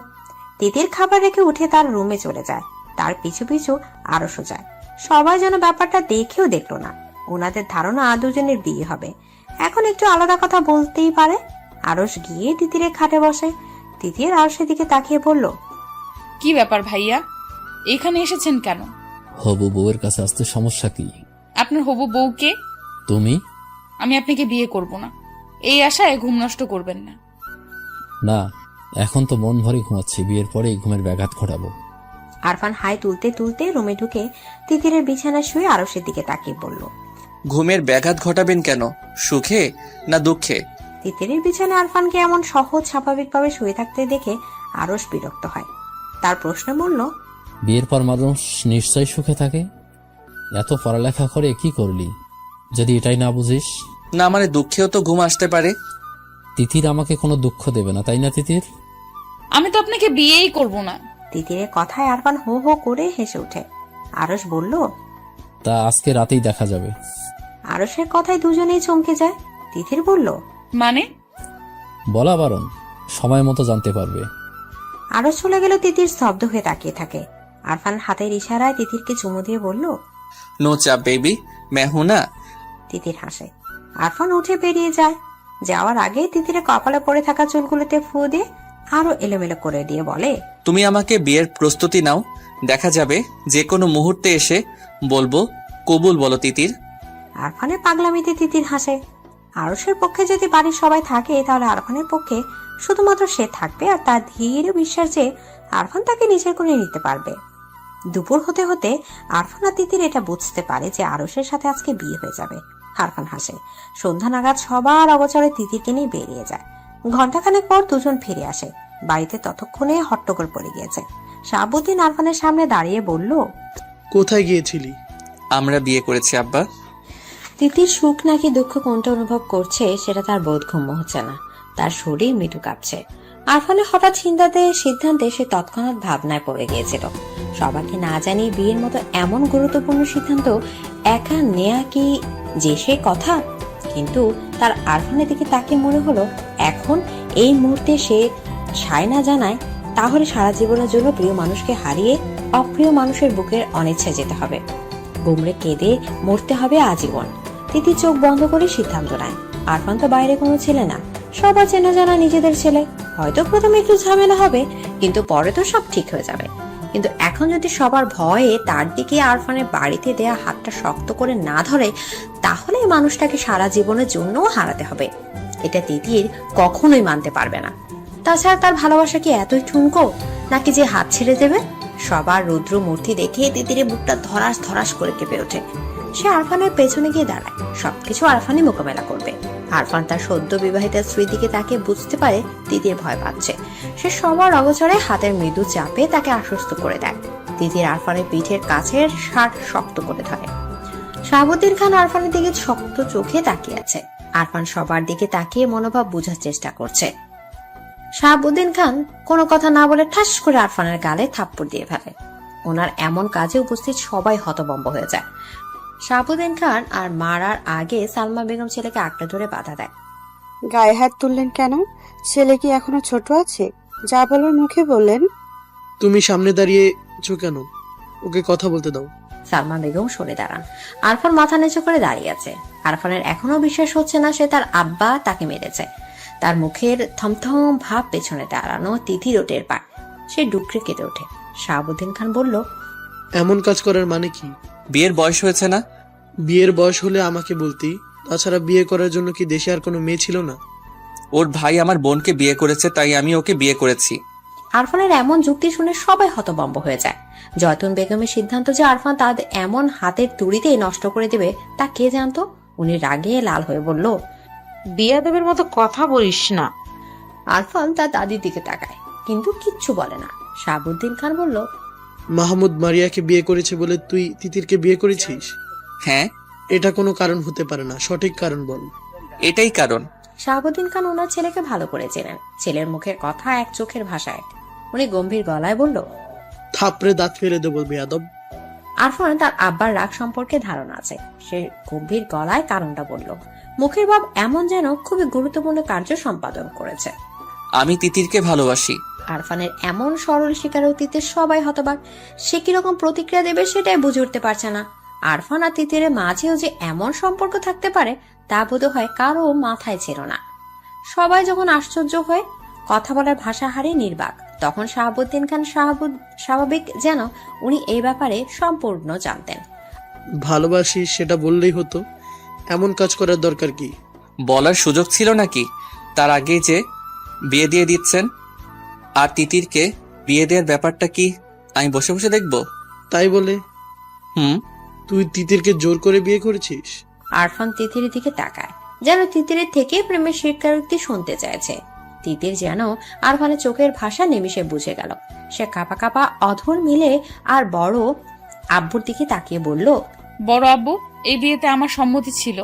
তিতির খাবার রেখে উঠে তার রুমে চলে যায়। তার পিছু পিছু আরশও যায়। সবাই যেন ব্যাপারটা দেখেও দেখলো না। ওনাদের ধারণা দুজনের বিয়ে হবে। এখন একটু আলাদা কথা বলতেই পারে। আরশ গিয়ে তিতিরের খাটে বসে। তিতির আরশের দিকে তাকিয়ে বলল, কি ব্যাপার ভাইয়া, এখানে এসেছেন কেন? হবু বউয়ের কাছে আসতে সমস্যা কি? আপনার হবু বউকে? তুমি? আমি আপনাকে বিয়ে করব না, এই আশায় ঘুম নষ্ট করবেন না। না, এখন তো মন ভরে ঘুমাচ্ছি, বিয়ের পরে ঘুমের ব্যাঘাত ঘটাবো। আরফান হাই তুলতে তুলতে রুমে ঢুকে তিতিরের বিছানায় শুয়ে আরশের দিকে তাকিয়ে বলল, ঘুমের ব্যাঘাত ঘটাবেন কেন? সুখে না দুঃখে? তিতিরের বিছানায় আরফানকে এমন সহজ স্বাভাবিকভাবে শুয়ে থাকতে দেখে আরশ বিরক্ত হয়। তার প্রশ্ন বলল, বিয়ের পর মানুষ নিশ্চয় সুখে থাকে। এত পড়ালেখা করে কি করলি যদি এটাই না বুঝিস? না মানে দুঃখেও তো ঘুম আসতে পারে। তিতির আমাকে কোনো দুঃখ দেবে না, তাই না তিতির? আমি তো আপনাকে বিয়েই করব না। তিতিরের কথায় আরফান হো হো করে হেসে ওঠে। আরশ বলল, তা আজকে রাতেই দেখা যাবে। আরশের কথায় দুজনেই চমকে যায়। তিতির বলল, মানে? বলা বারণ, সময় মতো জানতে পারবে। আরশ চলে গেল। তিতির স্তব্ধ হয়ে তাকিয়ে থাকে। আরফান হাতের ইশারায় তিতিরকে চুমু দিয়ে বলল, নো চাপ বেবি, मैं हूं ना। তিতির হাসে। আরফান উঠে বেরিয়ে যায়। যাওয়ার আগে তিতিরে কপালে পড়ে থাকা চুলগুলোতে ফু দিয়ে আরো এলোমেলো করে দিয়ে বলে, তুমি আমাকে বিয়ের প্রস্তুতি নাও, দেখা যাবে যে কোনো মুহূর্তে এসে বলবো কবুল বলো তিতির। আরফানের পাগলামিতে তিতির হাসে। আরশের পক্ষে যদি বাড়ির সবাই থাকে তাহলে আরফানের পক্ষে শুধুমাত্র সে থাকবে, আর তার ধীর বিশ্বাস যে আরফান তাকে নিজের করে নিতে পারবে। দুপুর হতে হতে আরফান আর তিতির এটা বুঝতে পারে যে আরশের সাথে আজকে বিয়ে হয়ে যাবে। আরফান হাসে। সন্ধ্যা নাগাদ সবার অগোচরে তিতিরকে নিয়ে বেরিয়ে যায়। ঘন্টাখানেক পর দুজন ফিরে আসে। বাড়িতে ততক্ষণে হট্টগোল পড়ে গিয়েছে। শাহাবুদ্দিন আরফানের সামনে দাঁড়িয়ে বলল, কোথায় গিয়েছিলি? আমরা বিয়ে করেছি আব্বা। তিতির সুখ নাকি দুঃখ কোনটা অনুভব করছে সেটা তার বোধগম্য হচ্ছে না। তার শরীর মৃদু কাঁপছে। আরফানের হঠাৎ সিদ্ধান্তে সে তৎক্ষণাৎ ভাবনায় পড়ে গিয়েছিল। সবাইকে না জানিয়ে বিয়ের মতো এমন গুরুত্বপূর্ণ সিদ্ধান্ত একা নেয়া কি যে সে কথা? কিন্তু তার আরফানের দিকে তাকিয়ে মনে হলো এখন এই মুহূর্তে সে সায় না জানায় তাহলে সারা জীবনের জন্য প্রিয় মানুষকে হারিয়ে অপ্রিয় মানুষের বুকের অনিচ্ছা যেতে হবে। গুমড়ে কেঁদে মরতে হবে আজীবন। তিতি চোখ বন্ধ করে সিদ্ধান্ত নেয়। আরফান তো বাইরে কোনো ছেলে না, সবার চেনা জানা নিজেদের ছেলে। হয়তো প্রথমে একটু ঝামেলা হবে, কিন্তু পরে তো সব ঠিক হয়ে যাবে। কিন্তু এখন যদি সবার ভয়ে তার দিকে আরফানের বাড়িতে দেয়া হাতটা শক্ত করে না ধরে, তাহলে এই মানুষটাকে সারা জীবনের জন্য হারাতে হবে। এটা তিতির কখনোই মানতে পারবে না। তাছাড়া তার ভালোবাসা কি এতই ঠুনকো নাকি যে হাত ছেড়ে দেবে? সবার রুদ্র মূর্তি দেখে তিতিরের বুকটা ধরাস ধরাস করে কেঁপে ওঠে। সে আরফানের পেছনে গিয়ে দাঁড়ায়। সবকিছু আরফানই মোকাবেলা করবে। আরফান তার সদ্য বিবাহিত স্ত্রীর দিকে তাকে বুঝতে পারে তিতির ভয় পাচ্ছে। সে সবার অগোচরে হাতের মৃদু চাপে তাকে আশ্বস্ত করে দেয়। তিতির আরফানের পিঠের কাছের শার্ট শক্ত করে ধরে। শাহাবুদ্দিন খান আরফানের দিকে শক্ত চোখে তাকিয়ে আছে। আরফান সবার দিকে তাকিয়ে মনোভাব বোঝার চেষ্টা করছে। শাহাবুদ্দিন খান কোনো কথা না বলে ঠাস করে আরফানের গালে থাপ্পড় দিয়ে ফেলে। ওনার এমন কাজে উপস্থিত সবাই হতভম্ব হয়ে যায়। শাহাবুদ্দিন খান আর মারার আগে সালমা বেগম ছেলেকে আঁকড়ে ধরে বাধা দেয়। গায়ে হাত তুললেন কেন? ছেলে কি এখনো ছোট আছে? যা বলার মুখে বললেন। তুমি সামনে দাঁড়িয়েছো কেন? ওকে কথা বলতে দাও। সালমা বেগম সরে দাঁড়ান। আরফান মাথা নিচু করে দাঁড়িয়ে আছে। আরফানের এখনো বিশ্বাস হচ্ছে না সে তার আব্বা তাকে মেরেছে। তার মুখের থমথম ভাব পেছনে দাঁড়ানো তিথির টের পায়। সে ডুকরে কেঁদে ওঠে। শাহাবুদ্দিন খান বলল, এমন কাজ করার মানে কি? বিয়ের বয়স হয়েছে না? বিয়ের বয়স হলে আমাকে বলতি। তাছাড়া বিয়ে করার জন্য কি দেশে আর কোনো মেয়ে ছিল না? ওর ভাই আমার বোনকে বিয়ে করেছে, তাই আমি ওকে বিয়ে করেছি। আরফানের এমন যুক্তি শুনে সবাই হতভম্ব হয়ে যায়। জয়তুন বেগমের সিদ্ধান্ত যে আরফান তাদের এমন হাতের তুড়িতেই নষ্ট করে দেবে তা কে জানতো? উনি রাগে লাল হয়ে বলল, বিয়াদবের মতো কথা বলিস না। আরফান তার দাদির দিকে তাকায় কিন্তু কিচ্ছু বলে না। শাহাবুদ্দিন খান বলল, মাহমুদ মারিয়াকে বিয়ে করেছে বলে তুই তিতিরকে বিয়ে করেছিস? হ্যাঁ। এটা কোনো কারণ হতে পারে না, সঠিক কারণ বল। এটাই কারণ। শাহাবুদ্দিন খান ওনার ছেলেকে ভালো করে চেনেন। ছেলের মুখের কথা এক, চোখের ভাষা এক। উনি গম্ভীর গলায় বলল, থাপড়ে দাঁত ফেলে দেবো বেয়াদব। আরফান তার আব্বার রাগ সম্পর্কে ধারণা আছে। সে গম্ভীর গলায় কারণটা বলল। মুখের ভাব এমন যেন খুবই গুরুত্বপূর্ণ কার্য সম্পাদন করেছে। আমি তিতিরকে ভালোবাসি। আরফানের এমন সরল স্বীকারোক্তিতে সবাই হতবাক। সে কিরকম প্রতিক্রিয়া দেবে সেটাই বুঝে উঠতে পারছে না। আরফান আর তিতিরের মাঝেও যে এমন সম্পর্ক থাকতে পারে তা বোধ হয় কারো মাথায় ছিল না। সবাই যখন আশ্চর্য হয়ে কথা বলার ভাষা হারিয়ে নির্বাক। তখন শাহাবুদ্দিন খান স্বাভাবিক যেন উনি এই ব্যাপারে সম্পূর্ণ জানতেন। ভালোবাসি সেটা বললেই হতো, এমন কাজ করার দরকার কি? বলার সুযোগ ছিল নাকি? তার আগেই যে বিয়ে দিয়ে দিচ্ছেন। আর তিতিরকে বিয়ে দেওয়ার ব্যাপারটা কি আমি বসে বসে দেখব? তাই বলে হুম। তুই তিতিরকে জোর করে বিয়ে করেছিস? আরফান তিতিরের দিকে তাকায়, যেন তিতিরের থেকে প্রেমের স্বীকারোক্তি শুনতে চাইছে। তিতির যেন আরফানের চোখের ভাষা নিমিষে বুঝে গেল। সে কাঁপা কাঁপা অধর মিলে আর বড় আব্বুর দিকে তাকিয়ে বলল, বড় আব্বু, এই বিয়েতে আমার সম্মতি ছিল।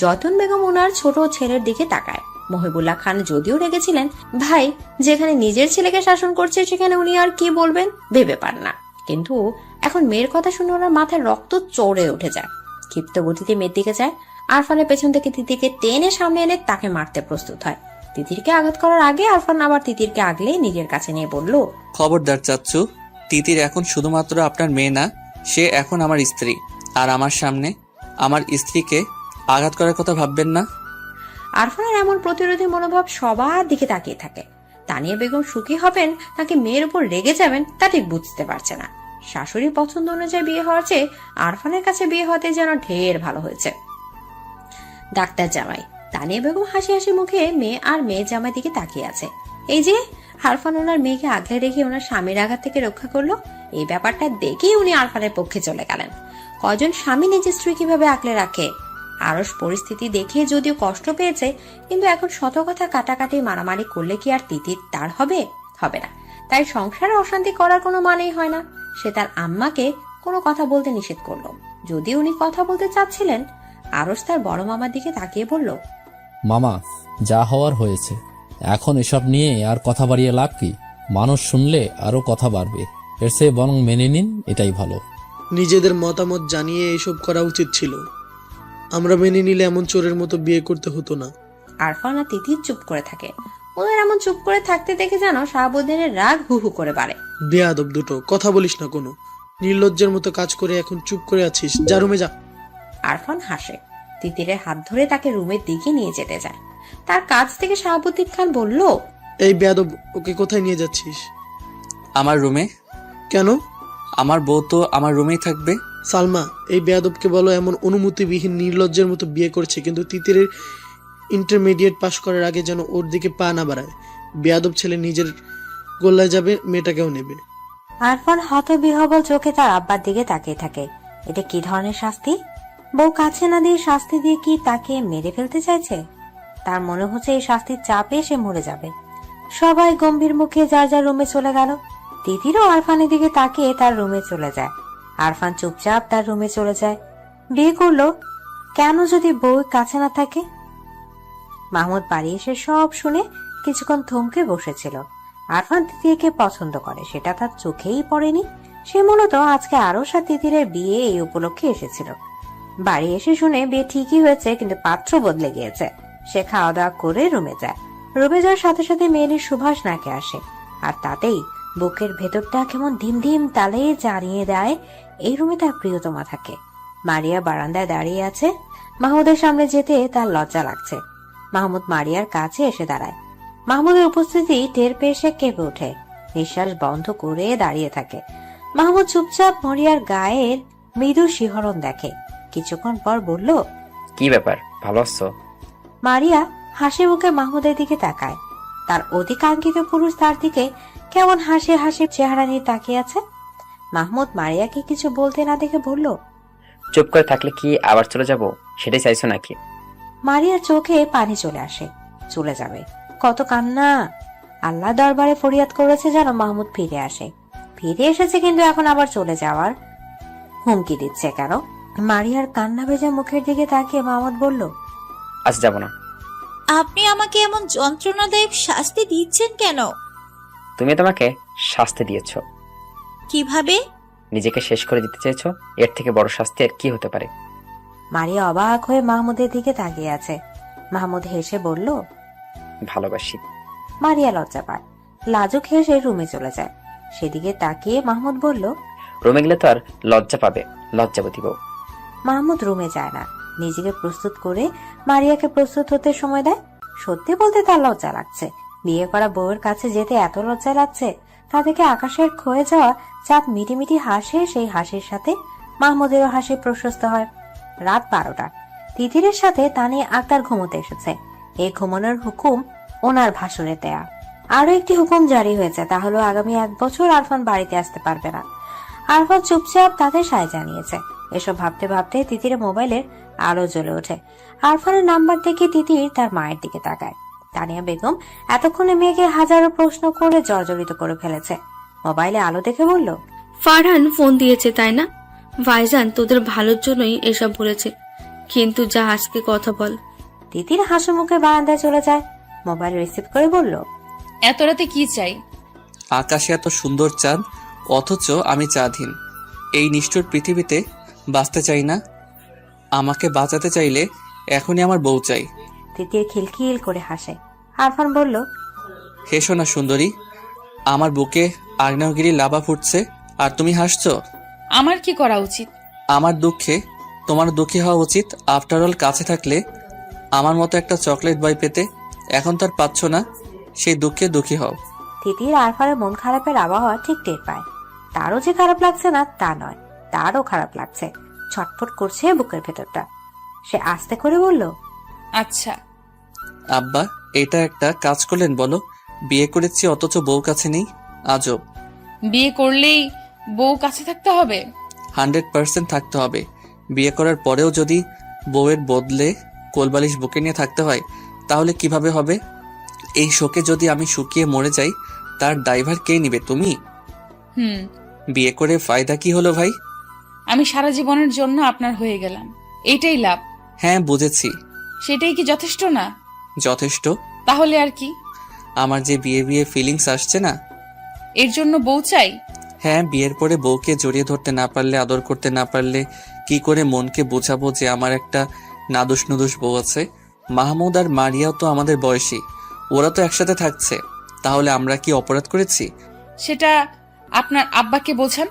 যতন বেগম ওনার ছোট ছেলের দিকে তাকায়। মহিবুল্লাহ খান যদিও রেগেছিলেন, ভাই যেখানে নিজের ছেলেকে শাসন করছে সেখানে উনি আর কি বলবেন ভেবে পান না। কিন্তু এখন মেয়ের কথা শুনে ওনার মাথায় রক্ত চড়ে উঠে যায়। ক্ষিপ্ত গতিতে মেয়ের দিকে যায়। আরফানের পেছন থেকে তিতিরকে টেনে সামনে এনে তাকে মারতে প্রস্তুত হয়। তিতিরকে আঘাত করার আগে আরফান আবার তিতিরকে আগলে নিজের কাছে নিয়ে বলল, খবরদার চাচ্চু, তিতির এখন শুধুমাত্র আপনার মেয়ে না, সে এখন আমার স্ত্রী। আর আমার সামনে আমার স্ত্রীকে আঘাত করার কথা ভাববেন না। আরফানের এমন প্রতিরোধী মনোভাব সবার দিকে তাকিয়ে থাকে। তানিয়া বেগম সুখী হবেন নাকি মেয়ের উপর রেগে যাবেন তা ঠিক বুঝতে পারছে না। শাশুড়ির পছন্দ অনুযায়ী বিয়ে হওয়ার চেয়ে আরফানের কাছে বিয়ে হতে যেন ঢের ভালো হয়েছে। ডাক্তার জামাই তানিয়া বেগম হাসি হাসি মুখে মেয়ে আর মেয়ে জামাই দিকে তাকিয়ে আছে। এই যে আরফান ওনার মেয়েকে আগলে রেখে ওনার স্বামীর আঘাত থেকে রক্ষা করলো, এই ব্যাপারটা দেখেই উনি আরফানের পক্ষে চলে গেলেন। কজন স্বামী নিজের স্ত্রী কিভাবে আগলে রাখে। আরস পরিস্থিতি দেখে যদিও কষ্ট পেয়েছে, কিন্তু এখন শত কথা কাটাকাটি মারামারি করলে কি আর তিতির তার হবে? হবে না। তাই সংসারে অশান্তি করার কোনো মানেই হয় না। সে তার আম্মাকে কোনো কথা বলতে নিষেধ করলো। যদি উনি কথা বলতে চাচ্ছিলেন, আরস তার বড় মামার দিকে তাকিয়ে বলল, মামা, যা হওয়ার হয়েছে, এখন এসব নিয়ে আর কথা বাড়িয়ে লাভ কি? মানুষ শুনলে আরো কথা বাড়বে। এর চেয়ে বরং মেনে নিন, এটাই ভালো। নিজেদের মতামত জানিয়ে এসব করা উচিত ছিল। আমরা মেনে নিলে এমন চোরের মতো বিয়ে করতে হতো না। আরফান আর তিতির চুপ করে থাকে। ওদের এমন চুপ করে থাকতে দেখে যেন শাহাবুদ্দিনের রাগ হু হু করে বাড়ে। বেয়াদব দুটো, কথা বলিস না কোনো। নির্লজ্জের মতো কাজ করে এখন চুপ করে আছিস, যা রুমে যা। আরফান হাসে। তিতিরের হাত ধরে তাকে রুমের দিকে নিয়ে যেতে যায়। তার কাছ থেকে শাহাবুদ্দিন খান বলল, এই বেয়াদব, ওকে কোথায় নিয়ে যাচ্ছিস? আমার রুমে। কেন? আমার বউ তো আমার রুমেই থাকবে। সালমা, এই বেয়াদবকে বলো এমন অনুমতিবিহীন নির্লজ্জের মতো বিয়ে করছে, কিন্তু তিতিরের ইন্টারমিডিয়েট পাশ করার আগে যেন ওর দিকে পা না বাড়ায়। বেয়াদব ছেলে নিজের গোল্লায় যাবে, মেয়েটাকেও নেবে। আরফান হতবিহ্বল চোখে তার আব্বার দিকে তাকিয়ে থাকে। এটা কি ধরনের শাস্তি? বউ কাছে না দিয়ে শাস্তি দিয়ে কি তাকে মেরে ফেলতে চাইছে? তার মনে হচ্ছে এই শাস্তির চাপে সে মরে যাবে। সবাই গম্ভীর মুখে যার যার রুমে চলে গেল। তিতিরও আরফানের দিকে তাকিয়ে তার রুমে চলে যায়। আরফান চুপচাপ তার রুমে চলে যায়। বিয়ে করলো কেন যদি বউ কাছে না থাকে? মাহমুদ বাড়ি এসে সব শুনে কিছুক্ষণ থমকে বসেছিল। আরফান তিতিরকে পছন্দ করে সেটা তার চোখেই পড়েনি। সে মূলত আজকে আরও সাথে তিতিরের বিয়ে এই উপলক্ষে এসেছিল। বাড়ি এসে শুনে বিয়ে ঠিকই হয়েছে, কিন্তু পাত্র বদলে গিয়েছে। সে খাওয়া দাওয়া করে রুমে যায়। রুমে যাওয়ার সাথে সাথে মেয়েলির সুভাষ নাকে আসে, আর তাতেই বুকের ভেতরটা কেমন ধিম ধিম তালে জানিয়ে দেয় এই রুমে তার প্রিয়তমা থাকে। মারিয়া বারান্দায় দাঁড়িয়ে আছে। মাহমুদের সামনে যেতে তার লজ্জা লাগছে। মাহমুদ মারিয়ার কাছে এসে দাঁড়ায়। মাহমুদের উপস্থিতি টের পেয়ে সে কেঁপে ওঠে, নিঃশ্বাস বন্ধ করে দাঁড়িয়ে থাকে। মাহমুদ চুপচাপ মারিয়ার গায়ের মৃদু শিহরণ দেখে। কিছুক্ষণ পর বলল, কি ব্যাপার, ভালো আছো? মারিয়া হাসি মুখে মাহমুদের দিকে তাকায়। তার অধিকাঙ্ক্ষিত পুরুষ তার দিকে কেমন হাসি হাসি চেহারা নিয়ে তাকিয়ে আছে। মাহমুদ মারিয়াকে কিছু বলতে না দেখে বলল, চুপ করে থাকলে কি আবার চলে যাব, সেটাই চাইছো নাকি? মারিয়ার চোখে পানি চলে আসে। চলে যাবে? কত কান্না! আল্লাহ দরবারে ফরিয়াদ করেছে যেন মাহমুদ ফিরে আসে। ফিরে এসেছে, কিন্তু এখন আবার চলে যাওয়ার হুমকি দিচ্ছে কেন? মারিয়ার কান্না ভেজা মুখের দিকে তাকিয়ে মাহমুদ বলল, আজ যাব না। আপনি আমাকে এমন যন্ত্রণাদায়ক শাস্তি দিচ্ছেন কেন? তুমি তোমাকে শাস্তি দিয়েছো। কিভাবে? নিজেকে শেষ করে দিতে চেয়েছো। এর থেকে বড় শাস্তি আর কি হতে পারে? মারিয়া অবাক হয়ে মাহমুদের দিকে তাকিয়ে আছে। মাহমুদ হেসে বলল, ভালোবাসি। মারিয়া লজ্জা পায়। লাজুক হেসে রুমে চলে যায়। সেদিকে তাকিয়ে মাহমুদ বলল, রুমে গেলে তো আর লজ্জা পাবে, লজ্জাবতী বউ। মাহমুদ রুমে যায় না, নিজেকে প্রস্তুত করে মারিয়াকে প্রস্তুত হতে সময় দেয়। সত্যি বলতে তার লজ্জা লাগছে, বিয়ে করা বউয়ের কাছে যেতে এত লজ্জা লাগছে। তা থেকে আকাশের ক্ষয়ে যাওয়া চাঁদ মিটিমিটি হাসে, সেই হাসির সাথে মাহমুদেরও হাসি প্রশস্ত হয়। রাত 12টা। তিতিরের সাথে তানিয়া আক্তার ঘুমোতে এসেছে। এই ঘুমানোর হুকুম ওনার ভাসুরের দেয়া। আরো একটি হুকুম জারি হয়েছে, তা হলো আগামী 1 বছর আরফান বাড়িতে আসতে পারবে না। আরফান চুপচাপ তাদের সায় জানিয়েছে। এসব ভাবতে ভাবতে তিতিরের মোবাইলের আলো জ্বলে ওঠে। আরফানের নাম্বার দেখে তিতির তার মায়ের দিকে তাকায়। তানিয়া বেগম এতক্ষণে মেয়েকে হাজারো প্রশ্ন করে জর্জরিত করে ফেলেছে। মোবাইলে আলো দেখে বলল, ফারহান ফোন দিয়েছে তাই না? ভাইজান তোদের ভালোর জন্যই এসব বলেছে, কিন্তু যা আজকে কথা বল। তিতির হাসি মুখে বারান্দায় চলে যায়। মোবাইল রিসিভ করে বলল, এত রাতে কি চাই? আকাশে এত সুন্দর চাঁদ, অথচ আমি চাঁদহীন। এই নিষ্ঠুর পৃথিবীতে বাঁচতে চাই না। আমাকে বাঁচাতে চাইলে এখনই আমার বউ চাই। তিতির খিলখিল করে হাসে। আরফান বলল, হেসো না সুন্দরী, আমার বুকে আগ্নেয়গিরি লাভা ফুটছে আর তুমি হাসছো। আমার কি করা উচিত? আমার দুঃখে তোমার দুঃখী হওয়া উচিত। আফটার অল কাছে থাকলে আমার মতো একটা চকলেট বয় পেতে, এখন তার পাচ্ছ না, সেই দুঃখে দুঃখী হও। তিতির আরফানের মন খারাপের আবহাওয়া ঠিক টের পায়। তারও যে খারাপ লাগছে না তা নয়, তারও খারাপ লাগছে, ছটফট করছে বুকের ভেতরটা। সে আস্তে করে বলল, আচ্ছা আব্বা, এটা একটা কাজ করলেন বলো? বিয়ে করেছি অথচ বউ কাছে নেই, আজব। বিয়ে করলেই বউ কাছে থাকতে হবে? 100% থাকতে হবে। বিয়ে করার পরেও যদি বউয়ের বদলে কোলবালিশ বুকে নিয়ে থাকতে হয়, তাহলে কিভাবে হবে? এই শোকে যদি আমি শুকিয়ে মরে যাই, তার দায়ভার কে নিবে? তুমি? বিয়ে করে ফায়দা কি হলো ভাই? আমি সারা জীবনের জন্য আপনার হয়ে গেলাম, এটাই লাভ। হ্যাঁ বুঝেছি। সেটাই কি যথেষ্ট না? যথেষ্ট। তাহলে আর কি? আমার যে বিয়ে বিয়ে ফিলিংস আসছে না, এর জন্য বউ চাই? হ্যাঁ, বিয়ের পরে বউকে জড়িয়ে ধরতে না পারলে, আদর করতে না পারলে কি করে মনকে বোঝাবো যে আমার একটা নাদুস নুদুস বউ আছে? মাহমুদ আর মারিয়াও তো আমাদের বয়সী, ওরা তো একসাথে থাকছে, তাহলে আমরা কি অপরাধ করেছি? সেটা আপনার আব্বাকে বোঝান।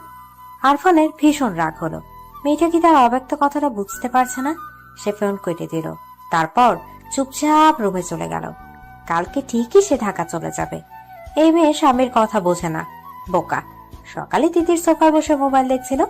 আরফানের ভীষণ রাগ হলো। মেয়েটা কি তার অব্যক্ত কথাটা বুঝতে পারছে না? সে ফোন কেটে দিল। তারপর চুপচাপ রুমে চলে গেল। কালকে ঠিকই সে ঢাকা চলে যাবে। এই মেয়ে স্বামীর কথা বোঝে না, বোকা। সকালে তিতির সোফায় বসে মোবাইল দেখছিল,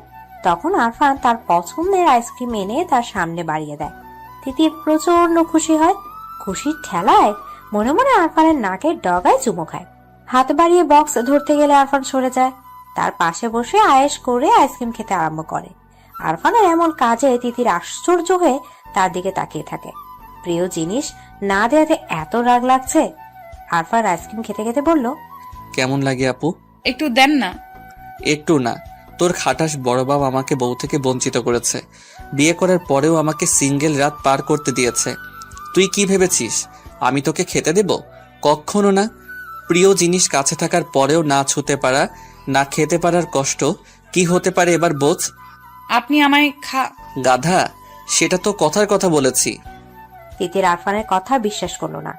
তখন আরফান তার পছন্দের আইসক্রিম এনে তার সামনে বাড়িয়ে দেয়। তিতির প্রচন্ড খুশি হয়। খুশির ঠেলায় মনে মনে আরফানের নাকের ডগায় চুমো খায়। হাত বাড়িয়ে বক্স ধরতে গেলে আরফান সরে যায়। তার পাশে বসে আয়েশ করে আইসক্রিম খেতে আরম্ভ করে। আরফানের এমন কাজে তিতির আশ্চর্য হয়ে তার দিকে তাকিয়ে থাকে। প্রিয় জিনিস না দেওয়াতে এত রাগ লাগছে। আরফান আইসক্রিম খেতে খেতে বলল, কেমন লাগে আপু? একটু দেন না। একটু না, তোর খাটাস বড় বাবা আমাকে বউ থেকে বঞ্চিত করেছে। বিয়ে করার পরেও আমাকে সিঙ্গেল রাত পার করতে দিয়েছে। তুই কি ভেবেছিস আমি তোকে খেতে দেব? কখনো না। প্রিয় জিনিস কাছে থাকার পরেও না ছুতে পারা, না খেতে পারার কষ্ট কি হতে পারে এবার বোঝ। আপনি আমায় গাধা, সেটা তো কথার কথা বলেছি। তিতির আরফানের কথা বিশ্বাস করলো না।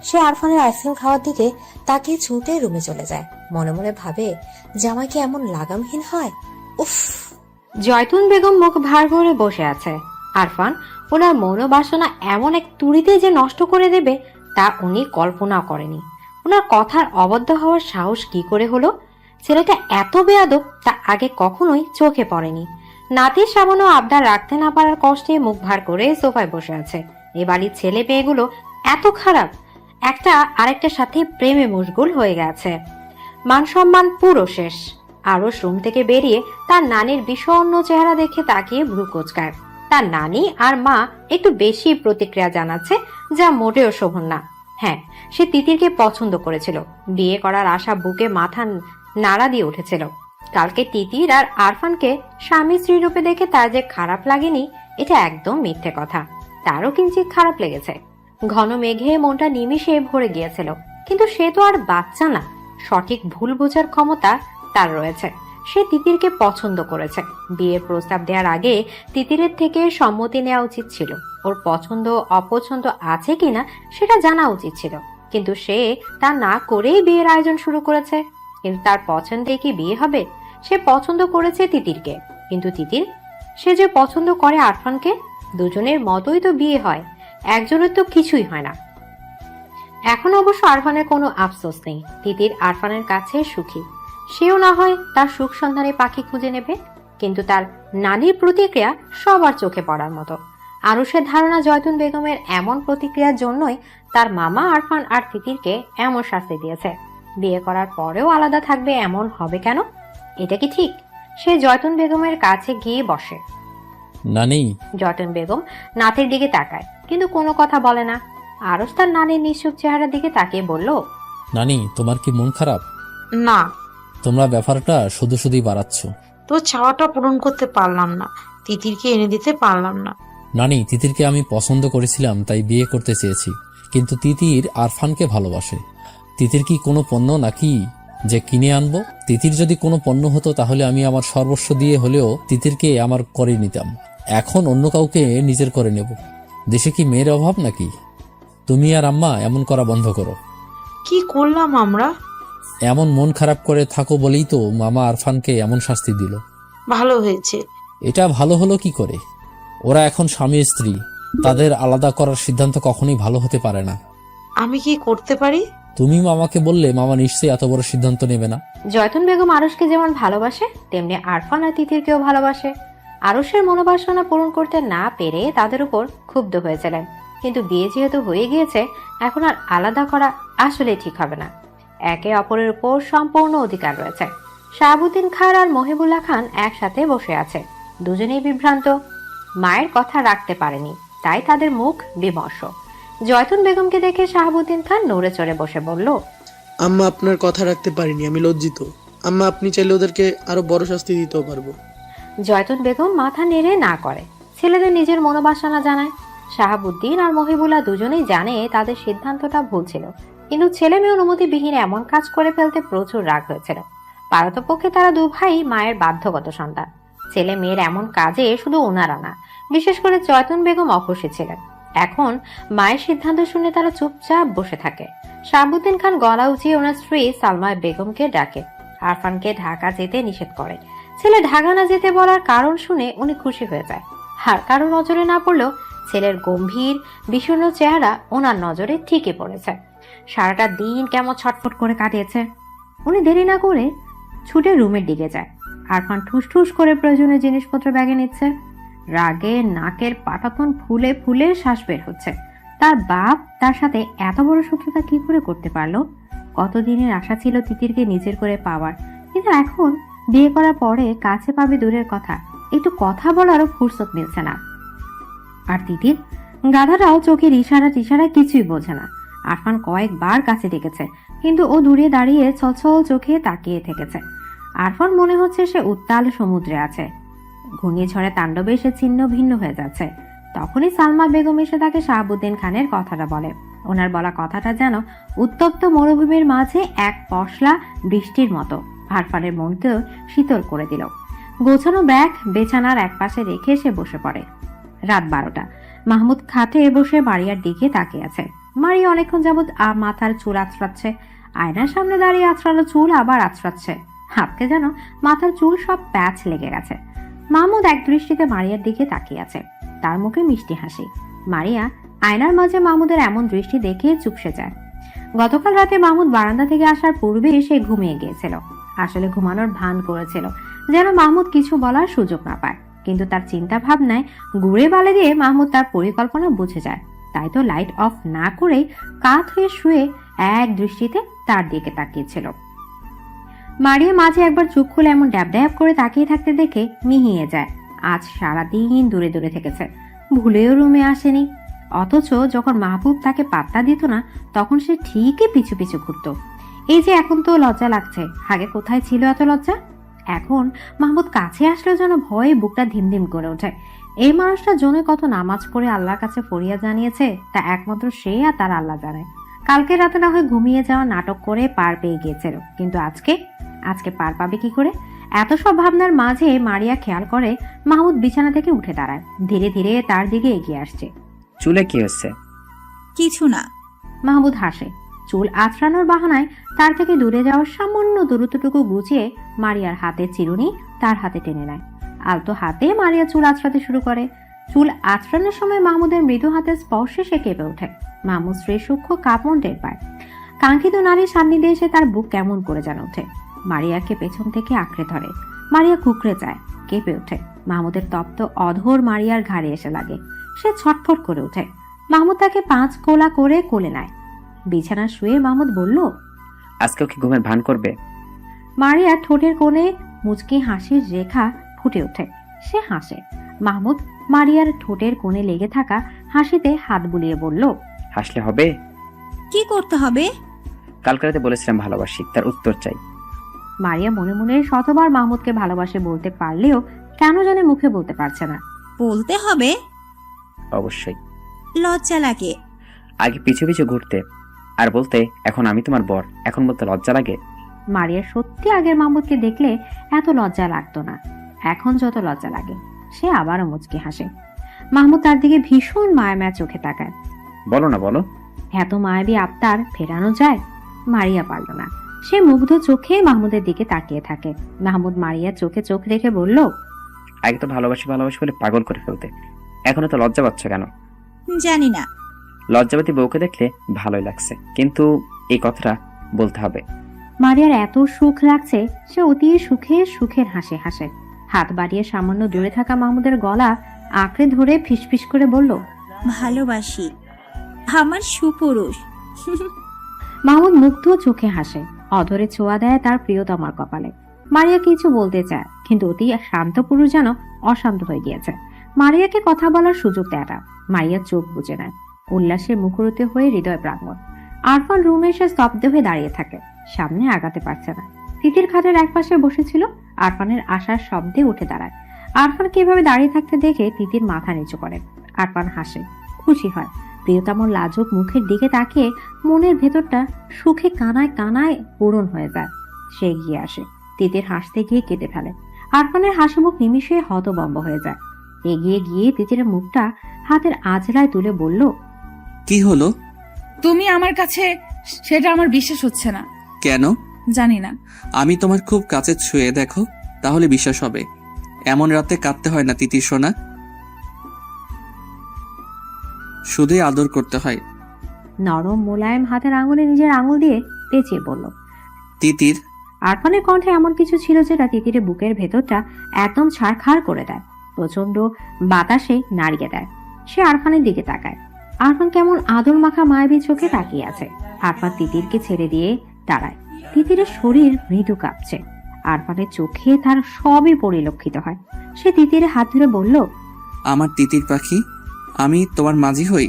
সে আরফানের আইসক্রিম খাওয়ার দিকে তাকিয়ে ছুটে রুমে চলে যায়। মনে মনে ভাবে, জামাই কি এমন লাগামহীন হয়? উফ। জয়তুন বেগম মুখ ভার করে বসে আছে। আরফান ওনার মনোবাসনা এমন এক তুড়িতে যে নষ্ট করে দেবে তা উনি কল্পনা করেনি। ওনার কথার অবদ্ধ হওয়ার সাহস কি করে হলো? ছেলেটা এত বেয়াদব তা আগে কখনোই চোখে পড়েনি। নাতির সামান্য আবদার রাখতে না পারার কষ্টে মুখ ভার করে সোফায় বসে আছে। এ বাড়ির ছেলে মেয়েগুলো এত খারাপ, একটা আরেকটার সাথে প্রেমে মশগুল হয়ে গেছে। মান সম্মান পুরো শেষ। আরো রুম থেকে বেরিয়ে তার নানির বিষণ্ণ চেহারা দেখে তাকিয়ে ভ্রু কোচকায়। তার নানি আর মা একটু বেশি প্রতিক্রিয়া জানাচ্ছে, যা মোটেও শোভন না। হ্যাঁ, সে তিতিরকে পছন্দ করেছিল। বিয়ে করার আশা বুকে মাথা নাড়া দিয়ে উঠেছিল। কালকে তিতির আর আরফানকে স্বামী স্ত্রী রূপে দেখে তার যে খারাপ লাগেনি এটা একদম মিথ্যে কথা। তারও কিঞ্চিত খারাপ লেগেছে। ঘন মেঘে মনটা নিমিষে ভরে গিয়েছিল, কিন্তু সে তো আর বাচ্চা না। সঠিক ভুল বোঝার ক্ষমতা তার রয়েছে। সে তিতিরকে পছন্দ করেছে। বিয়ের প্রস্তাব দেওয়ার আগে তিতিরের থেকে সম্মতি নেওয়া উচিত ছিল। ওর পছন্দ অপছন্দ আছে কিনা সেটা জানা উচিত ছিল, কিন্তু সে তা না করেই বিয়ের আয়োজন শুরু করেছে। কিন্তু তার পছন্দে কি বিয়ে হবে? সে পছন্দ করেছে তিতিরকে, কিন্তু তিতির সে যে পছন্দ করে আরফানকে। দুজনের মতোই তো বিয়ে হয়, একজনের তো কিছুই হয় না। এখন অবশ্য আরফানের কোনো আফসোস নেই। তিতির আরফানের কাছে সুখী, সেও না হয় তার সুখ সন্ধানে পাখি খুঁজে নেবে। কিন্তু তার নানির প্রতিক্রিয়া সবার চোখে পড়ার মতো। আরুষের ধারণা জয়তুন বেগমের এমন প্রতিক্রিয়ার জন্যই তার মামা আরফান আর তিতিরকে এমন শাস্তি দিয়েছে। বিয়ে করার পরেও আলাদা থাকবে এমন হবে কেন? এটা কি ঠিক? সে জয়তুন বেগমের কাছে গিয়ে বসে। নানি, জয়তুন বেগম নাতির দিকে তাকায়, কিন্তু কোনো কথা বলে না। আরস তার নানির নিঃসুপ চেহারার দিকে তাকিয়ে বলল, নানি তোমার কি মন খারাপ? না, তোমরা ব্যাপারটা শুধু শুধুই বাড়াচ্ছ। তোর চাওয়াটা পূরণ করতে পারলাম না, তিতিরকে এনে দিতে পারলাম না। নানি, তিতিরকে আমি পছন্দ করেছিলাম তাই বিয়ে করতে চেয়েছি, কিন্তু তিতির আরফানকে ভালোবাসে। তিতির কি কোনো পণ্য নাকি যে কিনে আনবো? তিতির যদি কোনো পণ্য হতো তাহলে আমি আমার সর্বস্ব দিয়ে হলেও তিতিরকে আমার করে নিতাম। এখন অন্য কাউকে নিজের করে নেব। দেশে কি মেয়ের অভাব নাকি? তুমি আর আম্মা এমন করা বন্ধ করো। কি করলাম আমরা? এমন মন খারাপ করে থাকো বলেই তো মামা আরফানকে এমন শাস্তি দিল। ভালো হয়েছে। এটা ভালো হলো কি করে? ওরা এখন স্বামী স্ত্রী, তাদের আলাদা করার সিদ্ধান্ত কখনোই ভালো হতে পারে না। আমি কি করতে পারি? তুমি মামাকে বললে মামা নিশ্চয়ই এত বড় সিদ্ধান্ত নেবে না। জয়তুন বেগম আরুষকে যেমন ভালোবাসে তেমনি আরফান আর তিতিরকেও ভালোবাসে। আরুষের মনোবাসনা পূরণ করতে না পেরে তাদের উপর ক্ষুব্ধ হয়েছিলেন, কিন্তু বিয়ে যেহেতু হয়ে গিয়েছে এখন আর আলাদা করা আসলে ঠিক হবে না। একে অপরের উপর সম্পূর্ণ অধিকার রয়েছে। শাহাবুদ্দিন খান আর মহিবুল্লাহ খান একসাথে বসে আছে, দুজনেই বিভ্রান্ত। মায়ের কথা রাখতে পারেনি, তাই তাদের মুখ বিমর্ষ। জয়তুন বেগমকে দেখে শাহাবুদ্দিন খান নড়ে চড়ে বসে বলল, আম্মা, আপনার কথা রাখতে পারিনি, আমি লজ্জিত। আম্মা, আপনি চাইলে ওদেরকে আরো বড় শাস্তি দিতেও পারবো। জয়তুন বেগম মাথা নেড়ে না করে, ছেলেদের নিজের মনোবাসনা জানায়। শাহাবুদ্দিন আর মহিবুল্লাহ দুজনেই জানে তাদের সিদ্ধান্তটা ভুল ছিল, কিন্তু ছেলে মেয়ে অনুমতিবিহীন এমন কাজ করে ফেলতে প্রচুর রাগ হয়েছিল। পারতপক্ষে তারা দু ভাই মায়ের বাধ্যগত সন্তান। ছেলে মেয়ের এমন কাজে শুধু ওনারা না, বিশেষ করে জয়তুন বেগম অখুশি ছিলেন। এখন মায়ের সিদ্ধান্ত শুনে তারা চুপচাপ বসে থাকে। শাহাবুদ্দিন খান গলা উঁচিয়ে ওনার স্ত্রী সালমা বেগমকে ডাকে, আরফানকে ঢাকা যেতে নিষেধ করে। ছেলে ঢাকা না যেতে বলার কারণ শুনে উনি খুশি হয়ে যায়। আর কারো নজরে না পড়লেও ছেলের গম্ভীর বিষণ্ণ চেহারা ওনার নজরে ঠিকই পড়েছে। সারাটা দিন কেমন ছটফট করে কাটিয়েছে। উনি দেরি না করে ছুটে রুমের দিকে যায়। আরফান ঠুস ঠুস করে প্রয়োজনীয় জিনিসপত্র ব্যাগে নিচ্ছে। রাগে নাকের পাটাতন ফুলে ফুলে শ্বাস বের হচ্ছে। তার বাপ তার সাথে এত বড় শত্রুতা কি করে করতে পারলো? কতদিনের আশা ছিল তিতিরকে নিজের করে পাওয়ার, কিন্তু এখন বিয়ে করার পরে কাছে পাবে দূরের কথা, একটু কথা বলারও ফুরসত মিলছে না। আর তিতির গাধাটাও চোখের ইশারায় কিছুই বোঝে না। আরফান কয়েকবার কাছে ডেকেছে, কিন্তু ও দূরে দাঁড়িয়ে ছলছল চোখে তাকিয়ে থেকেছে। আরফান মনে হচ্ছে সে উত্তাল সমুদ্রে আছে, ঘূর্ণিঝড়ে তাণ্ডবে সে ছিন্ন ভিন্ন হয়ে যাচ্ছে। তখনই সালমা বেগম এসে তাকে শাহাবুদ্দিন খানের কথাটা বলে। ওনার বলা কথাটা যেন উত্তপ্ত মরুভূমির মাঝে এক পশলা বৃষ্টির মতো আরফানের মনকেও শীতল করে দিল। গোছানো ব্যাগ বেছানার এক পাশে রেখে সে বসে পড়ে। রাত 12টা। মাহমুদ খাটে বসে মারিয়ার দিকে তাকিয়ে আছে। মারিয়া অনেকক্ষণ যাবৎ মাথার চুল আঁচড়াচ্ছে। আয়নার সামনে দাঁড়িয়ে আঁচড়ানো চুল আবার আঁচড়াচ্ছে, হাতকে যেন মাথার চুল সব প্যাচ লেগে গেছে। মাহমুদ এক দৃষ্টিতে মারিয়ার দিকে তাকিয়ে আছে, তার মুখে মিষ্টি হাসি। মারিয়া আয়নার মাঝে মাহমুদের এমন দৃষ্টি দেখে চুপসে যায়। গতকাল রাতে মাহমুদ বারান্দা থেকে আসার পূর্বে সে ঘুমিয়ে গিয়েছিল। আসলে ঘুমানোর ভান করেছিল, যেন মাহমুদ কিছু বলার সুযোগ না পায়। কিন্তু তার চিন্তা ভাবনায় গুড়ে বালে দিয়ে মাহমুদ তার পরিকল্পনা বুঝে যায়। তাই তো লাইট অফ না করেই কাত হয়ে শুয়ে এক দৃষ্টিতে তার দিকে তাকিয়েছিল। মারিয়া মাঝে একবার চোখ খুলে এমন ড্যাব ড্যাব করে তাকিয়ে থাকতে দেখে মিহিয়ে যায়। আজ সারাদিন দূরে দূরে থেকেছে, ভুলেও রুমে আসেনি। অথচ যখন মাহবুব তাকে পাত্তা দিত না তখন সে ঠিকই পিছু পিছু ঘুরত। এই যে এখন তো লজ্জা লাগছে, আগে কোথায় ছিল এত লজ্জা? এখন মাহমুদ কাছে আসলেও যেন ভয়ে বুকটা ধিমধিম করে ওঠে। এই মানুষটা জন্য কত নামাজ পড়ে আল্লাহর কাছে ফরিয়াদ জানিয়েছে, তা একমাত্র সে আর তার আল্লাহ জানে। কালকে রাতে না হয় ঘুমিয়ে যাওয়া নাটক করে পার পেয়ে গিয়েছিল, কিন্তু আজকে পার পাবে কি করে? এত সব ভাবনার মাঝে মারিয়া খেয়াল করে মাহমুদ বিছানা থেকে উঠে দাঁড়ায়, ধীরে ধীরে তার দিকে এগিয়ে আসছে। চুলে কি হচ্ছে? কিছু না। মাহমুদ হাসে। চুল আঁচড়ানোর বাহানায় তার থেকে দূরে যাওয়ার সামান্য দূরত্বটুকু গুছিয়ে মারিয়ার হাতের চিরুনি তার হাতে টেনে নেয়। আলতো হাতে মারিয়া চুল আঁচড়াতে শুরু করে। চুল আঁচড়ানোর সময় মাহমুদের মৃদু হাতের স্পর্শে সে কেঁপে ওঠে। মাহমুদ স্ত্রীর সূক্ষ্ম কাঁপন টের পায়। কাঙ্ক্ষিত নারীর সান্নিধ্যে এসে তার বুক কেমন করে যেন ওঠে। মারিয়াকে পেছন থেকে আঁকড়ে ধরে। মারিয়া কুকড়ে যায়, কেঁপে ওঠে। মাহমুদের তপ্ত অধর মারিয়ার ঘাড়ে এসে লাগে। সে ছটফট করে ওঠে। মাহমুদ তাকে 5 কোলা করে কোলে নেয়। বিছানা শুয়ে মাহমুদ বলল, আজকেও কি ঘুমের ভান করবে? মারিয়া ঠোঁটের কোণে মুচকি হাসির রেখা ফুটে ওঠে। সে হাসে। মাহমুদ মারিয়ার ঠোঁটের কোণে লেগে থাকা হাসিতে হাত বুলিয়ে বলল, হাসলে হবে? কি করতে হবে? কালকে রাতে বলেছিলাম ভালোবাসি, তার উত্তর চাই। মারিয়া মনে মনে শতবার মাহমুদকে ভালোবাসে বলতে পারলেও কেন জানে মুখে বলতে পারছে না। বলতে হবে? অবশ্যই। লজ্জা লাগে। আগে পিছু পিছু ঘুরতে আর বলতে এখন আমি তোমার বর, এখন বলতে লজ্জা লাগে? মারিয়ার সত্যি আগের মাহমুদকে দেখলে এত লজ্জা লাগতো না, এখন যত লজ্জা লাগে। সে আবারও মুচকি হাসে। মাহমুদ তার দিকে ভীষণ মায়া চোখে তাকায়। বলো না, বলো। এত মায়াবী আবতার ফেরানো যায়? মারিয়া পারল না। সে মুগ্ধ চোখে মাহমুদের দিকে তাকিয়ে থাকে। মাহমুদ মারিয়ার চোখে চোখ রেখে বলল, আগে তো ভালোবাসি ভালোবাসি বলে পাগল করে ফেলতে, এখনো তো লজ্জা পাচ্ছ কেন? জানি না। লজ্জাবতী বউকে দেখলে ভালোই লাগছে, কিন্তু এই কথাটা বলতে হবে। মারিয়ার এত সুখ লাগছে, সে অতি সুখে সুখের হাসি হাসে। হাত বাড়িয়ে সামান্য দূরে থাকা মাহমুদের গলা আঁকড়ে ধরে ফিসফিস করে বলল, ভালোবাসি আমার সুপুরুষ। মাহমুদ মুগ্ধ চোখে হাসে। অধরে ছোঁয়া দেয় তার প্রিয়তমার কপালে। মারিয়া কিছু বলতে চায়, কিন্তু অতি শান্ত পুরুষ যেন অশান্ত হয়ে গিয়েছে। মারিয়াকে কথা বলার সুযোগ দেয় না। মারিয়া চোখ বুজে নেয়। উল্লাসে মুখরিত হয়ে হৃদয় প্রাঙ্গণ। আরফান রুমে এসে স্তব্ধ হয়ে দাঁড়িয়ে থাকে। সামনে আগাতে পারছে না। তিতির খাটের একপাশে বসেছিল। আরফানের আশার শব্দে উঠে দাঁড়ায়। আরফানকে এভাবে দাঁড়িয়ে থাকতে দেখে তিতির মাথা নিচু করে। আরফান হাসে, খুশি হয়। প্রিয়তমর লাজুক মুখের দিকে তাকিয়ে মনের ভেতরটা সুখে কানায় কানায় পূরণ হয়ে যায়। সে এগিয়ে আসে, তিতির হাসতে গিয়ে কেটে ফেলে। আরফানের হাসি মুখ নিমিষে হতভম্ব হয়ে যায়। এগিয়ে গিয়ে তিতির মুখটা হাতের আঁচড়ায় তুলে বলল, কি হলো? তুমি আমার কাছে, সেটা আমার বিশ্বাস হচ্ছে না। কেন? জানি না। আমি তোমার খুব কাছে ছুঁয়ে দেখো, তাহলে বিশ্বাস হবে। এমন রাতে কাঁদতে হয় না তিতির সোনা, শুধুই আদর করতে হয়। নরম মোলায়েম হাতের আঙুলে নিজের আঙুল দিয়ে পেঁচিয়ে বলল। তিতির। আরফানের কণ্ঠে এমন কিছু ছিল যেটা তিতিরের বুকের ভেতরটা একদম ছাড়খাড় করে দেয়। প্রচন্ড বাতাসে নাড়িয়ে দেয়। সে আরফানের দিকে তাকায়। আরফান কেমন আদর মাখা মায়াবী চোখে তাকিয়ে আছে। আরফান তিতিরকে ছেড়ে দিয়ে দাঁড়ায়। তিতিরের শরীর মৃদু কাঁপছে। আরফানের চোখে তার সবই পরিলক্ষিত হয়। সে তিতিরের হাত ধরে বলল, আমার তিতির পাখি, আমি তোমার মাঝি হই,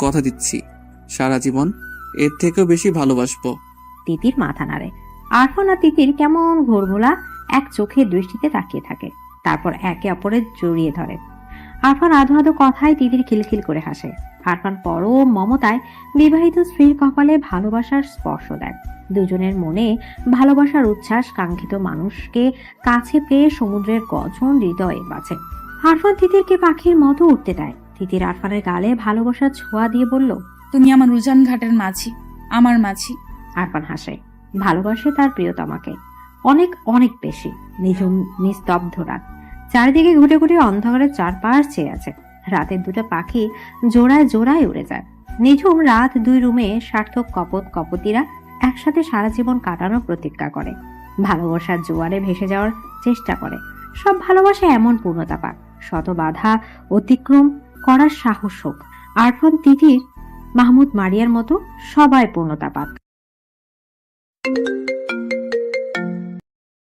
কথা দিচ্ছি সারা জীবন এর থেকেও বেশি ভালোবাসবো। তিতির মাথা নাড়ে। আরফান আর তিতির কেমন ঘোরঘোলা এক চোখের দৃষ্টিতে তাকিয়ে থাকে। তারপর একে অপরের জড়িয়ে ধরে। আরফান আধো আধো কথায় তিতির খিলখিল করে হাসে। আরফান পরম মমতায় বিবাহিত স্ত্রীর কপালে ভালোবাসার স্পর্শ দেয়। দুজনের মনে ভালোবাসার উচ্ছ্বাস কাঙ্ক্ষিত মানুষকে কাছে পেয়ে সমুদ্রের গর্জন হৃদয়ে বাজে। আরফান তিতিরকে পাখির মতো উঠতে দেয়। তিতির আরফানের গালে ভালোবাসার ছোঁয়া দিয়ে বলল, তুমি আমার উজান ঘাটের মাঝি, আমার মাঝি। আরফান হাসে। ভালোবাসে তার প্রিয়তমাকে অনেক অনেক বেশি। নিঝুম নিস্তব্ধ রাত, চারিদিকে ঘুটে ঘুটে অন্ধকারের চারপাশ চেয়ে আছে। রাতের দুটো পাখি জোড়ায় জোড়ায় উড়ে যায়। নিঝুম রাত দুই রুমে সার্থক কপত কপতিরা একসাথে সারা জীবন কাটানোর প্রতিজ্ঞা করে। ভালোবাসার জোয়ারে ভেসে যাওয়ার চেষ্টা করে। সব ভালোবাসা এমন পূর্ণতা পাক, শত বাধা অতিক্রম করার সাহস হোক। আরফান তিতির মাহমুদ মারিয়ার মতো সবাই পূর্ণতা পাক।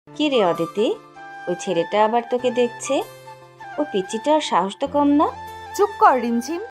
কি রে অদিতি, ওই ছেলেটা আবার তোকে দেখছে? ও পিচিটার সাহস তো কম না। চুপ কর রিমঝিম।